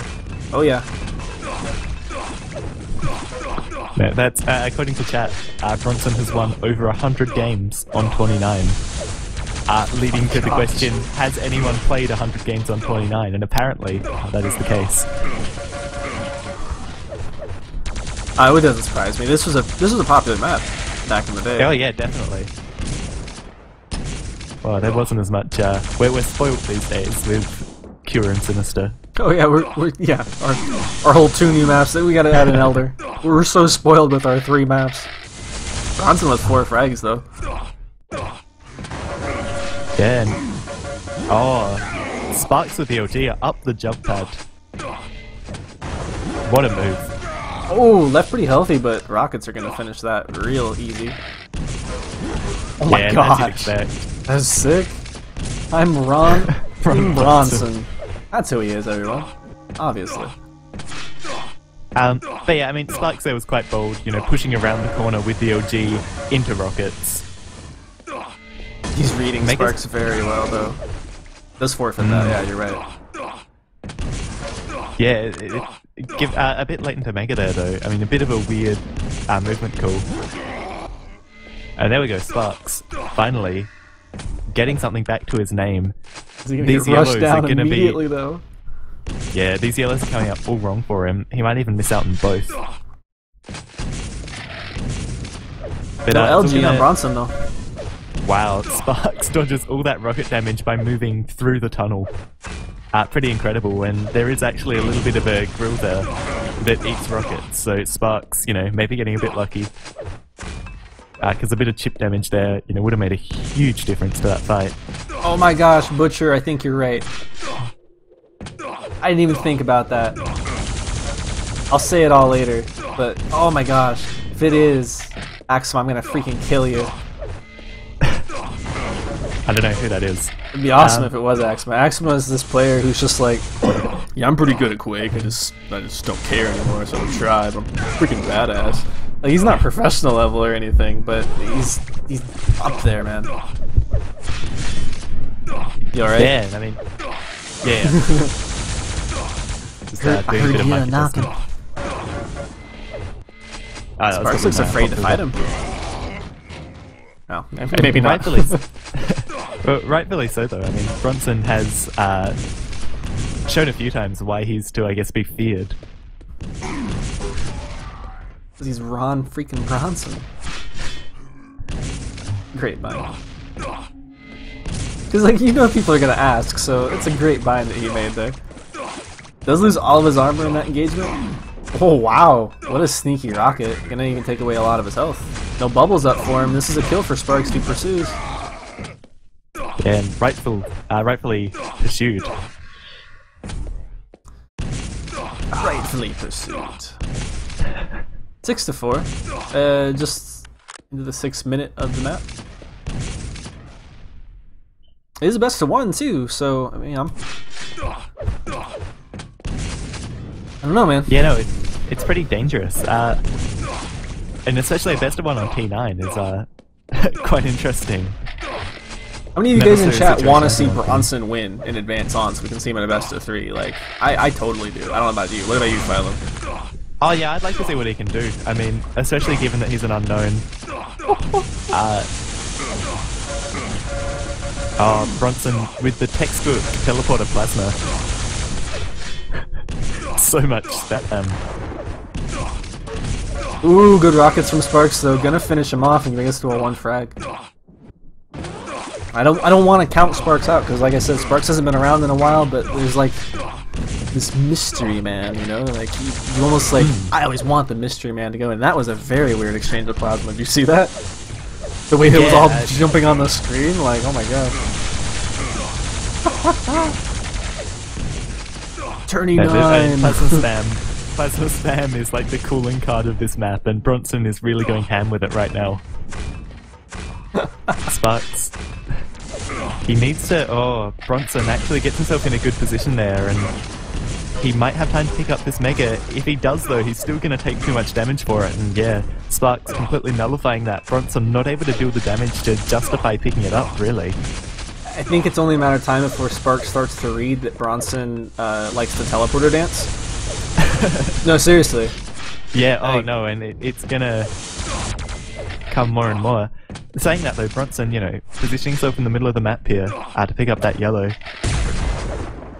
Oh yeah. Yeah, that's according to chat. Bronson has won over 100 games on 29. Leading to the question: has anyone played 100 games on 29? And apparently, that is the case. It doesn't surprise me. This was a popular map back in the day. Oh yeah, definitely. Well, there wasn't as much. We're spoiled these days with Cure and Sinister. Oh yeah, we're our whole 2 new maps. We gotta add an Elder. We're so spoiled with our 3 maps. Bronson with 4 frags though. Yeah, and Sparks with the OT are up the jump pad. What a move. Oh, left pretty healthy, but Rockets are gonna finish that real easy. Oh my gosh, that's sick. I'm Ron Bronson. That's who he is, everyone. Obviously. But yeah, I mean, Sparks there was quite bold, you know, pushing around the corner with the LG into rockets. He's reading Sparks very well, though. Does forfeit that, yeah, you're right. Yeah, give a bit late into Mega there, though. I mean, a bit of a weird movement call. And there we go, Sparks. Finally, getting something back to his name. These yellows are going to be... though. Yeah, these yellows are coming up all wrong for him. He might even miss out on both. But, no LG on Bronson, though. Wow, Sparks dodges all that rocket damage by moving through the tunnel. Pretty incredible, and there is actually a little bit of a grill there that eats rockets, so Sparks, you know, maybe getting a bit lucky. Because a bit of chip damage there, you know, would have made a huge difference to that fight. Oh my gosh, Butcher, I think you're right. I didn't even think about that. I'll say it all later, but oh my gosh, if it is Axma, I'm gonna freaking kill you. I don't know who that is. It'd be awesome if it was Axma. Axma is this player who's just like, yeah, I'm pretty good at Quake. I just don't care anymore, so I try. But I'm freaking badass. Like, he's not professional level or anything, but he's up there, man. You alright? Yeah, I mean, yeah. Just, I heard you knocking. Sparks looks afraid to fight him. Oh, maybe not. Rightfully so, though. I mean, Bronson has shown a few times why he's to, I guess, be feared. Because he's Ron freaking Bronson. Great bind. Because, like, you know people are going to ask, so it's a great bind that he made there. Does lose all of his armor in that engagement? Oh, wow. What a sneaky rocket. Gonna even take away a lot of his health. No bubbles up for him. This is a kill for Sparks, who pursues. Yeah, and rightfully pursued. Rightfully pursued. 6-4. Just into the 6th minute of the map. It is a best of 1 too, so I mean I don't know, man. Yeah, no, it's pretty dangerous. And especially a best of 1 on T9 is quite interesting. How many of you guys in chat want to see Bronson win in advance on so we can see him in a best of 3? Like, I totally do. I don't know about you. What about you, Philo? Oh yeah, I'd like to see what he can do. I mean, especially given that he's an unknown. Bronson with the textbook teleporter plasma. So much stat Ooh, good rockets from Sparks though. Gonna finish him off and bring us to a 1 frag. I don't want to count Sparks out because, like I said, Sparks hasn't been around in a while. But there's like this mystery man, you know, like you almost like I always want the mystery man to go. And that was a very weird exchange of plasma. Did you see that? The way it was all jumping on the screen, like oh my god. Turning 9. Plasma spam is like the cooling card of this map, and Bronson is really going ham with it right now. Sparks. He needs to... Oh, Bronson actually gets himself in a good position there, and he might have time to pick up this Mega. If he does, though, he's still going to take too much damage for it, and yeah, Sparks completely nullifying that. Bronson not able to do the damage to justify picking it up, really. I think it's only a matter of time before Sparks starts to read that Bronson likes the teleporter dance. No, seriously. Yeah, oh no, and it's gonna come more and more. Saying that though, Bronson, you know, positioning himself in the middle of the map here to pick up that yellow.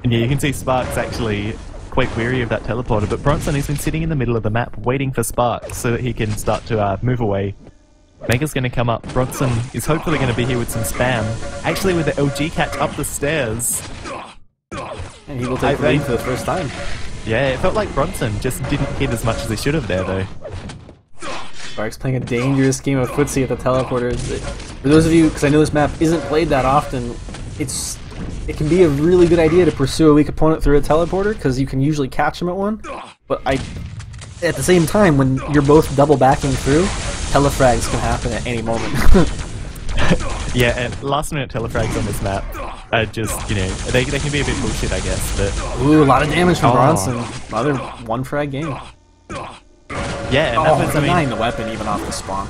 And yeah, you can see Sparks actually quite weary of that teleporter, but Bronson has been sitting in the middle of the map waiting for Sparks so that he can start to move away. Mega's gonna come up. Bronson is hopefully gonna be here with some spam. Actually with the LG catch up the stairs. And he will take the lead for the first time. Yeah, it felt like Bronson just didn't hit as much as he should have there though. Sparks playing a dangerous game of footsie at the teleporters. For those of you, because I know this map isn't played that often, it can be a really good idea to pursue a weak opponent through a teleporter because you can usually catch them at one. But at the same time, when you're both double backing through, telefrags can happen at any moment. Yeah, and last minute telefrags on this map are just, you know, they can be a bit bullshit, I guess. But ooh, a lot of damage from Bronson. Another 1 frag game. Yeah, and that was, I denying mean, the weapon even off the spawn.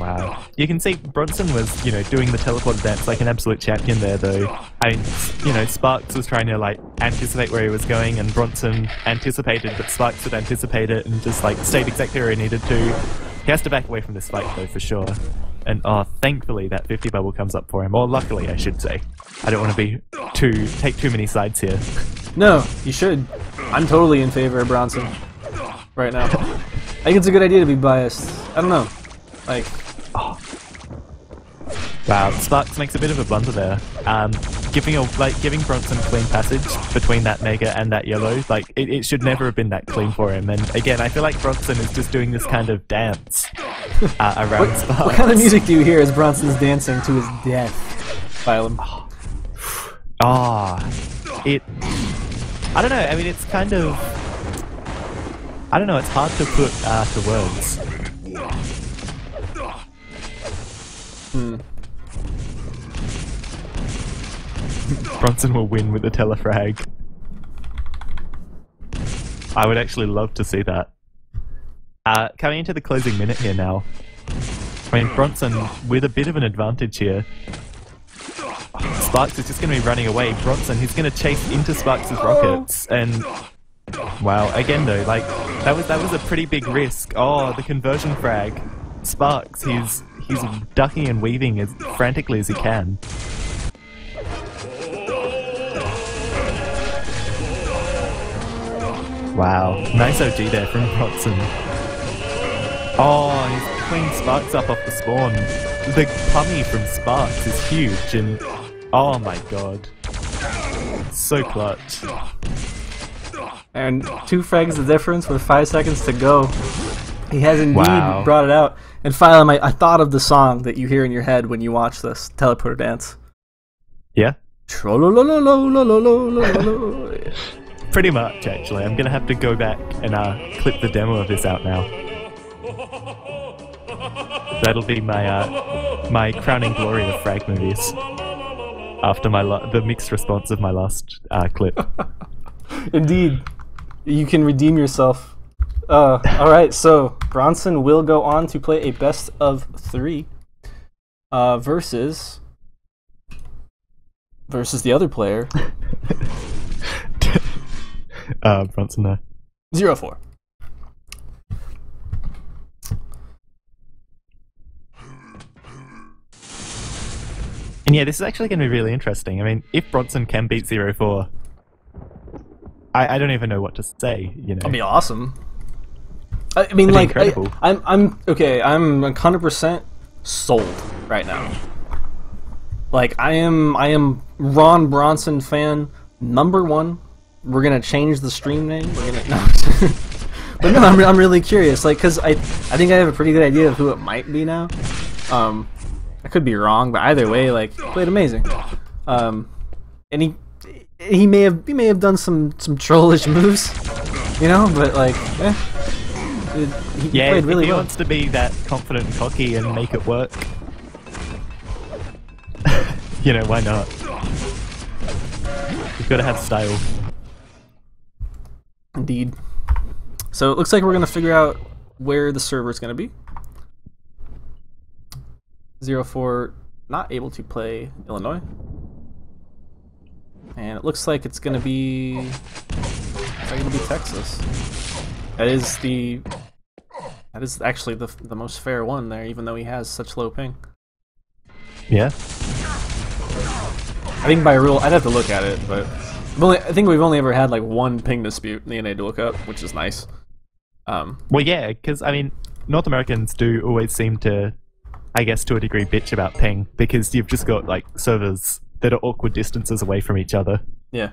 wow. You can see Bronson was, you know, doing the teleport dance like an absolute champion there, though. I mean, you know, Sparks was trying to, like, anticipate where he was going, and Bronson anticipated that Sparks would anticipate it and just, like, stayed exactly where he needed to. He has to back away from this fight, though, for sure. And, oh, thankfully that 50 bubble comes up for him. Or luckily, I should say. I don't want to take too many sides here. No, you should. I'm totally in favor of Bronson right now. I think it's a good idea to be biased. I don't know. Like, oh. Wow, Sparks makes a bit of a blunder there. Giving Bronson clean passage between that mega and that yellow, like, it should never have been that clean for him. And again, I feel like Bronson is just doing this kind of dance around Sparks. What kind of music do you hear as Bronson's dancing to his death? Phylum. Ah, I don't know, I mean, it's kind of... I don't know, it's hard to put to words. Bronson will win with a telefrag. I would actually love to see that. Coming into the closing minute here now. I mean, Bronson with a bit of an advantage here. Sparks is just going to be running away. Bronson, he's going to chase into Sparks' rockets, and wow, again though, like that was a pretty big risk. Oh, the conversion frag. Sparks, he's ducking and weaving as frantically as he can. Wow, nice OG there from Bronson. Oh, he's cleaned Sparks up off the spawn. The pummy from Sparks is huge, and oh my god, so clutch. And 2 frags the difference with 5 seconds to go. He has indeed brought it out. And Phylum, I thought of the song that you hear in your head when you watch this teleporter dance. Yeah? Tro-lo-lo-lo-lo-lo-lo-lo-lo. Pretty much, actually. I'm gonna have to go back and clip the demo of this out now. That'll be my my crowning glory of frag movies. After the mixed response of my last clip. Indeed. You can redeem yourself. Alright, so Bronson will go on to play a best of 3 versus the other player. Bronson there. 0-4. And yeah, this is actually going to be really interesting. I mean, if Bronson can beat 0-4, I don't even know what to say, you know. That'd be awesome. I mean, like, I'm okay. I'm 100% sold right now. Like, I am Ron Bronson fan #1. We're gonna change the stream name. We're gonna no. But no, I'm really curious. Like, cause I think I have a pretty good idea of who it might be now. I could be wrong, but either way, like, he played amazing. And he may have done some trollish moves, you know, but like, he played really well. He wants to be that confident and cocky and make it work. You know, why not? You've got to have style. Indeed. So it looks like we're gonna figure out where the server is gonna be. 0-4 not able to play Illinois. And it looks like it's gonna be Texas. That is actually the most fair one there, even though he has such low ping. Yeah. I think by rule, I'd have to look at it, but I think we've only ever had like 1 ping dispute in the NA.Duel Cup, which is nice. Well, yeah, because I mean, North Americans do always seem to, I guess, to a degree, bitch about ping because you've just got like servers that are awkward distances away from each other. Yeah.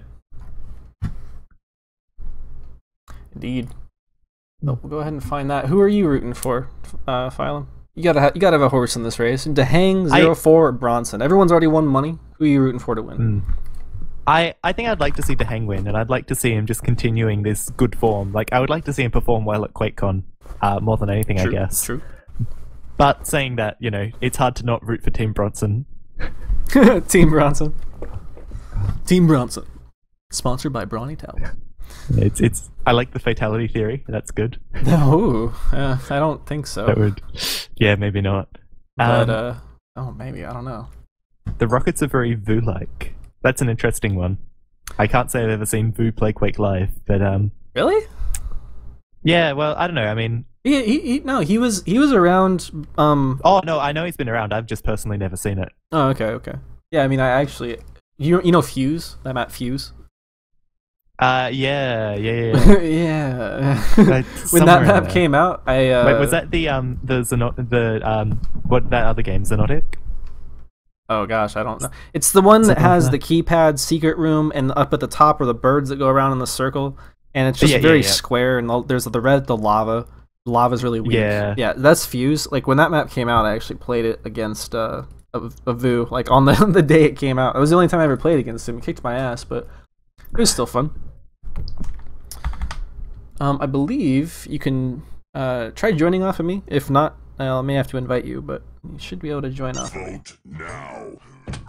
Indeed. No, we'll go ahead and find that. Who are you rooting for, Phylum? You gotta have a horse in this race. DeHang, 0-4, or Bronson. Everyone's already won money. Who are you rooting for to win? I think I'd like to see DeHang win, and I'd like to see him just continuing this good form. Like, I would like to see him perform well at QuakeCon, more than anything, I guess. True. But saying that, you know, it's hard to not root for Team Bronson. Team Bronson. Team Bronson. Sponsored by Brawny Towels. It's. I like the fatality theory. That's good. No, I don't think so. That would. Yeah, maybe not. But oh, maybe, I don't know. The rockets are very Vu-like. That's an interesting one. I can't say I've ever seen Vu play Quake live, but Really? yeah. Well, I don't know. I mean, he was around. oh no, I know he's been around. I've just personally never seen it. Oh, okay. Yeah, I mean, I actually, you know Fuse, that map Fuse. Yeah. Yeah. When that map came out, I wait, was that the what that other game, Xenotic? Oh gosh, I don't know. It's the one that has the keypad secret room, and up at the top are the birds that go around in the circle, and it's just very square. And there's the lava. The lava's really weak. Yeah, that's Fuse. Like when that map came out, I actually played it against a Vu. Like on the day it came out, it was the only time I ever played against him. He kicked my ass, but it was still fun. I believe you can try joining off of me. If not, I may have to invite you, but you should be able to join off of me. Vote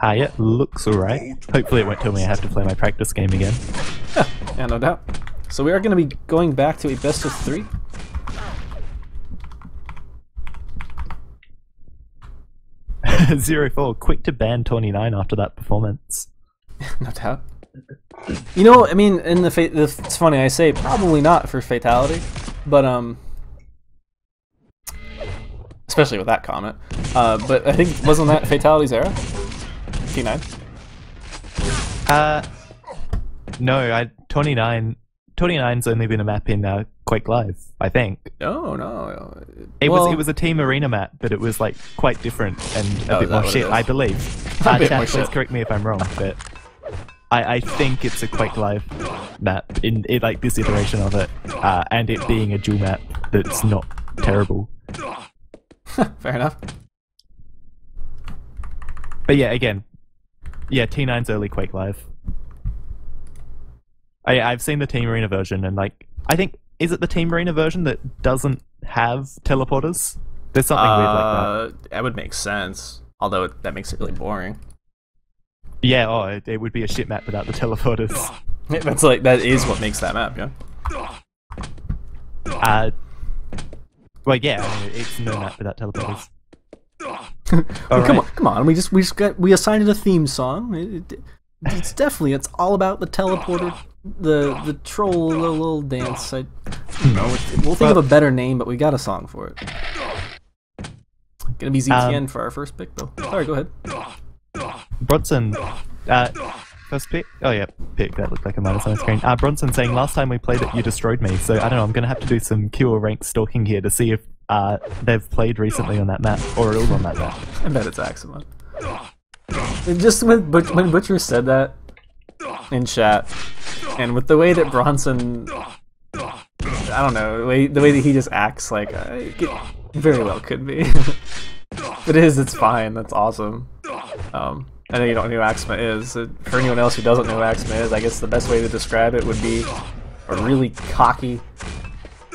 now. Yeah, looks alright. Hopefully it won't tell me I have to play my practice game again. Yeah, no doubt. So we are going to be going back to a best of 3. Zero4, quick to ban 29 after that performance. No doubt. You know, I mean, in it's funny, I say probably not for fatality, but especially with that comment. But I think, wasn't that fatality's era? T9? No, 29's only been a map in Quake Live, I think. No. It was a team arena map, but it was like quite different and a bit more shit, I believe. Chat, please correct me if I'm wrong, but I think it's a Quake Live map in like this iteration of it, and it being a dual map that's not terrible. Fair enough. But yeah, again, yeah, T9's early Quake Live. I've seen the Team Arena version, and like, I think, is it the Team Arena version that doesn't have teleporters? There's something weird like that. That would make sense, although that makes it really boring. Yeah, it would be a shit map without the teleporters. That is what makes that map, yeah. Well, yeah, I mean, it's no map without teleporters. Come on, we assigned it a theme song. It's all about the teleporter, the troll little dance. I don't know. We'll think of a better name, but we got a song for it. Gonna be ZTN for our first pick, though. Sorry, go ahead. Bronson, first pick? Oh yeah, pick. That looked like a minus on the screen. Bronson saying, last time we played it, you destroyed me. So I don't know, I'm going to have to do some QL rank stalking here to see if they've played recently on that map, or ill on that map. I bet it's Axima. Just when Butcher said that in chat, and with the way that Bronson, I don't know, the way that he just acts, like, it very well could be. If it is, it's fine, that's awesome. I know you don't know who Axima is. For anyone else who doesn't know who Axima is, I guess the best way to describe it would be a really cocky,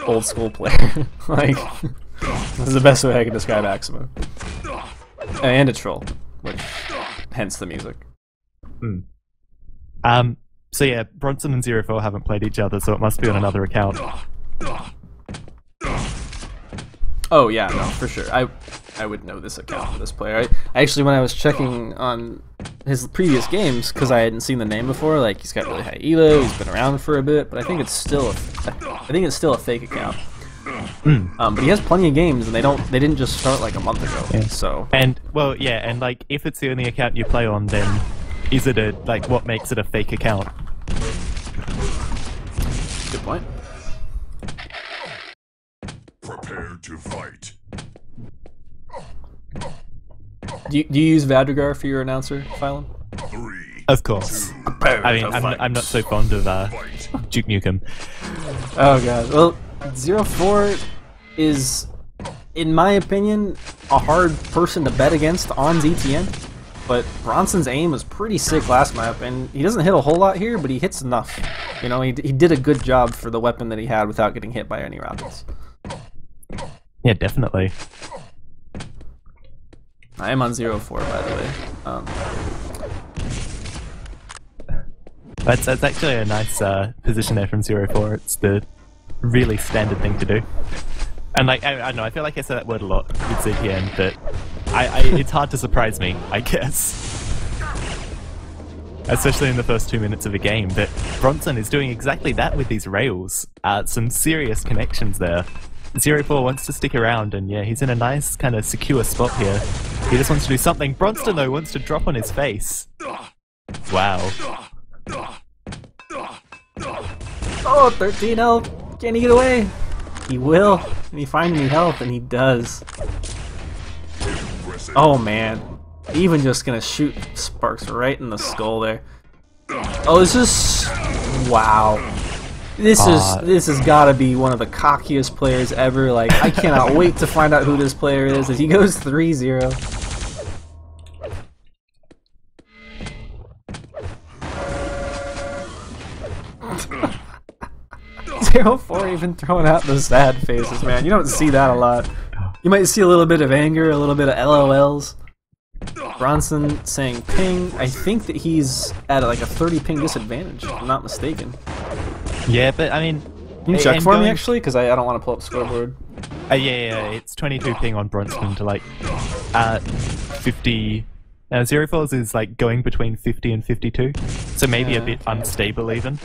old school player. Like, this is the best way I can describe Axima. And a troll, which, hence the music. So yeah, Bronson and Zero4 haven't played each other, so it must be on another account. Oh yeah, no, for sure. I would know this account for this player. I actually, when I was checking on his previous games, because I hadn't seen the name before, like, he's got really high elo, he's been around for a bit, but I think it's still a fake account. But he has plenty of games, and they didn't just start like a month ago. Yeah. So, and well, yeah, and like, if it's the only account you play on, then is it what makes it a fake account? good point. Prepare to fight. Do you use Vadrigar for your announcer, Phylum? 3. Of course. I mean, I'm not so fond of Duke Nukem. Oh god. Well, 0-4 is, in my opinion, a hard person to bet against on ZTN. But Bronson's aim was pretty sick last map, and he doesn't hit a whole lot here, but he hits enough. You know, he did a good job for the weapon that he had without getting hit by any rockets. Yeah, definitely. I am on 0-4, by the way. That's actually a nice position there from 0-4. It's the really standard thing to do. And like, I don't know, I feel like I say that word a lot with ZTN, but it's hard to surprise me, I guess. Especially in the first 2 minutes of a game, but Bronson is doing exactly that with these rails. Some serious connections there. 0-4 wants to stick around, and yeah, he's in a nice kind of secure spot here. He just wants to do something. Bronson, though, wants to drop on his face. Wow. Oh, 13 health! Can he get away? He will. And he finds any health, and he does. Oh man. Even just gonna shoot Sparks right in the skull there. Oh, this is... Wow. This has gotta be one of the cockiest players ever. Like, I cannot wait to find out who this player is as he goes 3-0. 0-4 even throwing out the sad faces, man. You don't see that a lot. You might see a little bit of anger, a little bit of LOLs. Bronson saying ping. I think that he's at like a 30 ping disadvantage, if I'm not mistaken. Yeah, but I mean... Can you check for me, actually? Because I don't want to pull up scoreboard. Yeah, it's 22 ping on Bronson to like 50... 0-4's is like going between 50 and 52, so maybe a bit unstable even.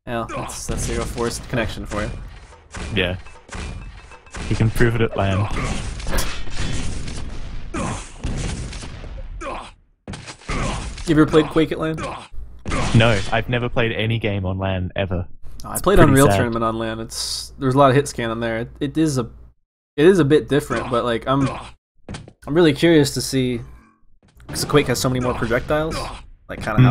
Yeah, that's 0-4's connection for you. Yeah. You can prove it at LAN. You ever played Quake at LAN? No, I've never played any game on LAN ever. I played Unreal Tournament on LAN. There's a lot of hit scan on there. It is a bit different, but like I'm really curious to see, because Quake has so many more projectiles, like kind of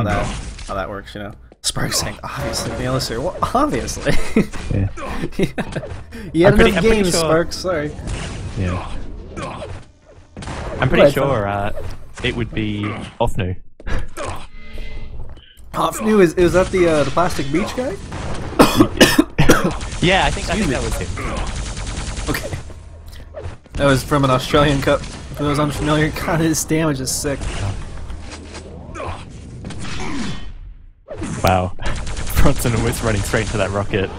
how that works, you know. Sparks saying, obviously, Nail sir. Well, obviously. Yeah. You had enough games, sure. Sparks, sorry. Yeah. I'm pretty sure it would be Offnu. Offnu is that the plastic beach guy? Yeah, I think that was him. Okay. That was from an Australian Cup. For those unfamiliar, God, his damage is sick. Wow. Bronson almost running straight to that rocket.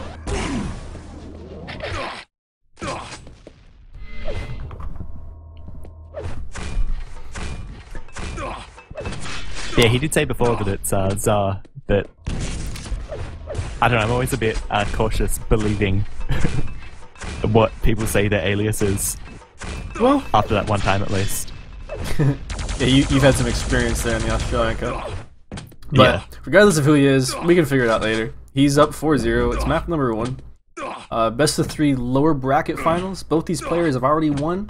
Yeah, he did say before that it's Zar, but I don't know, I'm always a bit cautious believing what people say their alias is. Well, after that one time at least. Yeah, you've had some experience there in the Australian Cup. But regardless of who he is, we can figure it out later. He's up 4-0. It's map number 1. Best of 3 lower bracket finals. Both these players have already won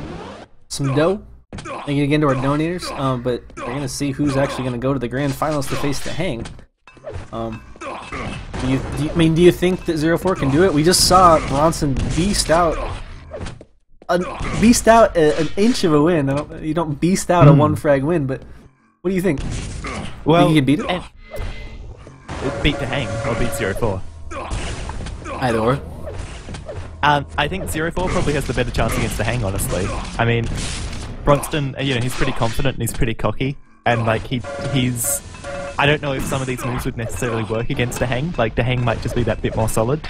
some dough. Thank you again to our donators. But we're gonna see who's actually gonna go to the grand finals to face the Hang. Do you think that 0-4 can do it? We just saw Bronson beast out an inch of a win. You don't beast out a 1-frag win, but what do you think? Well, think you can beat it? Beat the Hang or beat 0-4. Either or. I think 0-4 probably has the better chance against the Hang, honestly. I mean, Bronson, you know, he's pretty confident and he's pretty cocky, and like he's. I don't know if some of these moves would necessarily work against the Hang. Like the Hang might just be that bit more solid.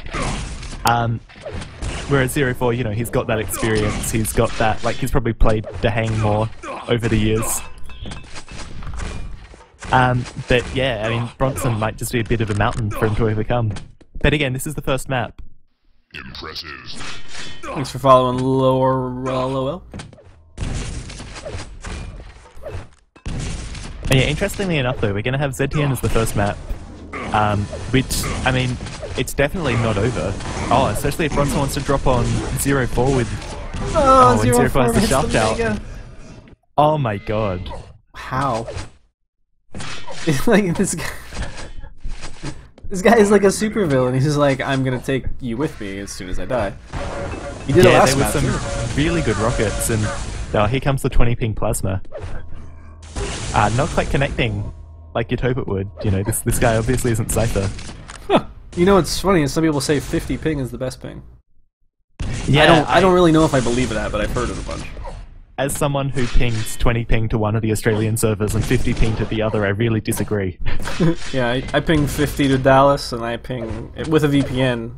Whereas 0-4, you know, he's got that experience. He's got that. Like he's probably played the Hang more over the years. But yeah, I mean, Bronson might just be a bit of a mountain for him to overcome. But again, this is the first map. Impressive. Thanks for following Lowell. And yeah, interestingly enough though, we're going to have ZTN as the first map, which, I mean, it's definitely not over. Oh, especially if Bronson wants to drop on 0-4 with... Oh, and 0-4 has the sharp out. Oh my god. How? It's like this guy... This guy is like a supervillain. He's just like, I'm gonna take you with me as soon as I die. He did it last map. There were some really good rockets, and oh, here comes the 20 ping plasma. Not quite connecting like you'd hope it would. You know, this guy obviously isn't Cypher. Huh. You know what's funny is some people say 50 ping is the best ping. Yeah, I don't really know if I believe that, but I've heard it a bunch. as someone who pings 20 ping to one of the Australian servers and 50 ping to the other, I really disagree. Yeah, I ping 50 to Dallas, and I ping with a VPN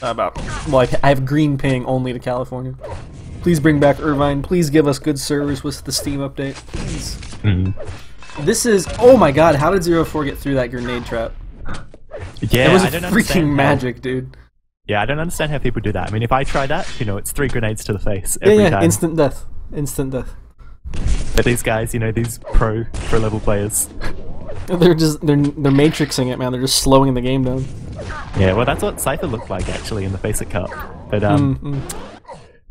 I have green ping only to California. Please bring back Irvine. Please give us good servers with the Steam update. Please. This is... Oh my god, how did 04 get through that grenade trap? Yeah, it was I don't freaking magic, dude. Yeah, I don't understand how people do that. I mean, if I try that, you know, it's 3 grenades to the face every time. Instant death. Instant death. But these guys, you know, these pro level players, they're matrixing it, man. They're just slowing the game down. Yeah, well, that's what Cypher looked like actually in the Faceit Cup. But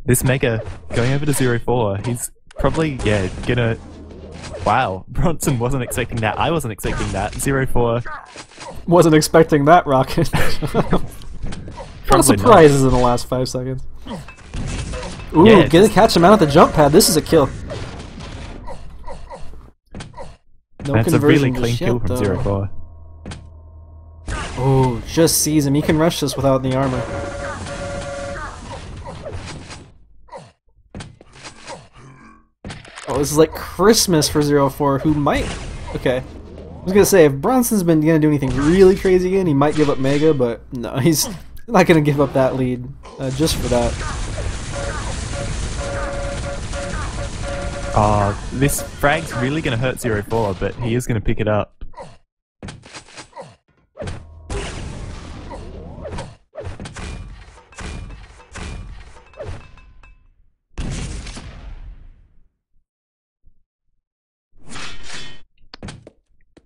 this Mega going over to 04, he's probably gonna. Wow, Bronson wasn't expecting that. I wasn't expecting that. 04 wasn't expecting that, Rocket. A lot of surprises in the last 5 seconds. Ooh, yeah, catch him out at the jump pad. This is a kill. No that's a really clean just kill yet, from 04. Oh, just sees him. He can rush this without the armor. Oh, this is like Christmas for 04, who might... Okay. I was gonna say, if Bronson's been gonna do anything really crazy again, he might give up Mega, but no, he's not gonna give up that lead just for that. This frag's really gonna hurt 04, but he is gonna pick it up.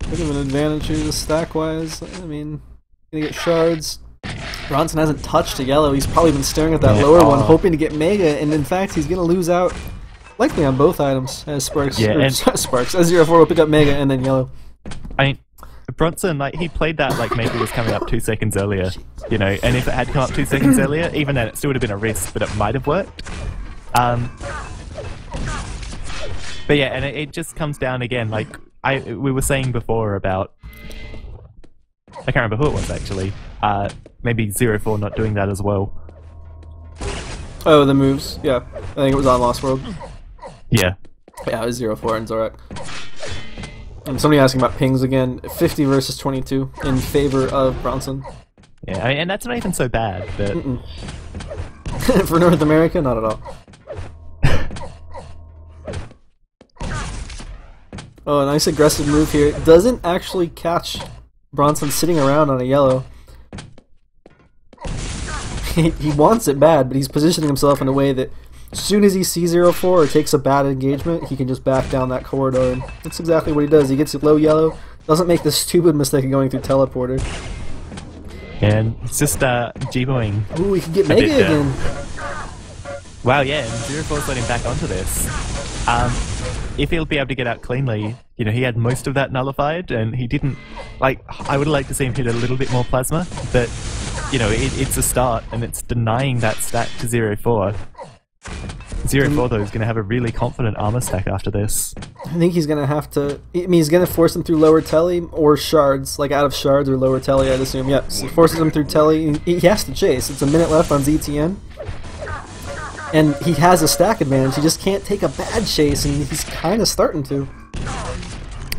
Bit of an advantage here, stack-wise. I mean, gonna get shards. Bronson hasn't touched a yellow. He's probably been staring at that lower one, hoping to get Mega, and in fact, he's gonna lose out likely on both items as Sparks. Yeah, and Sparks. As 04 will pick up Mega and then yellow. I mean, Bronson, like, he played that like maybe it was coming up 2 seconds earlier, you know, and if it had come up 2 seconds earlier, even then it still would have been a risk, but it might have worked. But yeah, and it just comes down again, like, we were saying before about, I can't remember who it was actually, maybe 04 not doing that as well. Oh, the moves, yeah. I think it was on Lost World. Yeah. Yeah, it was 04 and Zorak. And somebody asking about pings again, 50 versus 22 in favor of Bronson. Yeah, and that's not even so bad, but... For North America, not at all. Oh, a nice aggressive move here. It doesn't actually catch Bronson sitting around on a yellow. He wants it bad, but he's positioning himself in a way that as soon as he sees 04 or takes a bad engagement, he can just back down that corridor, and that's exactly what he does. He gets it low yellow, doesn't make the stupid mistake of going through teleporter. And it's just G-boing. Ooh, he can get Mega again. Wow, yeah, and 04's letting back onto this. If he'll be able to get out cleanly, you know, he had most of that nullified, and he didn't, like, I would like to see him hit a little bit more plasma, but, you know, it's a start, and it's denying that stack to 04. 04, though, is going to have a really confident armor stack after this. I think he's going to have to... I mean, he's going to force him through lower telly or shards, like out of shards or lower telly, I'd assume. Yep, so he forces him through telly. He has to chase. It's a minute left on ZTN. And he has a stack advantage. He just can't take a bad chase, and he's kind of starting to.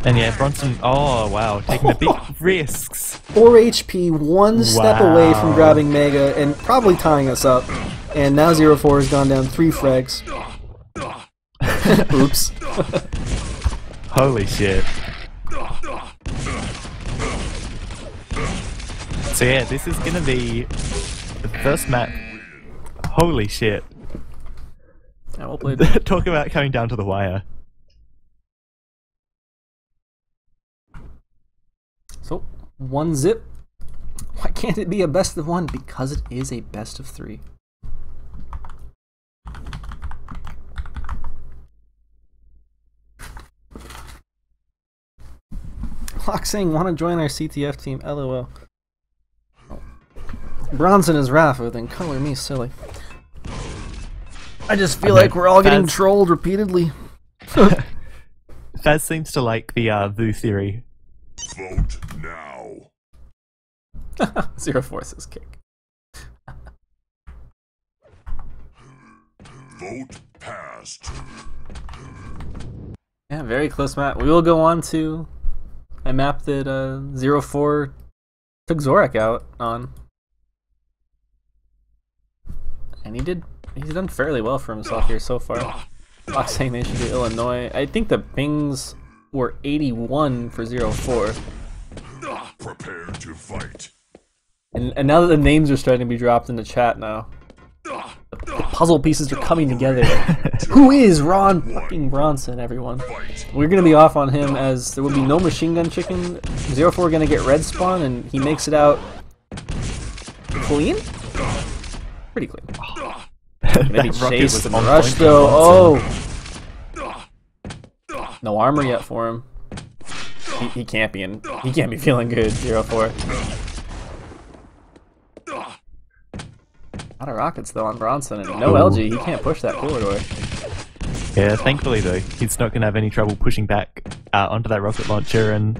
And yeah, Bronson, oh wow, taking the big risks. 4 HP, one step away from grabbing Mega, and probably tying us up. And now 04 has gone down 3 frags. Oops. Holy shit. So yeah, this is gonna be the first map. Holy shit. Yeah, well played. Talk about coming down to the wire. So, 1-0. Why can't it be a best of 1? Because it is a best of 3. Clock saying, want to join our CTF team? LOL. Bronson is Rafa, then color me silly. I just feel like we're all getting trolled repeatedly. Faz seems to like the Vu theory. Vote now. 04 says kick. Vote passed. Yeah, very close map. We will go on to a map that 0-4 took Zorak out on. And he's done fairly well for himself here so far. Fox saying they should do Illinois. I think the pings were 81 for 0-4. Prepare to fight. And now that the names are starting to be dropped in the chat now, the puzzle pieces are coming together. Who is Ron fucking Bronson, everyone? We're going to be off on him as there will be no machine gun chicken. 0-4 going to get red spawn, and he makes it out clean? Pretty clean. Gonna be chased and rushed though. Oh! No armor yet for him. He can't be feeling good. 0-4. A lot of rockets though on Bronson, and no LG. He can't push that corridor. Yeah, thankfully though, he's not gonna have any trouble pushing back onto that rocket launcher. And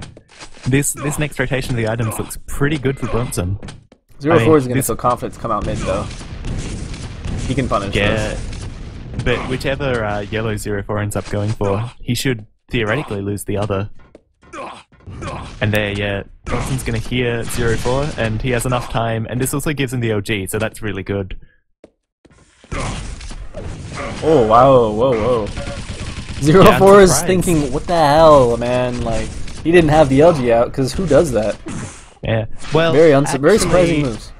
this next rotation of the items looks pretty good for Bronson. 0-4 is gonna feel confident to come out mid though. He can punish. Yeah, but whichever yellow 0-4 ends up going for, he should theoretically lose the other. And there, yeah, Bronson's gonna hear 0-4, and he has enough time, and this also gives him the OG, so that's really good. Oh wow, whoa. 0-4 is thinking, what the hell, man? Like, he didn't have the LG out, because who does that? Yeah, well, very surprising moves.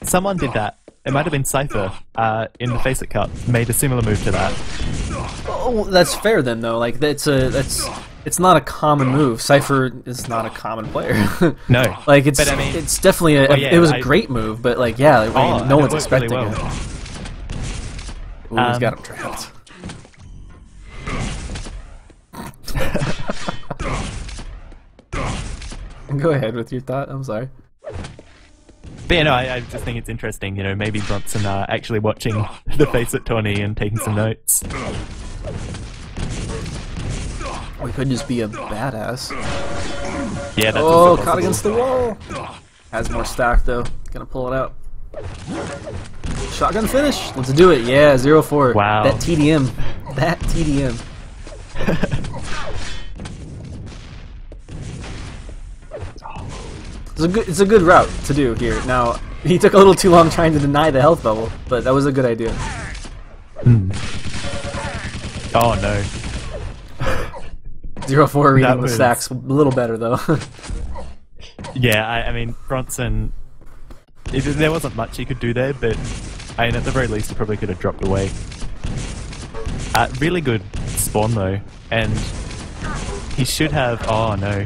Someone did that. It might have been Cypher in the Face It Cup, made a similar move to that. Oh, that's fair then, though. Like, it's not a common move. Cypher is not a common player. No, like it's, but I mean, it's definitely it was a great move, but like, yeah, like, no one's expecting it. Ooh, he's got him trapped. Go ahead with your thought. I'm sorry. But yeah, no, I just think it's interesting, you know, maybe Bronson actually watching the Face It tourney and taking some notes. Or he could just be a badass. Yeah, that's also caught against the wall! Has more stack though. Gonna pull it out. Shotgun finish! Let's do it, yeah, 0-4. Wow. That TDM. That TDM. It's a good route to do here. Now, he took a little too long trying to deny the health bubble, but that was a good idea. Oh no. 0-4 reading the stacks a little better though. Yeah, I mean, Bronson, there wasn't much he could do there, but I mean, at the very least he probably could have dropped away. Really good spawn though, and he should have, oh no.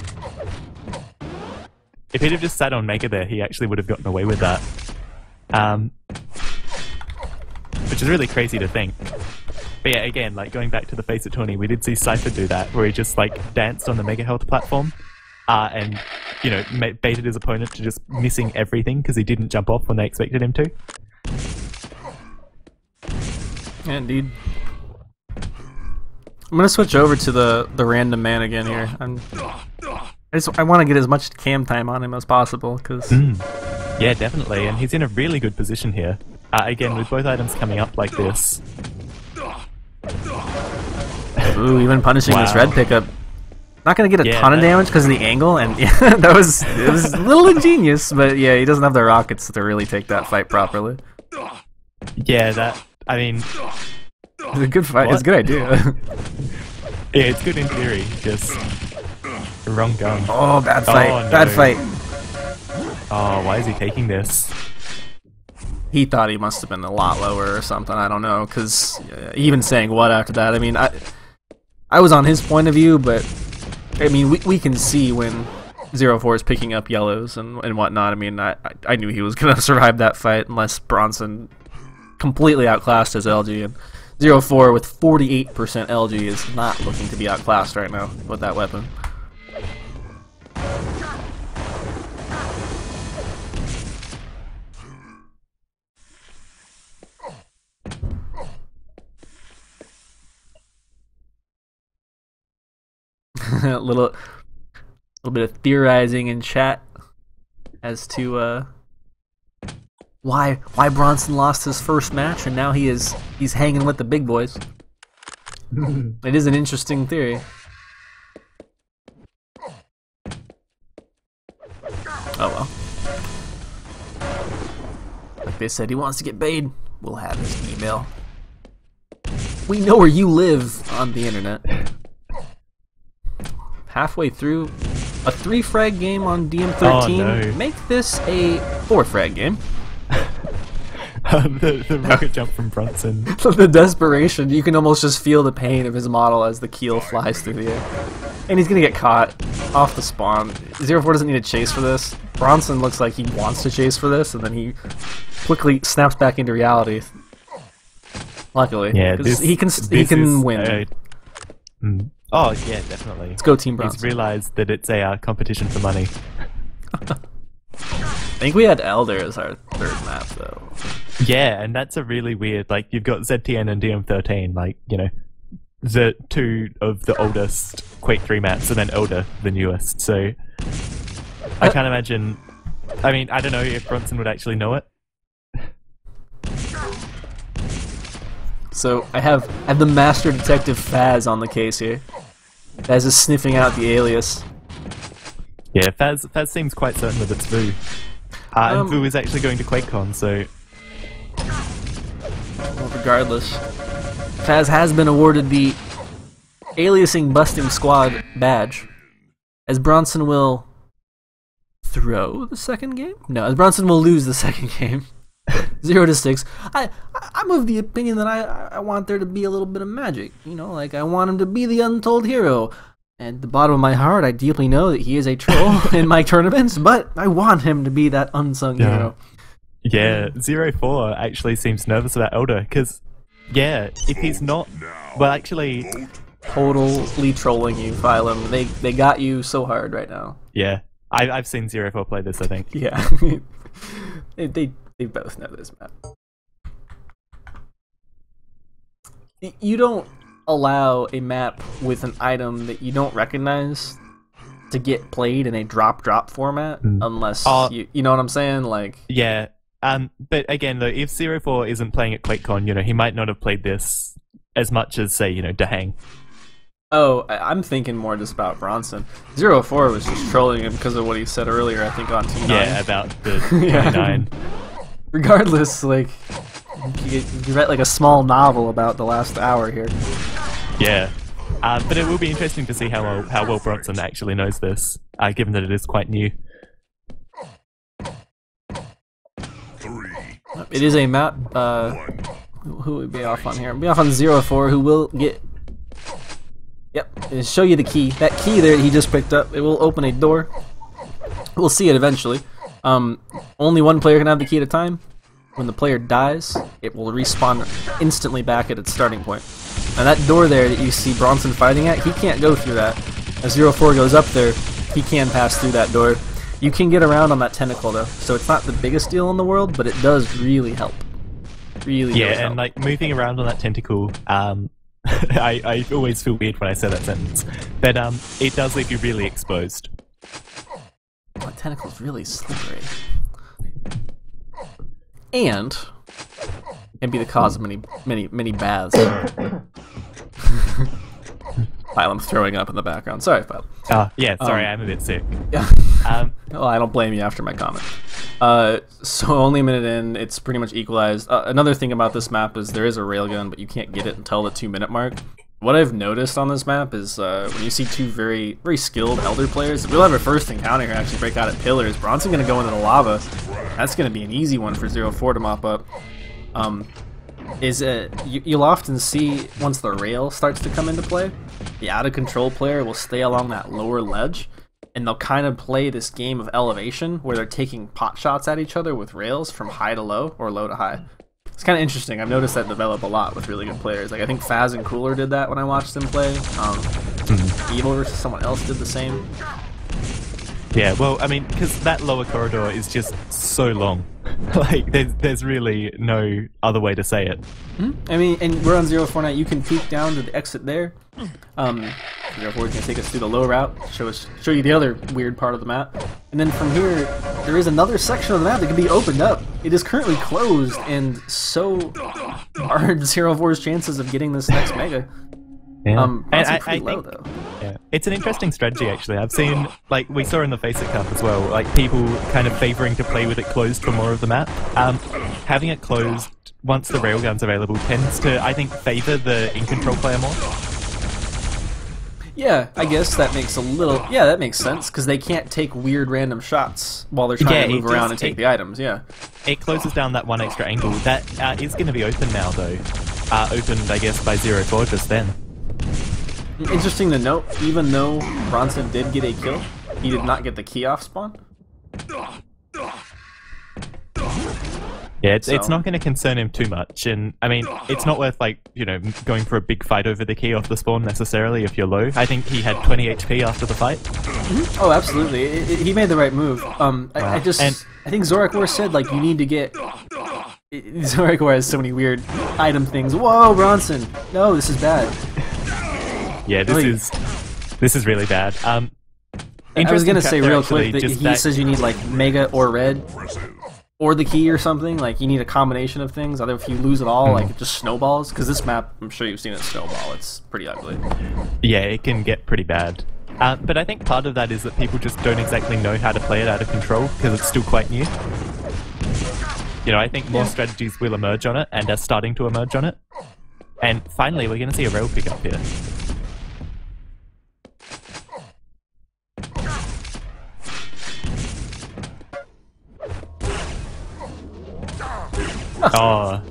If he'd have just sat on Mega there, he actually would have gotten away with that. Which is really crazy to think. But yeah, again, like going back to the Face It tourney, we did see Cypher do that, where he just like danced on the Mega Health platform, and you know, baited his opponent to just missing everything because he didn't jump off when they expected him to. Yeah, indeed. I'm gonna switch over to the random man again here. I want to get as much cam time on him as possible, because... Yeah, definitely, and he's in a really good position here. Again, with both items coming up like this. Ooh, even punishing this red pickup. Not going to get a ton of damage because of the angle, and yeah, it was a little ingenious, but yeah, he doesn't have the rockets to really take that fight properly. Yeah, I mean... It's a good fight, it's a good idea. Yeah, it's good in theory, just... wrong gun. Oh, bad fight. Oh, no. Bad fight. Oh, why is he taking this? He thought he must have been a lot lower or something. I don't know, because even saying what after that, I mean, I was on his point of view, but I mean, we can see when 0-4 is picking up yellows and whatnot. I mean, I knew he was going to survive that fight unless Bronson completely outclassed his LG. And 0-4 with 48% LG is not looking to be outclassed right now with that weapon. a little bit of theorizing in chat as to why Bronson lost his first match and now he's hanging with the big boys. It is an interesting theory. Oh well. Like they said, he wants to get paid. We'll have his email. We know where you live on the internet. Halfway through a 3-frag game on DM13. Oh, no. Make this a 4-frag game. The rocket jump from Bronson. The desperation, you can almost just feel the pain of his model as the keel flies through the air. And he's gonna get caught off the spawn. 04 doesn't need to chase for this. Bronson looks like he wants to chase for this, and then he quickly snaps back into reality. Luckily, yeah, he can win. Oh yeah, definitely. Let's go, Team Bronson. He's realized that it's a competition for money. I think we had Elder as our third map, though. Yeah, and that's a really weird. Like, you've got ZTN and DM13, like, you know, the two of the oldest Quake 3 maps, and then Elder, the newest. So I can't imagine. I mean, I don't know if Bronson would actually know it. So I have the Master Detective Faz on the case here. Faz is sniffing out the alias. Yeah, Faz seems quite certain that it's Vu. And Vu is actually going to QuakeCon, so... Well, regardless, Faz has been awarded the Aliasing Busting Squad badge, as Bronson will throw the second game? No, as Bronson will lose the second game. 0-6. I'm of the opinion that I want there to be a little bit of magic. You know, like I want him to be the untold hero. At the bottom of my heart, I deeply know that he is a troll in my tournaments, but I want him to be that unsung hero. Yeah, 04 actually seems nervous about Elder, because, yeah, if he's not... Well, actually... Totally trolling you, Phylum. They got you so hard right now. Yeah, I've seen 04 play this, I think. Yeah. they both know this map. You don't allow a map with an item that you don't recognize to get played in a drop format unless you know what I'm saying, like yeah. But again though, if 04 isn't playing at QuakeCon, you know, he might not have played this as much as, say, you know, Dahang. Oh, I'm thinking more just about Bronson. 04 was just trolling him because of what he said earlier, I think, on T9. Yeah, about the 29. Regardless, like you write like a small novel about the last hour here. Yeah, but it will be interesting to see how well Bronson actually knows this, given that it is quite new. It is a map. Who would be off on here? Be off on 04, who will get. Yep, it'll show you the key. That key there he just picked up. It will open a door. We'll see it eventually. Only one player can have the key at a time. When the player dies, it will respawn instantly back at its starting point. And that door there that you see Bronson fighting at, he can't go through that. As 04 goes up there, he can pass through that door. You can get around on that tentacle though, so it's not the biggest deal in the world, but it does really help. Really and help. like moving around on that tentacle, I always feel weird when I say that sentence, but it does leave you really exposed. My tentacle's really slippery. And can be the cause of many baths. I'm throwing up in the background. Sorry, Phil. Yeah, sorry, I'm a bit sick. Yeah. Well, I don't blame you after my comment. So only a minute in, it's pretty much equalized. Another thing about this map is there is a railgun, but you can't get it until the 2-minute mark. What I've noticed on this map is when you see two very skilled Elder players, we'll have a first encounter here actually break out at pillars. Bronson going to go into the lava. That's going to be an easy one for 04 to mop up. You'll often see once the rail starts to come into play, the out of control player will stay along that lower ledge, and they'll kind of play this game of elevation where they're taking pot shots at each other with rails from high to low or low to high. It's kind of interesting. I've noticed that develop a lot with really good players. Like I think Faz and Cooler did that when I watched them play. Evil versus someone else did the same. Yeah, well, I mean, because that lower corridor is just so long. Like, there's really no other way to say it. I mean, and we're on 04 now. You can peek down to the exit there. 04 is going to take us through the low route, show you the other weird part of the map. And then from here, there is another section of the map that can be opened up. It is currently closed, and so are 0-4's chances of getting this next Mega. Yeah. I think, though. Yeah, it's an interesting strategy actually. I've seen, like we saw in the Faceit Cup as well, like people kind of favouring to play with it closed for more of the map. Having it closed once the railgun's available tends to, I think, favour the in-control player more. Yeah, I guess that makes that makes sense, because they can't take weird random shots while they're trying to move around and take the items, yeah. It closes down that one extra angle. That is going to be open now, though. Opened, I guess, by 0-4 just then. Interesting to note, even though Bronson did get a kill, he did not get the key off spawn. Yeah, it's not going to concern him too much, and I mean, it's not worth, like, you know, going for a big fight over the key off the spawn necessarily if you're low. I think he had 20 HP after the fight. Mm-hmm. Oh, absolutely. He made the right move. I think Zorak War said, like, you need to get... Zorak War has so many weird item things. Whoa, Bronson! No, this is bad. Yeah, this is really bad. I was gonna say real quick that he says you need, like, Mega or Red. Or the key or something, like you need a combination of things. Other if you lose it all, like it just snowballs. Because this map, I'm sure you've seen it snowball. It's pretty ugly. Yeah, it can get pretty bad. But I think part of that is that people just don't exactly know how to play it out of control because it's still quite new. You know, I think more strategies will emerge on it and are starting to emerge on it. And finally, we're going to see a rail pickup here. Oh.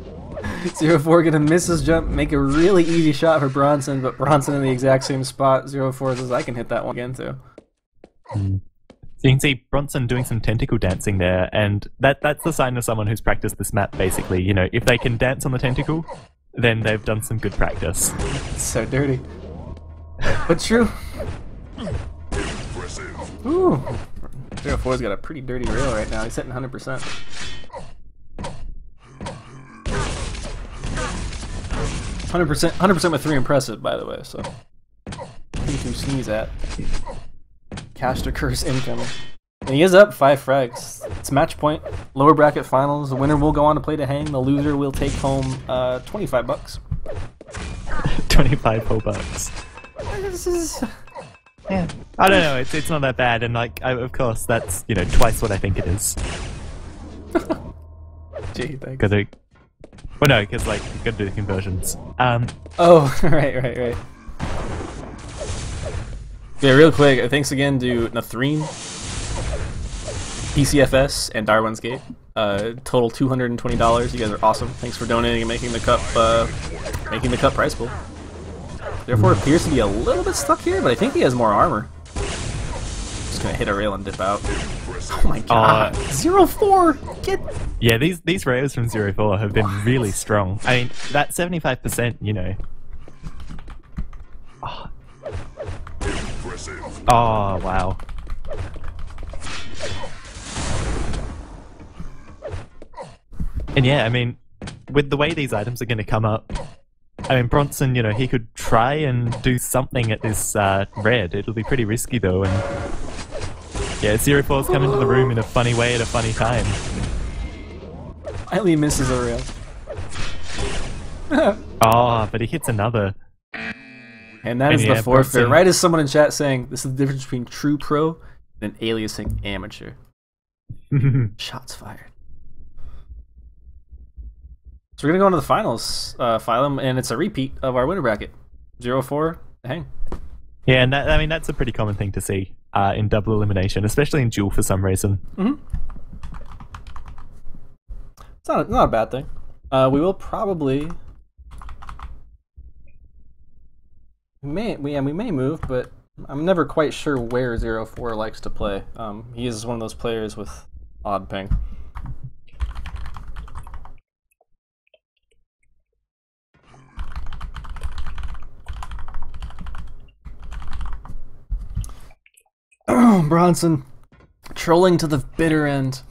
0-4 gonna miss his jump, make a really easy shot for Bronson, but Bronson in the exact same spot. 0-4 says, I can hit that one again too. So you can see Bronson doing some tentacle dancing there, and that's the sign of someone who's practiced this map, basically. You know, if they can dance on the tentacle, then they've done some good practice. It's so dirty. But true. Ooh. 0-4's got a pretty dirty rail right now. He's hitting 100%. 100% with 3 impressive, by the way, so nothing to sneeze at. Caster Curse incoming. And he is up 5 frags. It's match point. Lower bracket finals. The winner will go on to play to hang. The loser will take home $25. 25 whole bucks. This is... Yeah. I don't know, it's not that bad, and like, of course, that's, you know, twice what I think it is. Gee, thanks. Well, no, because, like, you've got to do the conversions. Oh, right. Yeah, real quick, thanks again to Nathreen, PCFS, and Darwin's Gate. Total $220. You guys are awesome. Thanks for donating and making the cup price pool. Therefore, it appears to be a little bit stuck here, but I think he has more armor. Just gonna hit a rail and dip out. Oh my god. 0-4! Get... Yeah, these rails from 0-4 have been really strong. I mean, that 75%, you know. Oh, wow. And yeah, I mean, with the way these items are going to come up, I mean, Bronson, you know, he could try and do something at this red. It'll be pretty risky, though, and yeah, 0-4's come into the room in a funny way at a funny time. Finally misses a rail. Oh, but he hits another. And that is the forfeit. Bronson... Right as someone in chat saying, this is the difference between true pro and aliasing amateur. Shots fired. So we're going to go into the finals, Phylum, and it's a repeat of our winner bracket. 0-4, hang. Yeah, and that, I mean, that's a pretty common thing to see in double elimination, especially in duel for some reason. It's not a bad thing. We will probably... We may move, but I'm never quite sure where 0-4 likes to play. He is one of those players with odd ping. Bronson, trolling to the bitter end.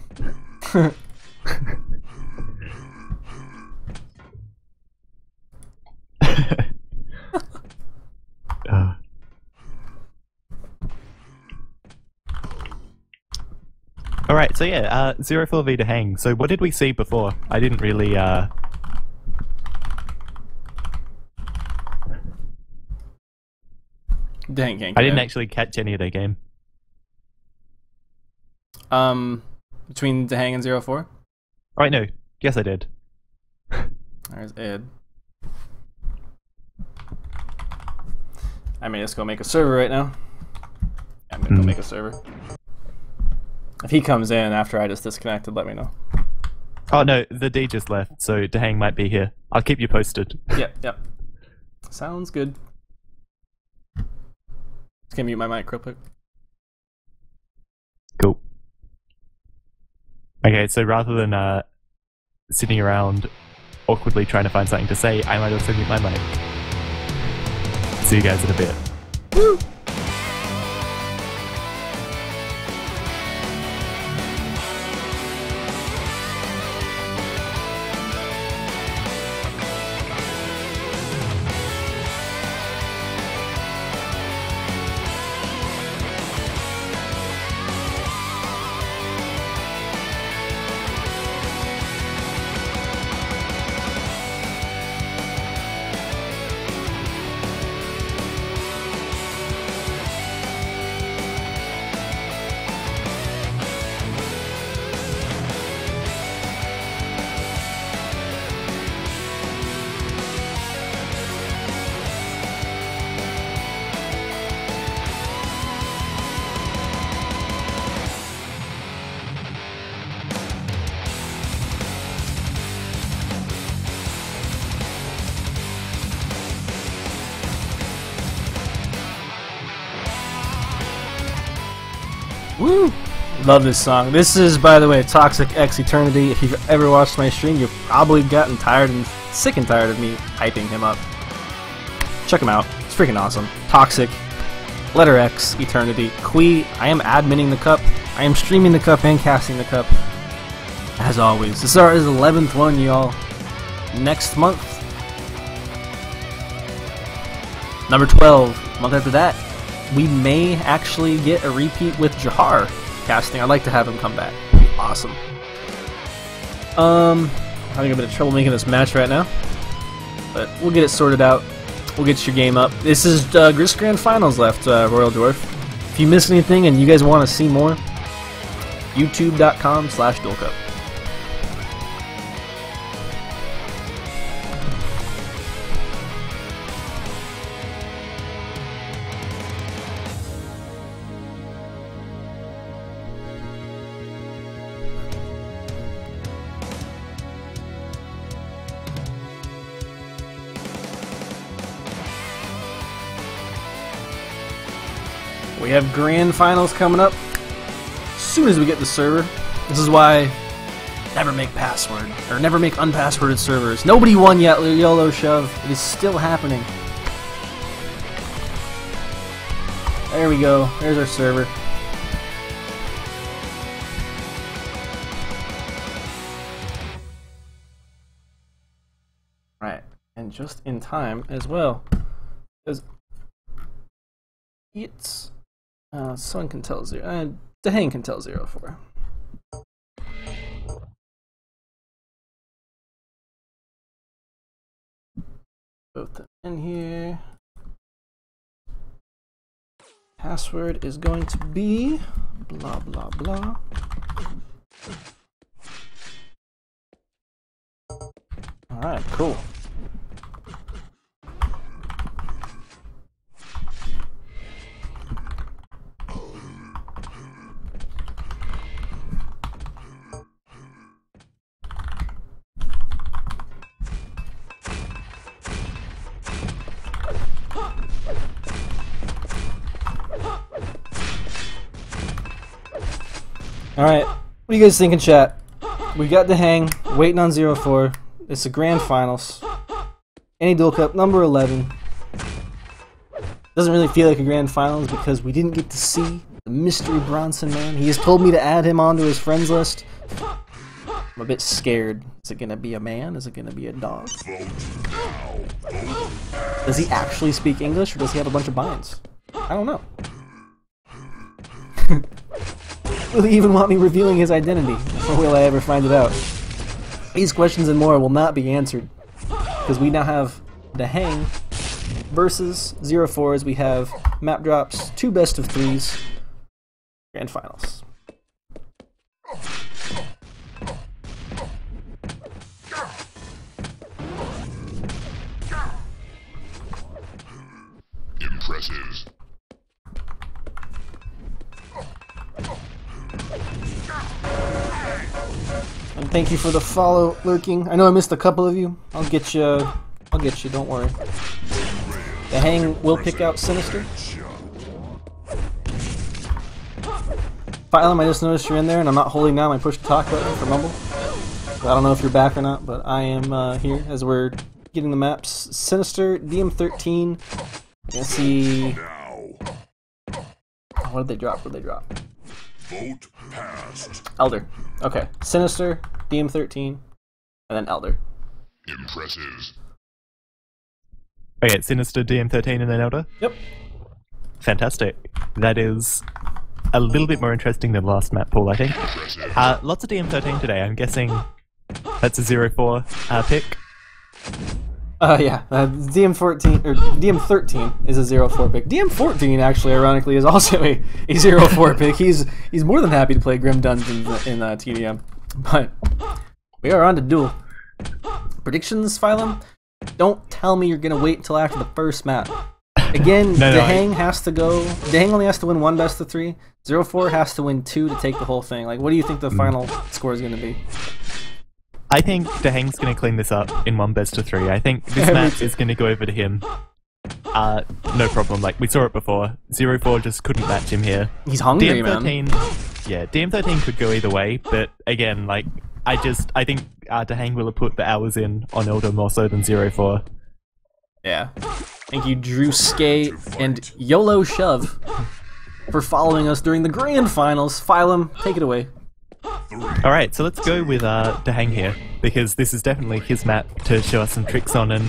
Alright, so yeah, 0-4v to hang. So what did we see before? I didn't really, Dang, I didn't actually catch any of their game. Between Dahang and 0-4? Right, no. Yes, I did. There's Ed. I may just go make a server right now. I'm gonna go make a server. If he comes in after I just disconnected, let me know. Oh no, the D just left, so Dahang might be here. I'll keep you posted. Yep. Sounds good. Just gonna mute my mic real quick. Cool. Okay, so rather than sitting around awkwardly trying to find something to say, I might also mute my mic. See you guys in a bit. Woo! Woo! Love this song. This is, by the way, Toxic X Eternity. If you've ever watched my stream, you've probably gotten tired and sick and tired of me hyping him up. Check him out. It's freaking awesome. Toxic, letter X, Eternity. Qui, I am adminning the cup. I am streaming the cup and casting the cup. As always. This is our 11th one, y'all. Next month. Number 12. Month after that. We may actually get a repeat with Jahar casting. I'd like to have him come back. It'd be awesome. Having a bit of trouble making this match right now, but we'll get it sorted out. We'll get your game up. This is Grist Grand Finals left, Royal Dwarf. If you missed anything and you guys want to see more, youtube.com/duelcup. We have grand finals coming up as soon as we get the server. This is why never make password or never make unpassworded servers. Nobody won yet, YOLO Shove. It is still happening. There we go. There's our server. Right, and just in time as well, because it's someone can tell Dahang can tell 0-4. Both them in here. Password is going to be blah blah blah. Alright, cool. Alright, what do you guys think in chat? We got Dahang, waiting on 0-4. It's a grand finals. NA.Duel Cup, number 11. Doesn't really feel like a grand finals because we didn't get to see the mystery Bronson man. He has told me to add him onto his friends list. I'm a bit scared. Is it gonna be a man? Is it gonna be a dog? Does he actually speak English or does he have a bunch of binds? I don't know. Will he even want me revealing his identity? Or will I ever find it out? These questions and more will not be answered, because we now have the Hang versus 0-4 as we have map drops, 2 best of 3s, grand finals. Impressive. And thank you for the follow, Lurking. I know I missed a couple of you. I'll get you, don't worry. The Hang will pick out Sinister. Phylum, I just noticed you're in there, and I'm not holding down my push to talk button for Mumble. So I don't know if you're back or not, but I am here as we're getting the maps. Sinister, DM13. Gonna see. What did they drop? What did they drop? Vote passed. Elder. Okay. Sinister, DM13, and then Elder. Impressive. Okay, Sinister, DM13, and then Elder? Yep. Fantastic. That is a little bit more interesting than last map pool, I think. Lots of DM13 today. I'm guessing that's a 0-4 pick. Yeah. DM14 or DM13 is a 0-4 pick. DM14 actually, ironically, is also a 0-4 pick. He's more than happy to play Grim Dungeons in TDM. But we are on to Duel. Predictions, Phylum? Don't tell me you're gonna wait until after the first map. Again, Hang has to go. Hang only has to win 1 best of 3. 0-4 has to win 2 to take the whole thing. Like, what do you think the final score is gonna be? I think Hang's going to clean this up in 1 best of 3. I think this match is going to go over to him. No problem. Like, we saw it before. 0-4 just couldn't match him here. He's hungry, DM13, man. Yeah, DM13 could go either way, but again, like, I think Hang will have put the hours in on Elder more so than 0-4. Yeah. Thank you, Drew Skate and YOLO Shove, for following us during the grand finals. Phylum, take it away. Alright, so let's go with Hang here, because this is definitely his map to show us some tricks on, and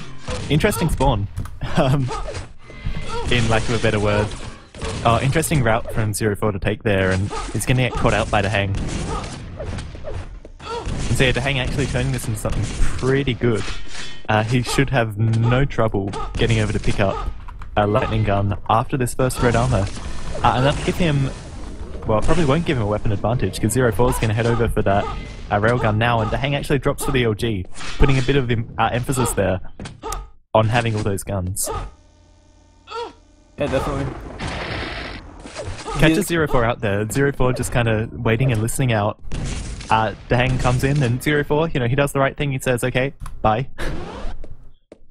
interesting spawn, in lack of a better word. Oh, interesting route from 0-4 to take there, and he's going to get caught out by Hang. And so yeah, Hang actually turning this into something pretty good. He should have no trouble getting over to pick up a lightning gun after this first red armor. And that'll give him... Well, it probably won't give him a weapon advantage, because 0-4 is going to head over for that railgun now, and Hang actually drops for the LG, putting a bit of emphasis there on having all those guns. Yeah, definitely. Catches 0-4 out there. 0-4 just kind of waiting and listening out. Hang comes in, and 0-4, you know, he does the right thing. He says, "Okay, bye."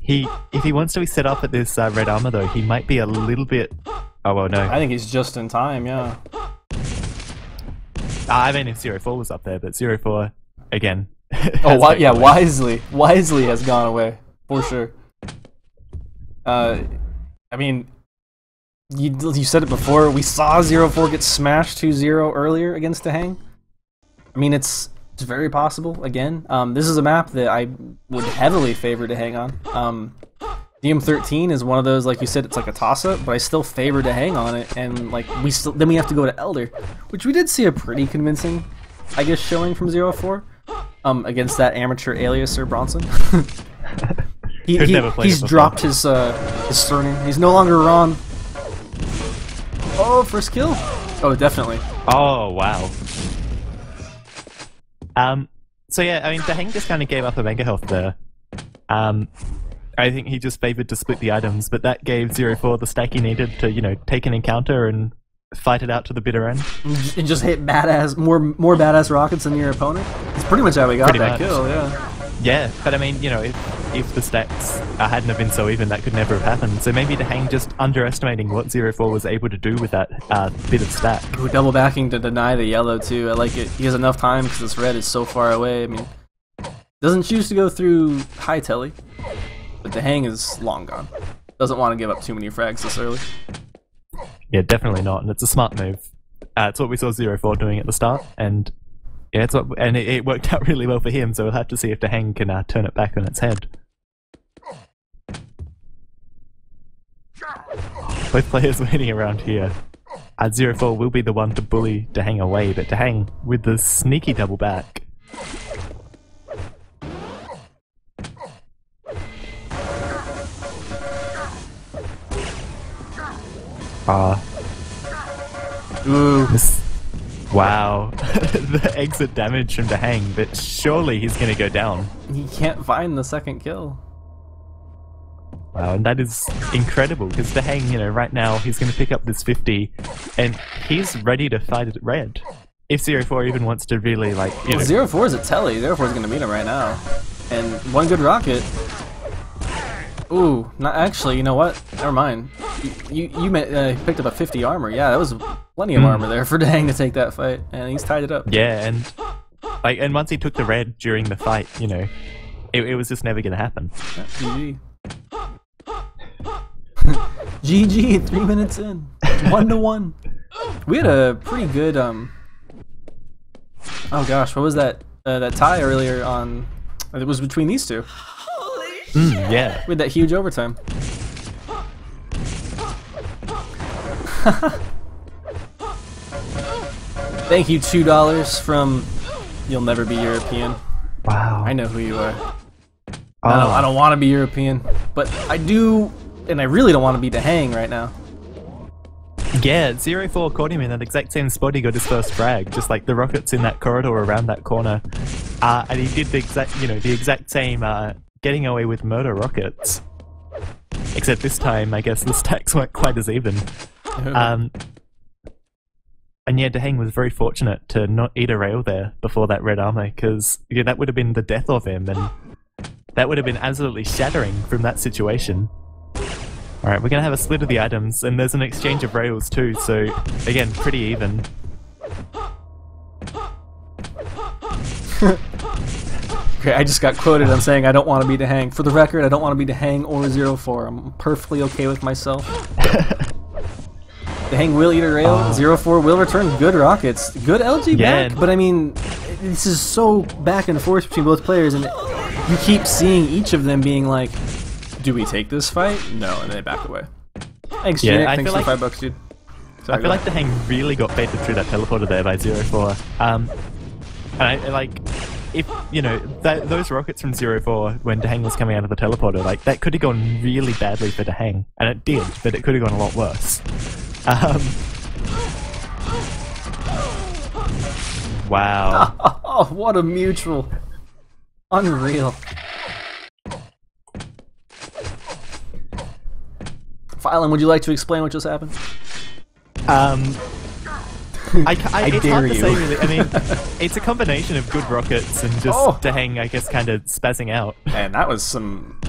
If he wants to be set up at this red armor, though, he might be a little bit. Oh well, no. I think he's just in time. Yeah. I mean, if 0-4 was up there, but 0-4 again. Oh, yeah, wisely has gone away for sure. I mean, you said it before. We saw 0-4 get smashed 2-0 earlier against the Hang. I mean, it's very possible. Again, this is a map that I would heavily favor to Hang on. DM13 is one of those, like you said, it's like a toss-up, but I still favor to Hang on it, and like then we have to go to Elder, which we did see a pretty convincing, I guess, showing from 0-4 against that amateur aliaser Bronson. He's dropped his surname. He's no longer Ron. Oh, first kill. Oh, definitely. Oh wow. So yeah, I mean, the Hang just kind of gave up a mega health there. I think he just favored to split the items, but that gave 0-4 the stack he needed to, you know, take an encounter and fight it out to the bitter end. And just hit more badass rockets than your opponent. It's pretty much how we got that kill, yeah. Yeah, but I mean, you know, if the stacks hadn't have been so even, that could never have happened. So maybe the Hang just underestimating what 0-4 was able to do with that bit of stack. Ooh, double backing to deny the yellow too. I like it. He has enough time because this red is so far away. I mean, doesn't choose to go through high telly, but the Hang is long gone. Doesn't want to give up too many frags this early. Yeah, definitely not, and it's a smart move. It's what we saw 0-4 doing at the start, and yeah, it worked out really well for him. So we'll have to see if the Hang can turn it back on its head. Both players waiting around here. 04 will be the one to bully Dahang away, but Dahang with the sneaky double back. Ooh. Wow. The exit damage from Dahang, but surely he's gonna go down. He can't find the second kill. Wow, and that is incredible, because Dahang, you know, right now he's gonna pick up this 50, and he's ready to fight at red. If 04 even wants to really, like, you know... 04 is a telly. 04 is gonna meet him right now. And one good rocket. Ooh, not actually, you know what? Never mind. You picked up a 50 armor. Yeah, that was plenty of armor there for Dahang to take that fight, and he's tied it up. Yeah, and like, and once he took the red during the fight, you know, it was just never gonna happen. GG. GG, 3 minutes in. 1-1. We had a pretty good oh gosh, what was that that tie earlier on? It was between these two. Yeah. We had that huge overtime. Thank you, $2 from You'll Never Be European. Wow. I know who you are. I don't want to be European, but I do, and I really don't want to be Dahang right now. Yeah, 04 caught him in that exact same spot he got his first frag, just like the rockets in that corridor around that corner. And he did the exact same getting away with murder rockets. Except this time, I guess the stacks weren't quite as even. And yeah, Dahang was very fortunate to not eat a rail there before that red armor, because yeah, that would have been the death of him, and that would have been absolutely shattering from that situation. Alright, we're gonna have a split of the items, and there's an exchange of rails too, so again, pretty even. Okay, I just got quoted on saying I don't want to be Dahang. For the record, I don't want to be Dahang or 04. I'm perfectly okay with myself. Dahang will eat a rail. 04 will return good rockets. Good LG back, but I mean, this is so back and forth between both players, and you keep seeing each of them being like, do we take this fight? No, and they back away. Thanks, Genic. Thanks for like, $5, dude. Sorry, I feel like Dahang really got baited through that teleporter there by 04. And I, like, if, you know, those rockets from 04 when Dahang was coming out of the teleporter, like, that could have gone really badly for Dahang. And it did, but it could have gone a lot worse. Wow. Oh, what a mutual. Unreal. Phylum, would you like to explain what just happened? I dare you. Say, really. I mean, it's a combination of good rockets and just Dahang, I guess, kind of spazzing out. And that was some...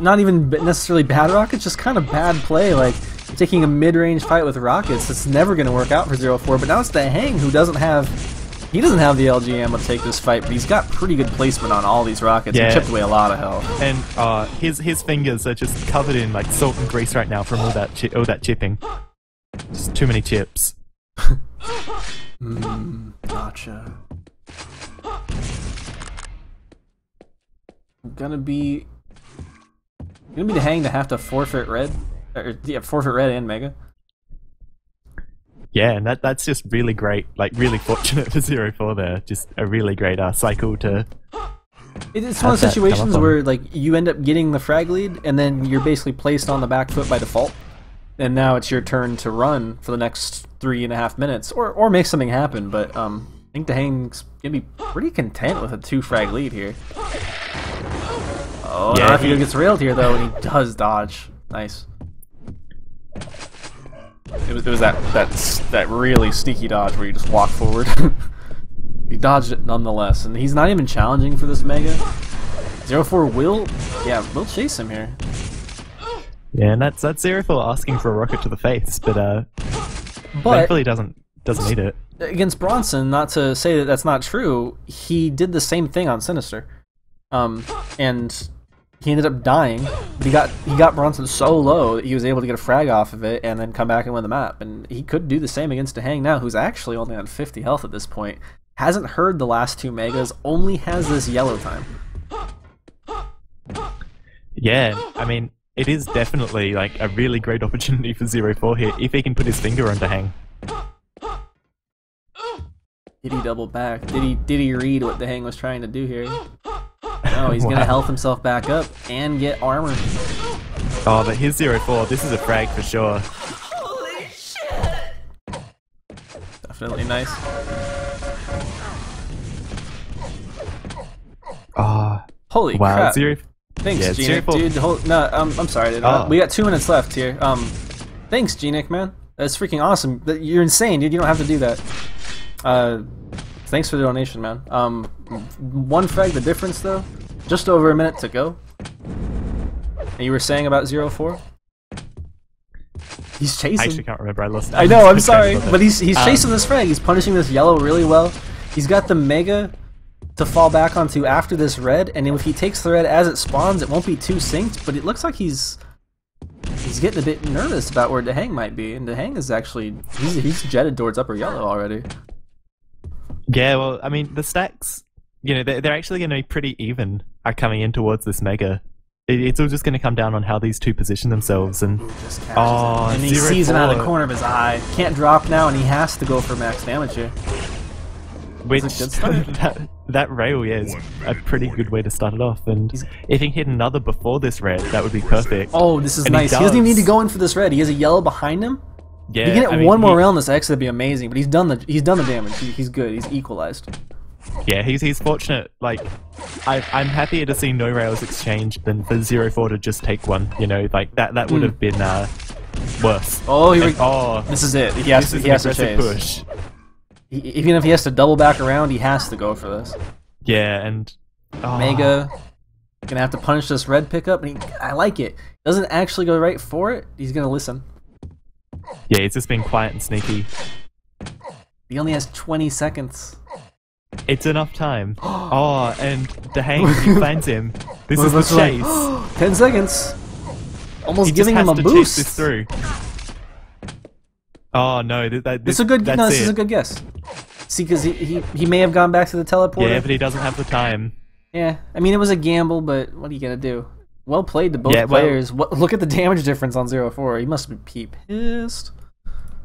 not even necessarily bad rockets, just kind of bad play. Like, taking a mid-range fight with rockets, it's never going to work out for 04. But now it's Dahang, who doesn't have... He doesn't have the LG ammo to take this fight, but he's got pretty good placement on all these rockets. Yeah. He chipped away a lot of health. And his fingers are just covered in like salt and grease right now from all that chipping. Just too many chips. Gotcha. Gonna be Dahang to have to forfeit red, forfeit red and mega. Yeah, and that's just really great, like really fortunate for 04 there. Just a really great cycle to... It's one of those situations where like you end up getting the frag lead, and then you're basically placed on the back foot by default. And now it's your turn to run for the next 3.5 minutes, or make something happen, but I think Dahang's gonna be pretty content with a 2 frag lead here. Oh, yeah, he gets railed here though, and he does dodge. Nice. It was that really sneaky dodge where you just walk forward. He dodged it nonetheless, and he's not even challenging for this mega. 04 will chase him here. Yeah, and that's 04 asking for a rocket to the face, but thankfully doesn't need it. Against Bronson, not to say that that's not true, he did the same thing on Sinister, and he ended up dying. He got Bronson so low that he was able to get a frag off of it and then come back and win the map. And he could do the same against Dahang now, who's actually only on 50 health at this point. Hasn't heard the last 2 megas, only has this yellow time. Yeah, I mean, it is definitely like a really great opportunity for 0-4 here if he can put his finger on Dahang. Did he double back? Did he read what Dahang was trying to do here? No, he's gonna health himself back up and get armor. Oh, but here's 0-4. This is a frag for sure. Holy shit! Definitely nice. Oh, Holy wow. crap. Thanks, Yeah, G-Nick, dude. No, I'm sorry, dude. Oh. We got 2 minutes left here. Thanks, G-Nick, man. That's freaking awesome. You're insane, dude. You don't have to do that. Thanks for the donation, man. 1 frag the difference, though. Just over a minute to go. And you were saying about 0-4? He's chasing. I actually can't remember. I lost. I know, I'm sorry. But he's chasing this frag. He's punishing this yellow really well. He's got the mega to fall back onto after this red, and if he takes the red as it spawns, it won't be too synced, but it looks like he's getting a bit nervous about where Dahang might be, and Dahang is actually, he's jetted towards upper yellow already. Yeah, well, I mean, the stacks, you know, they're actually going to be pretty even are coming in towards this mega. It's all just going to come down on how these two position themselves, and and he sees it out of the corner of his eye. Can't drop now, and he has to go for max damage here. Which, that rail, yeah, is a pretty good way to start it off, and if he can hit another before this red, that would be perfect. Oh, this is and nice. He doesn't even need to go in for this red. He has a yellow behind him. Yeah, if he can hit one more round this X, that'd be amazing, but he's done the damage. He's good. He's equalized. Yeah, he's fortunate. Like, I'm happier to see no rails exchanged than for 0-4 to just take one. You know, like that would have been worse. Oh, this is it. He has to chase. Push. Even if he has to double back around, he has to go for this. Yeah, and Mega gonna have to punish this red pickup, and I like it. Doesn't actually go right for it. He's gonna listen. Yeah, he's just being quiet and sneaky. He only has 20 seconds. It's enough time. Oh, and Dahang, he finds him. This is the chase. 10 seconds. Almost he giving him a to boost. Chase this through. Oh no, this is a good. No, this is a good guess. See, because he may have gone back to the teleporter. Yeah, but he doesn't have the time. Yeah, I mean it was a gamble, but what are you gonna do? Well played to both players. Look at the damage difference on 0-4. He must be pissed.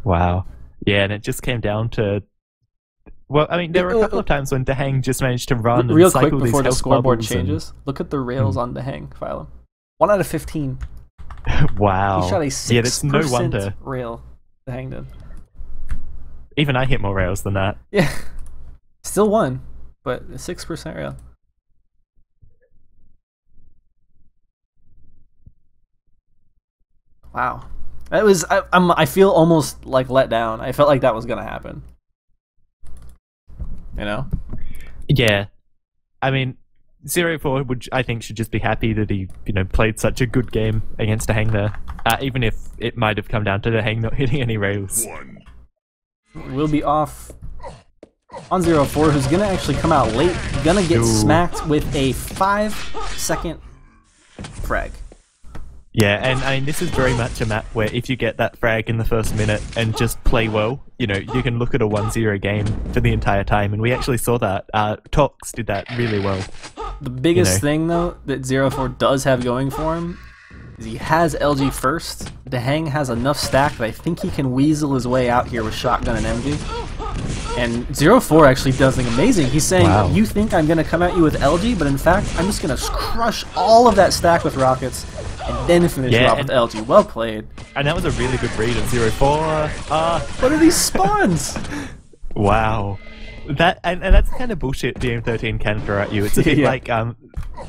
Wow. Yeah, and it just came down to. Well, I mean, there were a couple of times when Dahang just managed to run real and cycle quick before the these scoreboard changes. Look at the rails on Dahang. File him. 1 out of 15. Wow. He shot a 6% yeah, that's no wonder. rail. Dahang did. Even I hit more rails than that. Yeah. Still won, but a 6% rail. Wow. That was I feel almost like let down. I felt like that was gonna happen. You know? Yeah. I mean, 0-4 I think should just be happy that he, you know, played such a good game against Dahang there. Even if it might have come down to Dahang not hitting any rails. We'll be off on 0-4, who's gonna actually come out late, gonna get smacked with a 5-second frag. Yeah, and I mean, this is very much a map where if you get that frag in the first minute and just play well, you know, you can look at a 1-0 game for the entire time, and we actually saw that. Tox did that really well. The biggest thing, though, that 0-4 does have going for him is he has LG first. Dahang has enough stack that I think he can weasel his way out here with shotgun and MG. And 0-4 actually does something amazing. He's saying, you think I'm going to come at you with LG, but in fact, I'm just going to crush all of that stack with rockets and then finish it off with LG. Well played. And that was a really good read of 0-4. What are these spawns? Wow. That and that's the kind of bullshit DM13 can throw at you. It's a bit like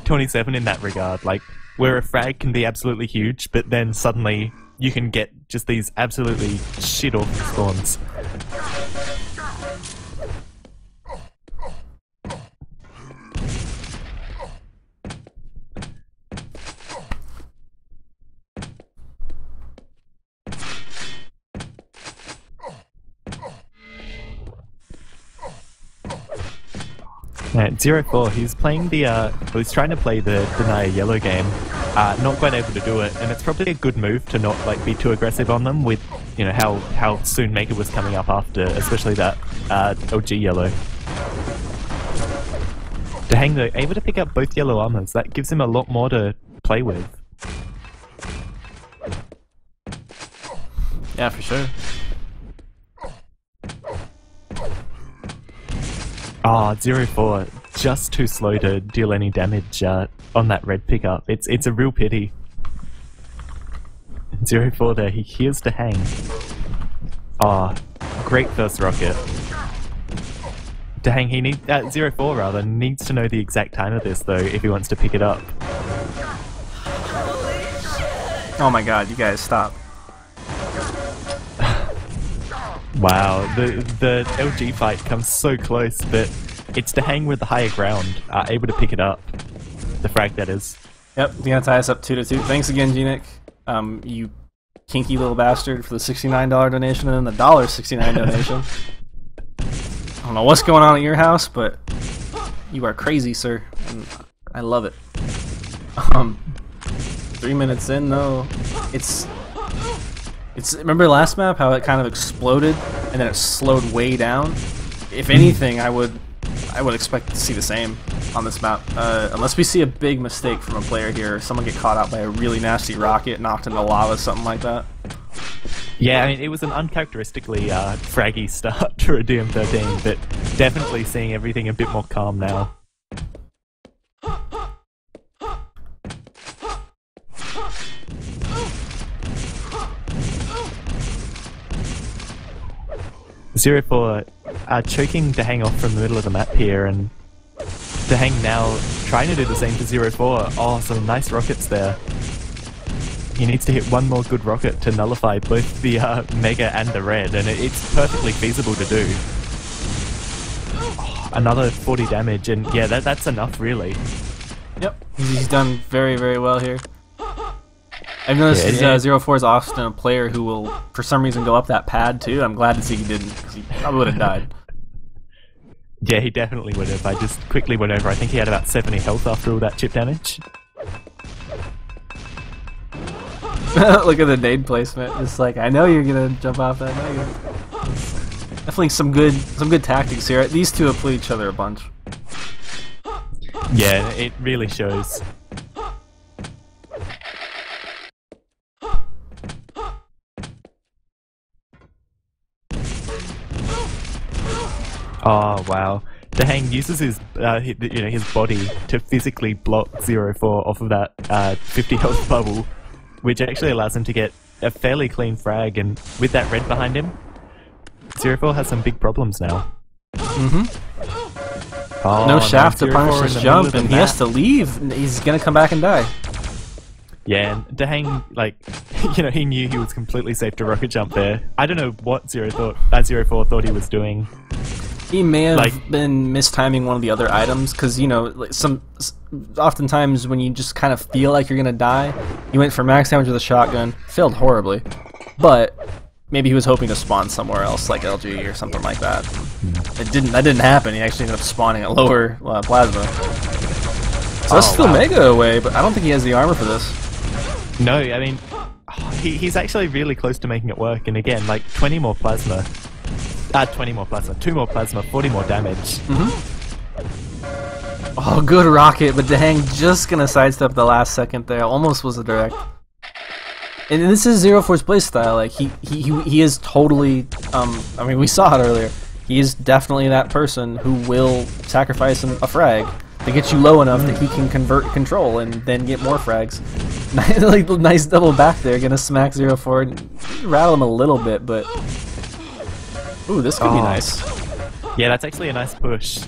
27 in that regard, like where a frag can be absolutely huge, but then suddenly you can get just these absolutely shit awful spawns. Yeah, 0-4, he's playing the, he's trying to play the deny yellow game, not quite able to do it, and it's probably a good move to not, like, be too aggressive on them with, you know, how soon Mega was coming up after, especially that, OG yellow. Dahang, though, able to pick up both yellow armors, that gives him a lot more to play with. Yeah, for sure. Ah, 0-4, just too slow to deal any damage on that red pickup. It's a real pity. 0-4 there, he hears to hang. Ah, great first rocket. To hang, he needs 0-4 rather needs to know the exact time of this though if he wants to pick it up. Oh my god, you guys stop. Wow, the LG fight comes so close, but it's to hang with the higher ground, able to pick it up. The frag, that is. Yep, you're gonna tie us up 2-2. Thanks again, G-Nick. You kinky little bastard for the $69 donation and then the $1.69 donation. I don't know what's going on at your house, but you are crazy, sir. And I love it. 3 minutes in, though, it's remember last map how it kind of exploded and then it slowed way down? If anything, I would expect to see the same on this map, unless we see a big mistake from a player here, or someone get caught out by a really nasty rocket, knocked into lava, something like that. Yeah, I mean, it was an uncharacteristically fraggy start for a DM13, but definitely seeing everything a bit more calm now. 0-4 choking to hang off from the middle of the map here, and to hang now trying to do the same for 0-4. Oh, some nice rockets there. He needs to hit one more good rocket to nullify both the Mega and the Red, and it's perfectly feasible to do. Oh, another 40 damage, and yeah, that's enough really. Yep, he's done very, very well here. I've noticed 0-4 is often a player who will, for some reason, go up that pad too. I'm glad to see he didn't, because he probably would have died. Yeah, he definitely would have. I just quickly went over. I think he had about 70 health after all that chip damage. Look at the nade placement. It's like, I know you're gonna jump off that Mega. Definitely some good tactics here. These two have played each other a bunch. Yeah, it really shows. Oh wow! Dahang uses his his body to physically block 0-4 off of that 50 health bubble, which actually allows him to get a fairly clean frag. And with that red behind him, 0-4 has some big problems now. Oh, no shaft to punish his jump, and he map. has to leave. He's gonna come back and die. Yeah, and Dahang, like, he knew he was completely safe to rocket jump there. I don't know what 0-4 thought he was doing. He may have been mistiming one of the other items, because oftentimes when you just kind of feel like you're gonna die, he went for max damage with a shotgun, failed horribly, but maybe he was hoping to spawn somewhere else, like LG or something like that. That didn't happen. He actually ended up spawning at lower plasma. So that's still Mega away, but I don't think he has the armor for this. No, I mean, he's actually really close to making it work, and again, like 20 more plasma. 20 more plasma, 2 more plasma, 40 more damage. Oh, good rocket, but Dahang just gonna sidestep the last second there. Almost was a direct. And this is 0-4's playstyle. Like he is totally. I mean, we saw it earlier. He is definitely that person who will sacrifice a frag to get you low enough that he can convert control and then get more frags. Like nice double back there, gonna smack 0-4 and rattle him a little bit, but. Ooh, this could be nice. Yeah, that's actually a nice push.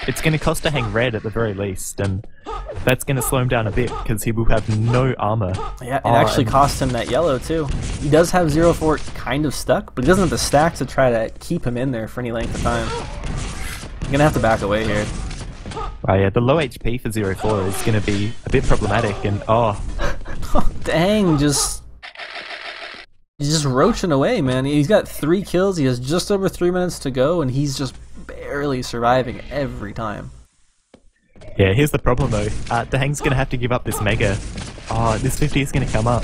It's going to cost to hang red at the very least, and that's going to slow him down a bit because he will have no armor. Yeah, it actually cost him that yellow too. He does have 0-4 kind of stuck, but he doesn't have the stack to try to keep him in there for any length of time. You're going to have to back away here. Oh yeah, the low HP for 0-4 is going to be a bit problematic, and dang, he's just roaching away, man. He's got 3 kills, he has just over 3 minutes to go, and he's just barely surviving every time. Yeah, here's the problem though. Dahang's gonna have to give up this Mega. Oh, this 50 is gonna come up.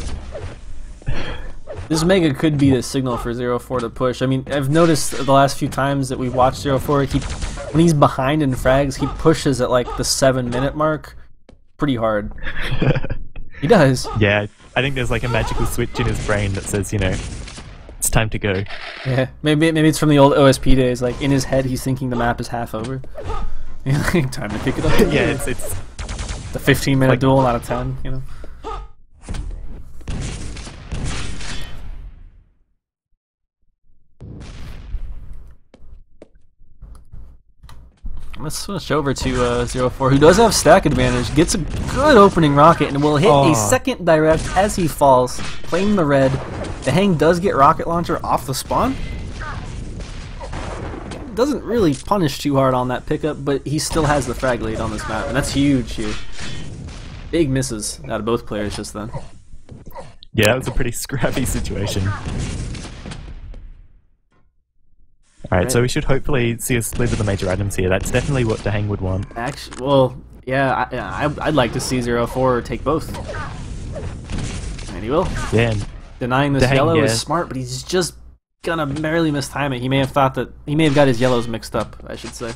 This Mega could be the signal for 0-4 to push. I mean, I've noticed the last few times that we've watched 0-4, when he's behind in frags, he pushes at like the 7-minute mark pretty hard. He does. Yeah. I think there's like a magical switch in his brain that says, you know, it's time to go. Yeah, maybe it's from the old OSP days. Like in his head, he's thinking the map is half over. Time to pick it up. Yeah, it's the 15-minute like, duel out of 10. You know. Let's switch over to 04, who does have stack advantage, gets a good opening rocket, and will hit a second direct as he falls, claim the red. The Hang does get rocket launcher off the spawn. Doesn't really punish too hard on that pickup, but he still has the frag lead on this map, and that's huge here. Big misses out of both players just then. Yeah, that was a pretty scrappy situation. Alright, so we should hopefully see a split of the major items here. That's definitely what the Hang would want. Actually, well, yeah, I'd like to see 04 take both. And he will. Yeah. And denying this yellow is smart, but he's just gonna barely mistime it. He may have thought that he may have got his yellows mixed up, I should say.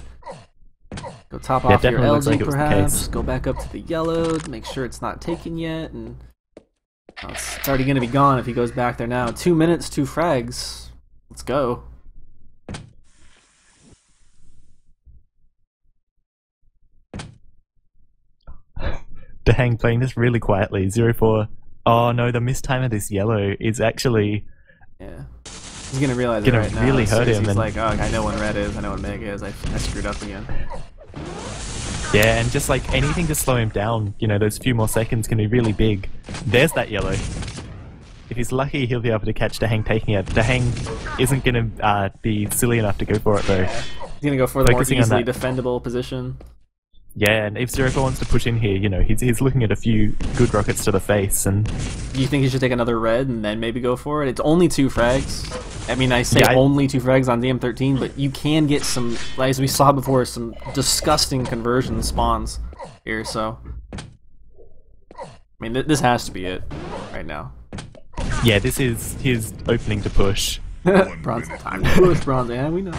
Go top off your LG like perhaps. Go back up to the yellow, make sure it's not taken yet, and it's already gonna be gone if he goes back there now. 2 minutes, 2 frags. Let's go. The Hang playing this really quietly. 04. Oh no, the mistime of this yellow is actually... Yeah. He's gonna realize it right now. Really hurt him. He's like, oh, I know when red is, I know when Mega is, I screwed up again. Yeah, and just like anything to slow him down, you know, those few more seconds can be really big. There's that yellow. If he's lucky, he'll be able to catch the Hang taking it. The Hang isn't gonna be silly enough to go for it though. Yeah. He's gonna go for the more easily defendable position. Yeah, and if 04 wants to push in here, you know, he's looking at a few good rockets to the face, and... Do you think he should take another red and then maybe go for it? It's only 2 frags. I mean, I say only 2 frags on DM13, but you can get some, as we saw before, some disgusting conversion spawns here, so... I mean, this has to be it right now. Yeah, this is his opening to push. Bronson time to push, Bronson, yeah, we know.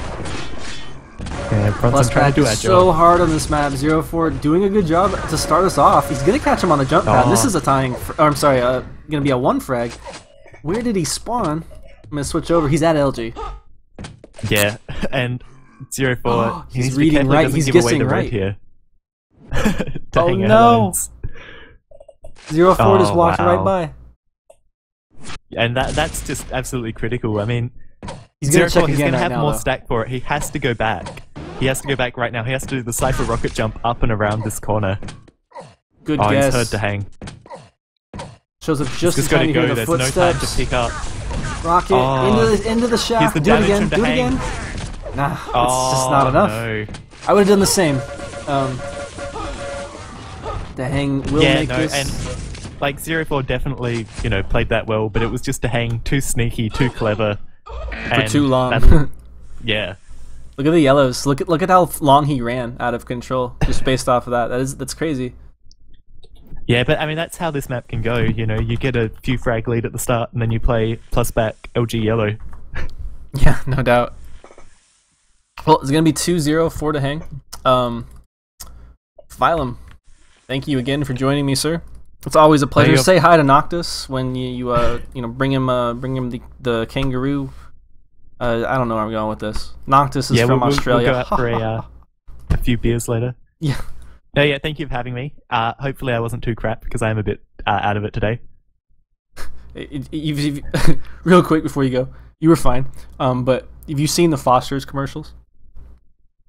Yeah, Bronson's trying to do our job. So hard on this map. 04 doing a good job to start us off. He's gonna catch him on the jump pad. This is a tying. I'm sorry. Gonna be a 1 frag. Where did he spawn? I'm gonna switch over. He's at LG. Yeah, and 04. He's reading right. He's guessing right here. Oh no! 04 just walked right by. And that's just absolutely critical. I mean. He's gonna check again. He's gonna have now, more though. stack for it. He has to go back. He has to go back right now. He has to do the Cypher rocket jump up and around this corner. Good guess. He's heard to Hang. Shows up just in got time to to hear go. the There's footsteps. no time to pick up. Rocket into the shaft. Do it again. Do it again. Nah, it's just not enough. No. I would have done the same. The Hang will make this. And like 04 definitely, you know, played that well, but it was just a Hang too sneaky, too clever. For too long. Yeah. Look at the yellows. Look at how long he ran out of control just based off of that. That's crazy. Yeah, but I mean that's how this map can go. You know, you get a few frag lead at the start, and then you play plus back LG yellow. Yeah, no doubt. Well, it's gonna be 2-0 for the Hang. Phylum, thank you again for joining me, sir. It's always a pleasure. Say hi to Noctis when you know bring him the kangaroo. I don't know where I'm going with this. Noctis is from Australia. We'll go out for a few beers later. Yeah. No, yeah. Thank you for having me. Hopefully I wasn't too crap because I am a bit out of it today. Real quick before you go, you were fine. But have you seen the Foster's commercials?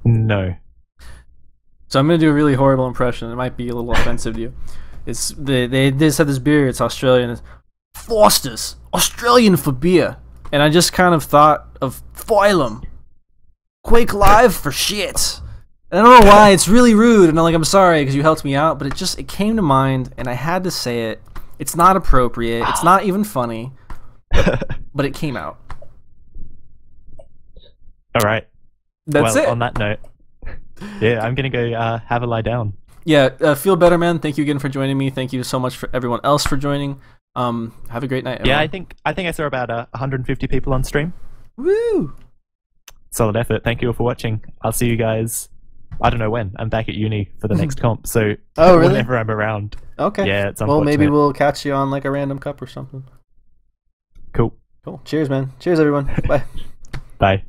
No. So I'm gonna do a really horrible impression. It might be a little offensive to you. It's they just had this beer. It's Australian. It's Foster's Australian for beer, and I just kind of thought of Phylum, Quake Live for shit. And I don't know why. It's really rude, and I'm sorry because you helped me out, but it came to mind, and I had to say it. It's not appropriate. It's not even funny, but it came out. All right. That's it. On that note, yeah, I'm gonna go have a lie down. Yeah, feel better, man. Thank you again for joining me. Thank you so much for everyone else for joining. Have a great night, everyone. Yeah, I think I saw about 150 people on stream. Woo! Solid effort. Thank you all for watching. I'll see you guys I don't know when. I'm back at uni for the next comp, so Oh, really? whenever I'm around. Okay. Yeah, it's well, maybe unfortunate. we'll catch you on like a random cup or something. Cool. Cool. Cheers, man. Cheers, everyone. Bye. Bye.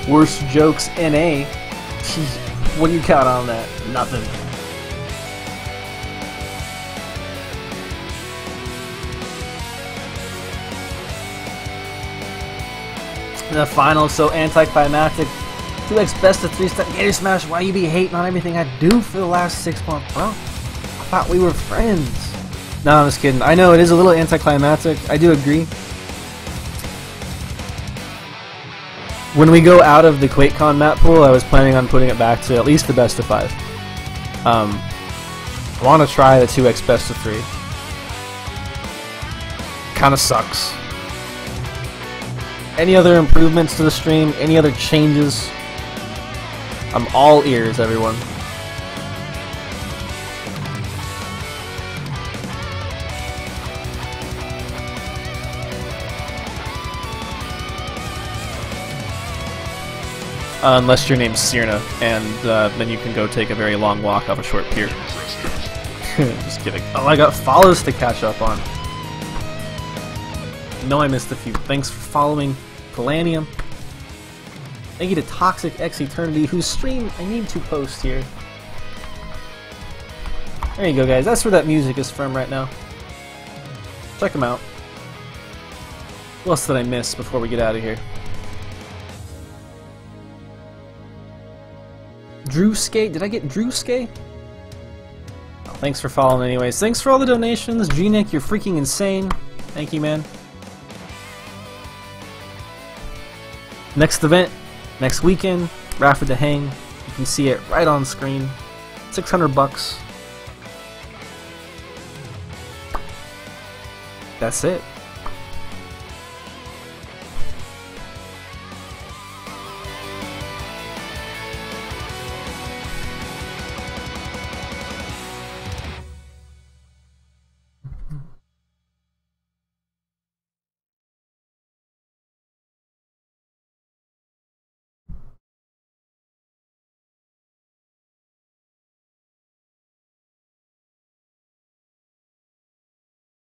Worst jokes NA. Jeez, what do you count on that? Nothing. The final so anticlimactic. 2x best of 3-step Gator Smash. Why you be hating on everything I do for the last 6 months, bro? I thought we were friends. No, I'm just kidding. I know it is a little anticlimactic. I do agree. When we go out of the QuakeCon map pool, I was planning on putting it back to at least the best of 5. I want to try the 2x best of 3. Kinda sucks. Any other improvements to the stream? Any other changes? I'm all ears, everyone. Unless your name's Sirna, and then you can go take a very long walk off a short pier. Just kidding. Oh, I got follows to catch up on. No, I missed a few. Thanks for following Polanium. Thank you to Toxic X Eternity, whose stream I need to post here. There you go, guys. That's where that music is from right now. Check them out. What else did I miss before we get out of here? Drewskate? Did I get Drewskate? Oh, thanks for following anyways. Thanks for all the donations. G-Nick, you're freaking insane. Thank you, man. Next event, next weekend, Rapid to Hang. You can see it right on screen. $600. That's it.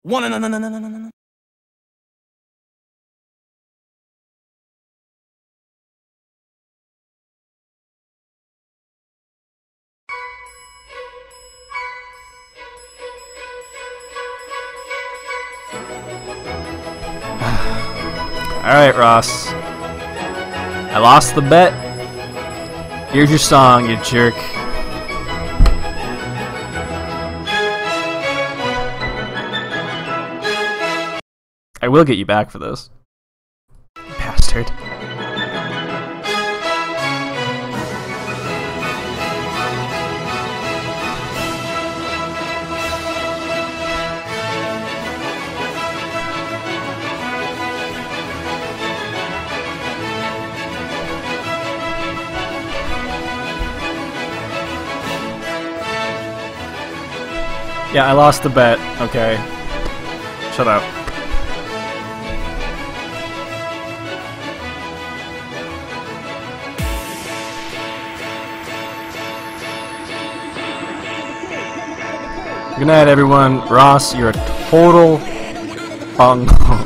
No. Alright, Ross. I lost the bet. Here's your song, you jerk. I will get you back for this. Bastard. Yeah, I lost the bet. Okay. Shut up. Good night, everyone. Ross, you're a total bunghole.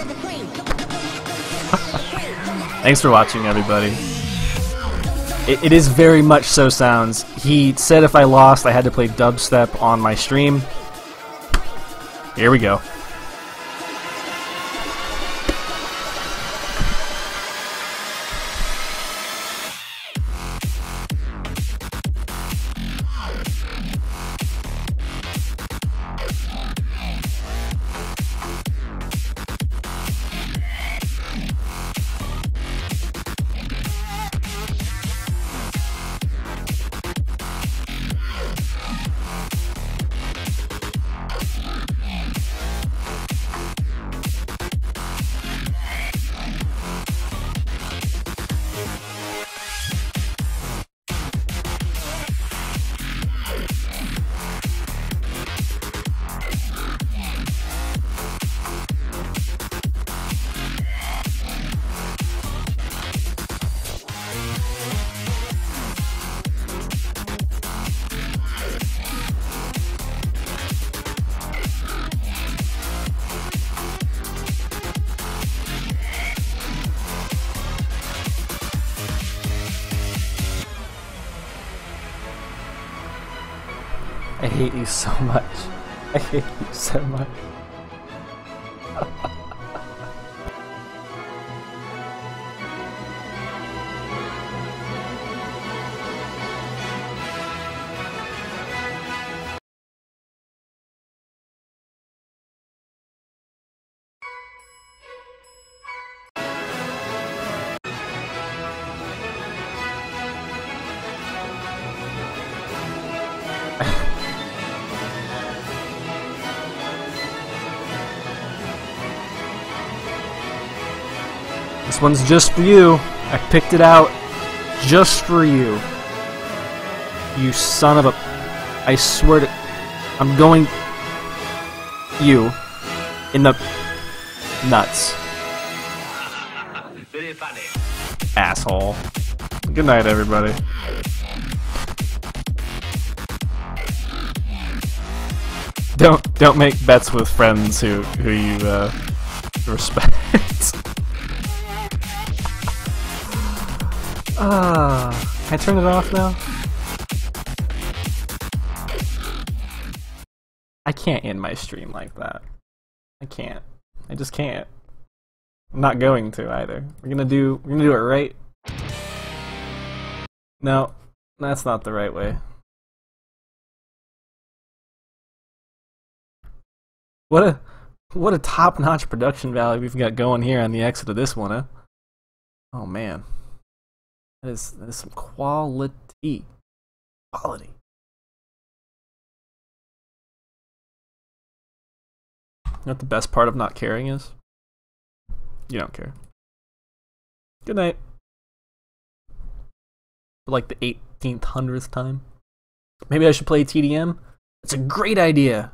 Thanks for watching, everybody. It is very much so sounds. He said if I lost, I had to play dubstep on my stream. Here we go. I hate you so much. I hate you so much. This one's just for you. I picked it out just for you. You son of a... I swear to... I'm going... You. In the... Nuts. Very funny. Asshole. Good night, everybody. Don't make bets with friends who you respect. Can I turn it off now? I can't end my stream like that. I can't. I just can't. I'm not going to either. We're gonna do it right. No, that's not the right way. What a top-notch production value we've got going here on the exit of this one, huh? Oh man. That is some quality. Quality. You know what the best part of not caring is? You don't care. Good night. For like the 1800th time. Maybe I should play TDM? It's a great idea.